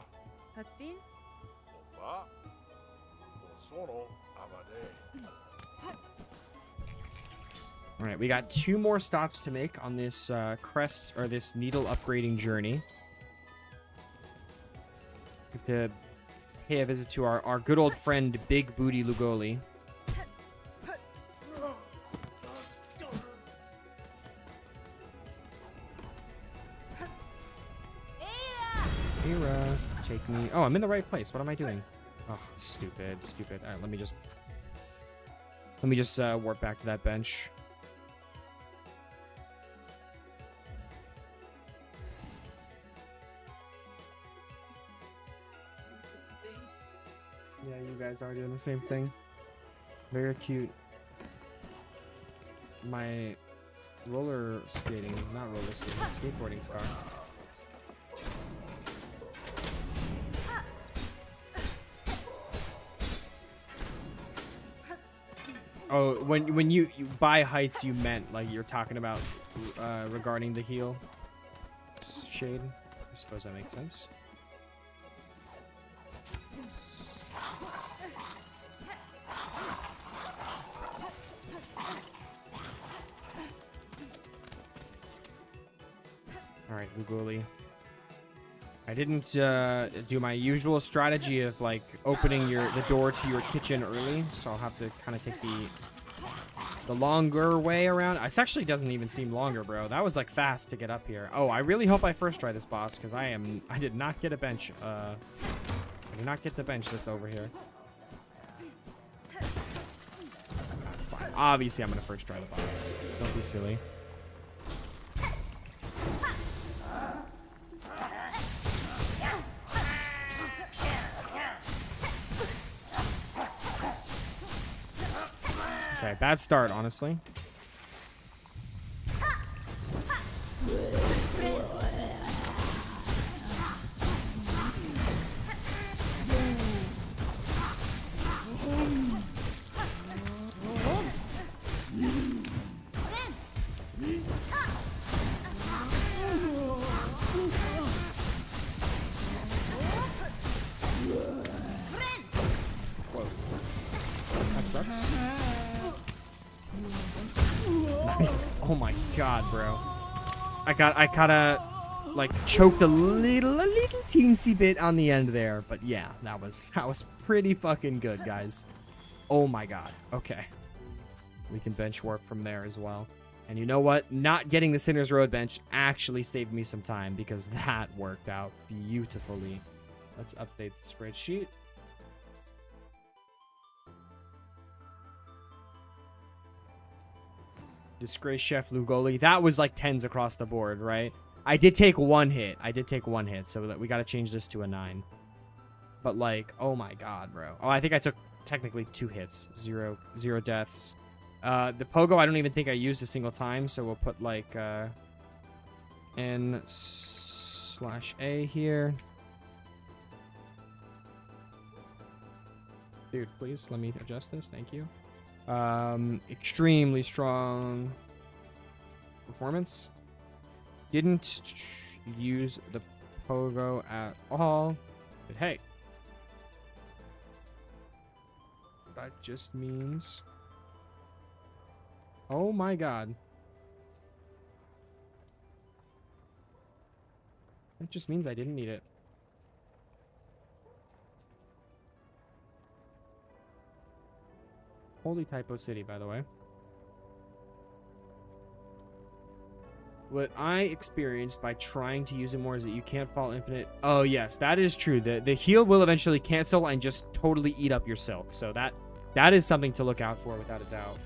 All right, we got 2 more stops to make on this crest or this needle upgrading journey. We have to pay a visit to our good old friend Big Booty Lugoli. Hera, take me. Oh, I'm in the right place. What am I doing? Oh, stupid. All right, let me just warp back to that bench. Yeah, you guys are doing the same thing. Very cute. my roller skating, not roller skating, skateboarding scar. Oh, when you by heights, you meant like you're talking about regarding the heel shade. I suppose that makes sense. All right, Ugoli. I didn't do my usual strategy of like opening the door to your kitchen early, so I'll have to kind of take the longer way around. It actually doesn't even seem longer, bro. That was like fast to get up here. Oh, I really hope I first try this boss because I did not get a bench. I did not get the bench that's over here. That's fine. Obviously, I'm gonna first try the boss. Don't be silly. Okay, bad start, honestly. Whoa. That sucks. Nice. Oh my god, bro. I kinda like choked a little teensy bit on the end there, but yeah, that was pretty fucking good, guys. Oh my god. Okay. We can bench warp from there as well. And you know what? Not getting the Sinner's Road bench actually saved me some time because that worked out beautifully. Let's update the spreadsheet. Disgrace Chef Lugoli. That was like 10s across the board, right? I did take one hit. So that we got to change this to a 9. But like, oh my god, bro. Oh, I think I took technically 2 hits. Zero deaths. The pogo, I don't even think I used a single time. So we'll put like N/A here. Dude, please let me adjust this. Thank you. Extremely strong performance. Didn't use the pogo at all, but hey, that just means, oh my god, that just means I didn't need it. Holy Typo City, by the way. What I experienced by trying to use it more is that you can't fall infinite. Oh, yes, that is true. The heal will eventually cancel and just totally eat up your silk. So that is something to look out for without a doubt.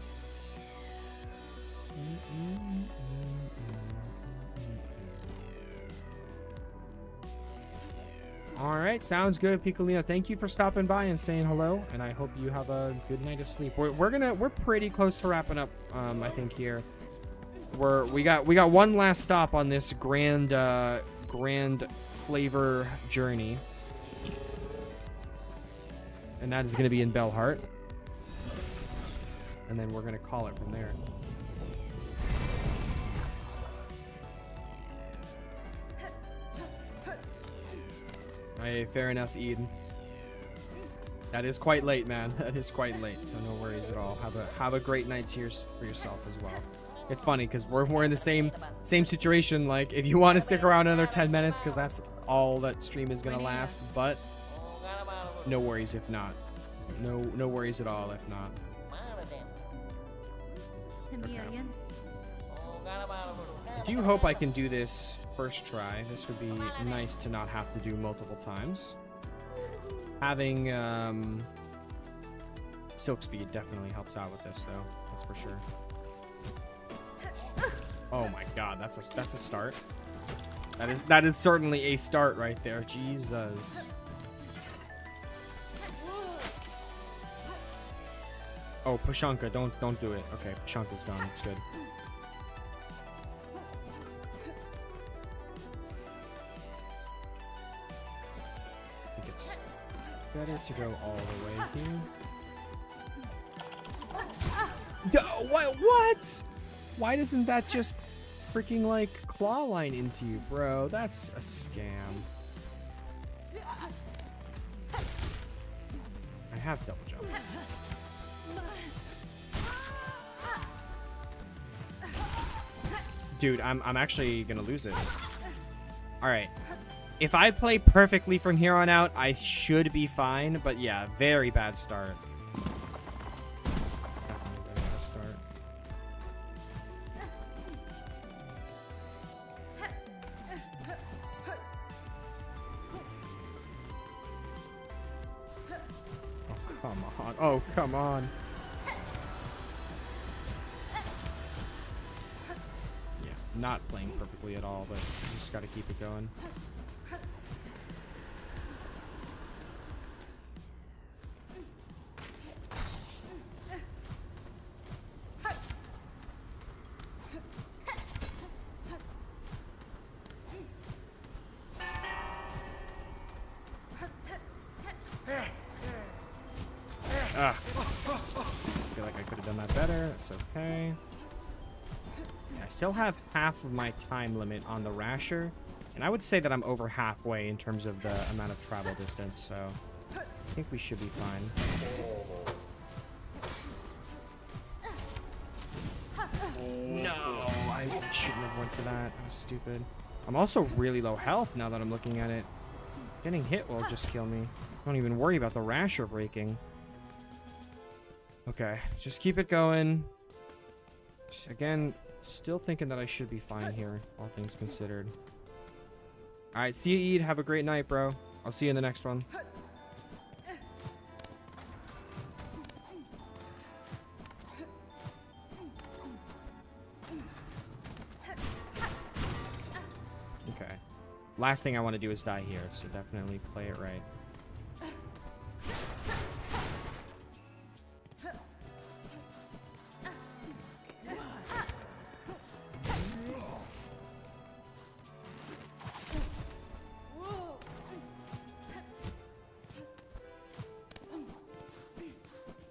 All right, sounds good, Piccolino. Thank you for stopping by and saying hello, and I hope you have a good night of sleep. We're pretty close to wrapping up, I think here. We got one last stop on this grand flavor journey, and that is going to be in Bellheart, and then we're going to call it from there. Hey, fair enough, Eden. That is quite late, man. That is quite late, so no worries at all. Have a great night for yourself as well. It's funny because we're in the same situation. Like, if you want to stick around another 10 minutes, because that's all that stream is gonna last. But no worries if not. No worries at all if not. Okay. I do hope I can do this first try. This would be nice to not have to do multiple times. Having silk speed definitely helps out with this, though. That's for sure. Oh my god, that's a start. That is certainly a start right there. Jesus. Oh, Pashanka, don't do it. Okay, Pashanka's gone. It's good. I think it's better to go all the way here. What? Why doesn't that just freaking like claw line into you, bro? That's a scam. I have double jump. Dude, I'm actually gonna lose it. All right. If I play perfectly from here on out, I should be fine. But yeah, very bad start. Definitely very bad start. Oh, come on. Oh, come on. Yeah, not playing perfectly at all, but you just gotta keep it going. Ah. I feel like I could have done that better. That's okay. Yeah, I still have half of my time limit on the Rasher, and I would say that I'm over halfway in terms of the amount of travel distance, so I think we should be fine. No, I shouldn't have went for that. That was stupid. I'm also really low health now that I'm looking at it. Getting hit will just kill me. Don't even worry about the Rasher breaking. Okay, just keep it going. Again, still thinking that I should be fine here, all things considered. Alright, see you, Eid. Have a great night, bro. I'll see you in the next one. Okay. Last thing I want to do is die here, so definitely play it right.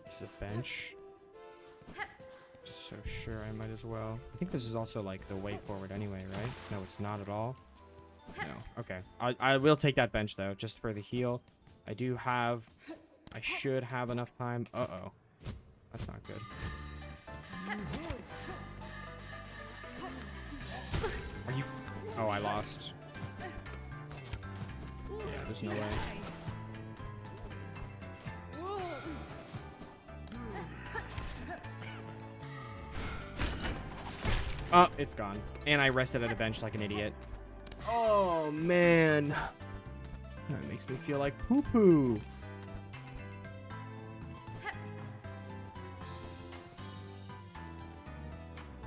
This is a bench. So sure, I might as well. I think this is also like the way forward anyway, right? No, it's not at all. No. Okay. I will take that bench though, just for the heal. I should have enough time. Uh-oh. That's not good. Are you... Oh, I lost. Yeah, there's no way. Oh, it's gone. And I rested at a bench like an idiot. Oh, man. That makes me feel like poo-poo.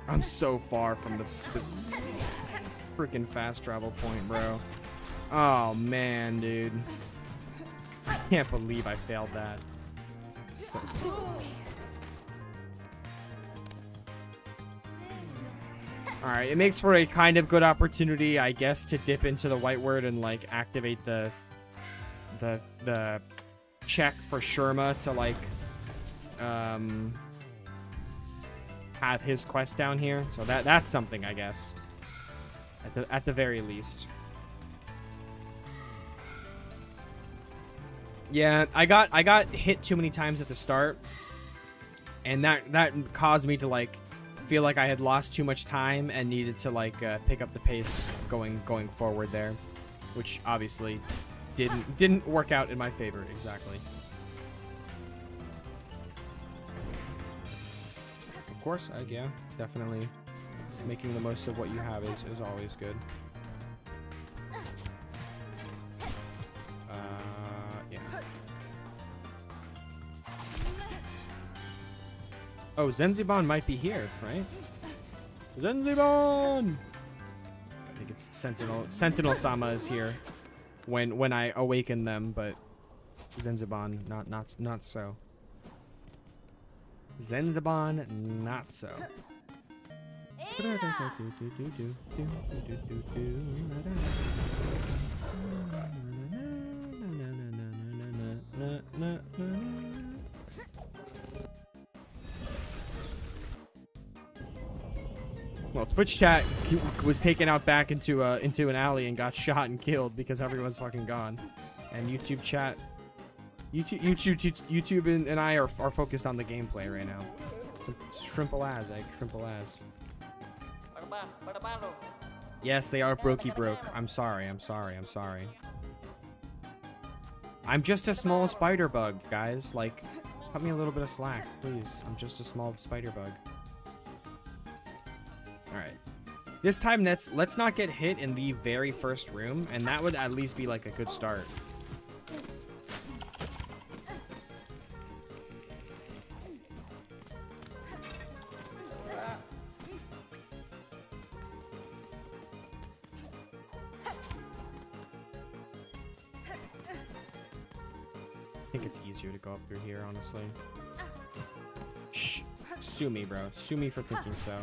I'm so far from the freaking fast travel point, bro. Oh, man, dude. I can't believe I failed that. So stupid. Alright, it makes for a kind of good opportunity, I guess, to dip into the white word and, like, activate the check for Sherma to, like, have his quest down here. So that's something, I guess. At the very least. Yeah, I got hit too many times at the start. And that caused me to, like, feel like I had lost too much time and needed to like pick up the pace going forward there, which obviously didn't work out in my favor exactly. Of course, yeah, definitely making the most of what you have is always good. Yeah. Oh, Zenziban might be here, right? Zenziban! I think it's Sentinel-sama is here when I awaken them, but Zenziban not so. Zenzaban, not so. Well, Twitch chat was taken out back into an alley and got shot and killed because everyone's fucking gone, and YouTube chat, YouTube and I are focused on the gameplay right now. Some shrimple ass, shrimple ass. Yes, they are brokey broke. I'm sorry. I'm just a small spider bug, guys. Like, cut me a little bit of slack, please. I'm just a small spider bug. Alright. This time, let's not get hit in the very first room, and that would at least be like a good start. I think it's easier to go up through here, honestly. Shh. Sue me, bro. Sue me for thinking so.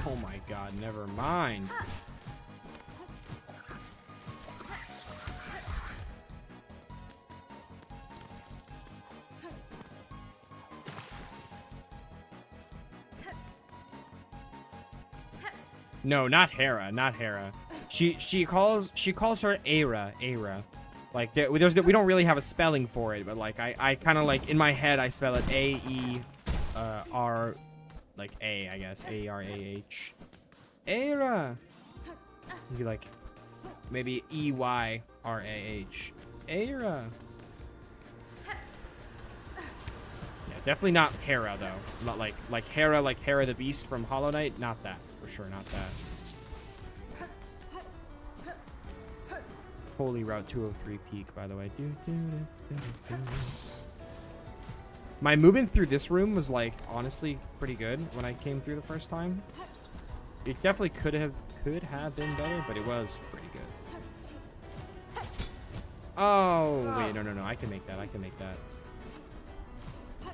Oh my god, never mind. No, not Hera, not Hera. She calls her Aira. Like we don't really have a spelling for it, but like I kind of like in my head I spell it A-E-R, like A, I guess. A-R-A-H. Aira. Be like maybe E-Y-R-A-H. Aira. Yeah, definitely not Hera though. Not like Hera, like Hera the Beast from Hollow Knight. Not that. For sure, not that. Holy Route 203 peak, by the way. My movement through this room was like honestly pretty good when I came through the first time. It definitely could have been better, but it was pretty good. Oh wait, no, I can make that.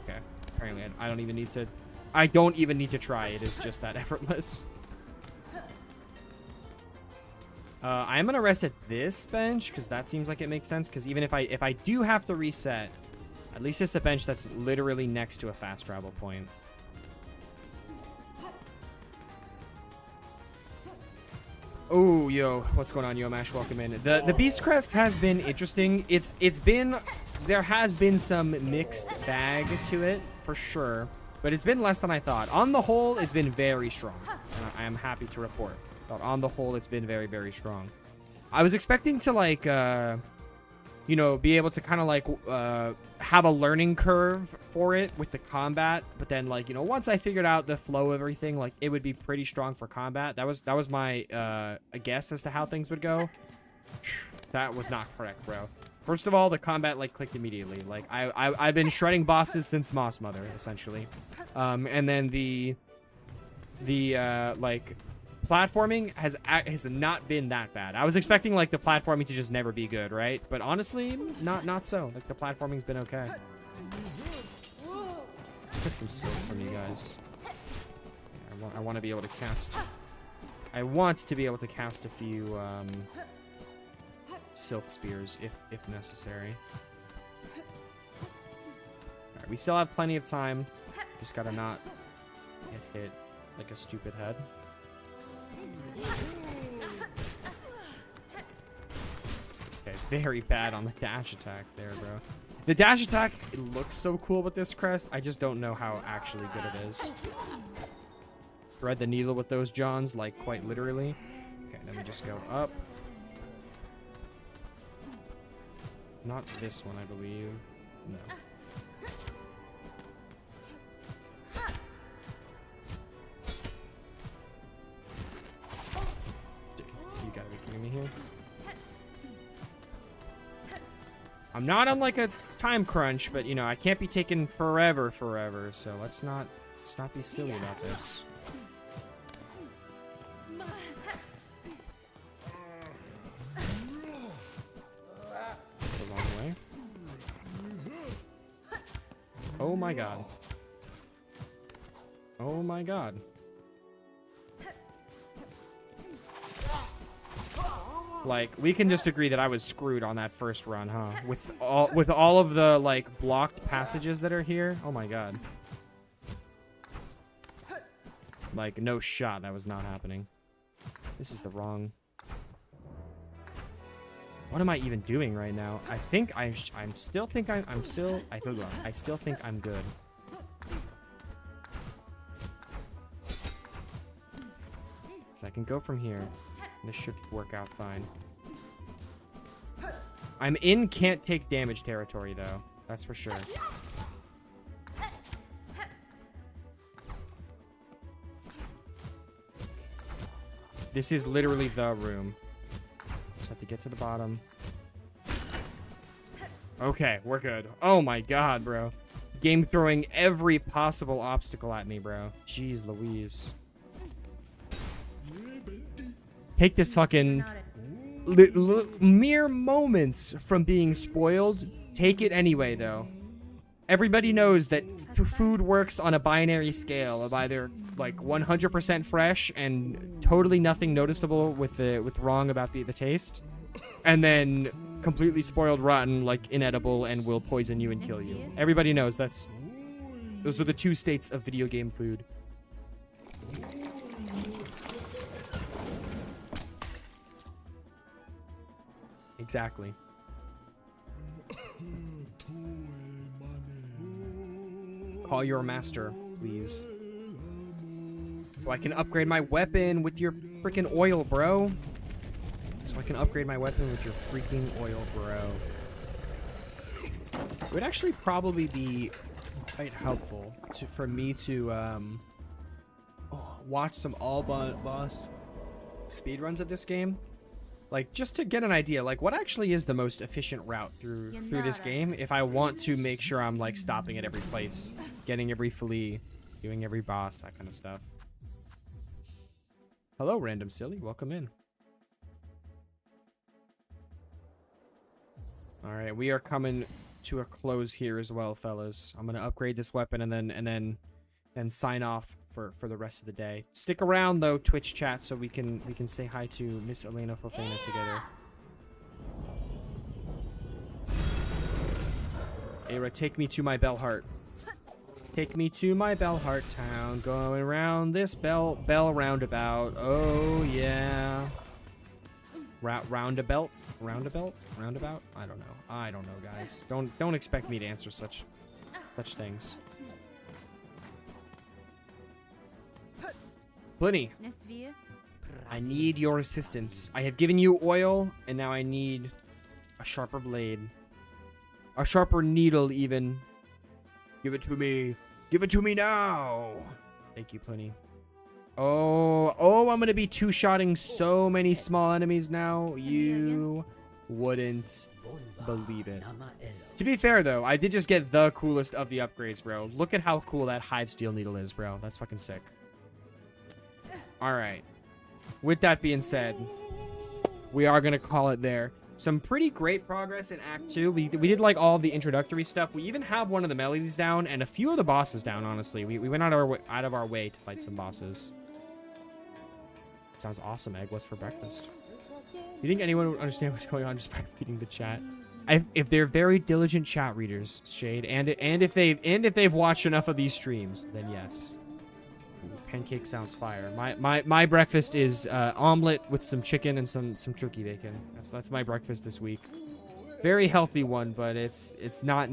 Okay. Apparently, I don't even need to. I don't even need to try. It is just that effortless. I am gonna rest at this bench because that seems like it makes sense. Because even if I do have to reset, at least it's a bench that's literally next to a fast travel point. Oh, yo, what's going on, yo, Mash? Welcome in. The Beast Crest has been interesting. There has been some mixed bag to it for sure, but it's been less than I thought. On the whole, it's been very strong, and I am happy to report. But on the whole, it's been very, very strong. I was expecting to, like, you know, be able to kind of, like, have a learning curve for it with the combat. But then, like, you know, once I figured out the flow of everything, like, it would be pretty strong for combat. That was my guess as to how things would go. That was not correct, bro. First of all, the combat, like, clicked immediately. Like, I've been shredding bosses since Moss Mother, essentially. And then like... platforming has not been that bad. I was expecting like the platforming to just never be good, right? But honestly, not so. Like the platforming's been okay. Get some silk from you guys. I want to be able to cast. I want to be able to cast a few silk spears if necessary. All right, we still have plenty of time. Just gotta not get hit like a stupid head. Okay, very bad on the dash attack there, bro. The dash attack, it looks so cool with this crest. I just don't know how actually good it is. Thread the needle with those Johns, like quite literally. Okay, then we just go up. Not this one, I believe. No. Here. I'm not on like a time crunch, but you know I can't be taking forever, so let's not be silly about this. Oh my god. Oh my god. Like, we can just agree that I was screwed on that first run, huh? With all of the, like, blocked passages that are here. Oh my god. Like, no shot that was not happening. This is the wrong... What am I even doing right now? I think I still think I'm still think I'm good. So I can go from here. This should work out fine. I'm in can't take damage territory though. That's for sure. This is literally the room. Just have to get to the bottom. Okay, we're good. Oh my god, bro. Game throwing every possible obstacle at me, bro. Jeez Louise. Take this fucking mere moments from being spoiled. Take it anyway, though. Everybody knows that food works on a binary scale of either like 100% fresh and totally nothing noticeable with wrong about the taste, and then completely spoiled, rotten, like inedible, and will poison you and kill you. Everybody knows those are the two states of video game food. Exactly. Call your master, please. So I can upgrade my weapon with your freaking oil, bro. So I can upgrade my weapon with your freaking oil, bro. It would actually probably be quite helpful for me to watch some all-boss speedruns of this game. Like, just to get an idea, like, what actually is the most efficient route through this game if I want to make sure I'm, like, stopping at every place, getting every flea, doing every boss, that kind of stuff. Hello, Random Silly. Welcome in. Alright, we are coming to a close here as well, fellas. I'm going to upgrade this weapon and then sign off for the rest of the day. Stick around though, Twitch chat, so we can say hi to Miss Elena Fofana together. Era, take me to my Bellheart. Take me to my Bellheart town, going around this bell roundabout. Oh yeah. Roundabout? Roundabout? I don't know, guys. Don't expect me to answer such things. Plenty. I need your assistance. I have given you oil, and now I need a sharper blade. A sharper needle, even. Give it to me. Give it to me now. Thank you, Plenty. Oh, I'm going to be two-shotting so many small enemies now. You wouldn't believe it. To be fair, though, I did just get the coolest of the upgrades, bro. Look at how cool that Hive Steel Needle is, bro. That's fucking sick. Alright. With that being said, we are going to call it there. Some pretty great progress in Act 2. We did, like, all the introductory stuff. We even have one of the melodies down and a few of the bosses down, honestly. We went out of our way to fight some bosses. Sounds awesome, Egg. What's for breakfast? You think anyone would understand what's going on just by reading the chat? If they're very diligent chat readers, Shade, and if they've watched enough of these streams, then yes. Ooh, pancake sounds fire. My breakfast is omelet with some chicken and some turkey bacon. That's my breakfast this week. Very healthy one, but it's not.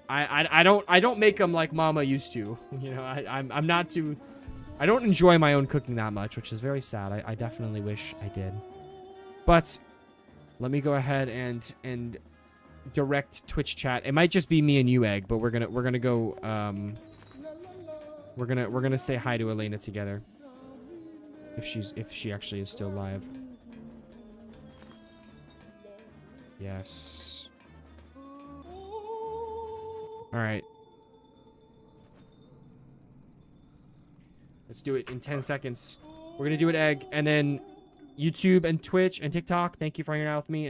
I don't make them like Mama used to. You know, I'm not too. I don't enjoy my own cooking that much, which is very sad. I definitely wish I did. But let me go ahead and direct Twitch chat. It might just be me and you, Egg, but we're gonna go we're gonna say hi to Elena together. If she actually is still live. Yes. All right. Let's do it in 10 seconds. We're going to do it, Egg. And then YouTube and Twitch and TikTok, thank you for hanging out with me.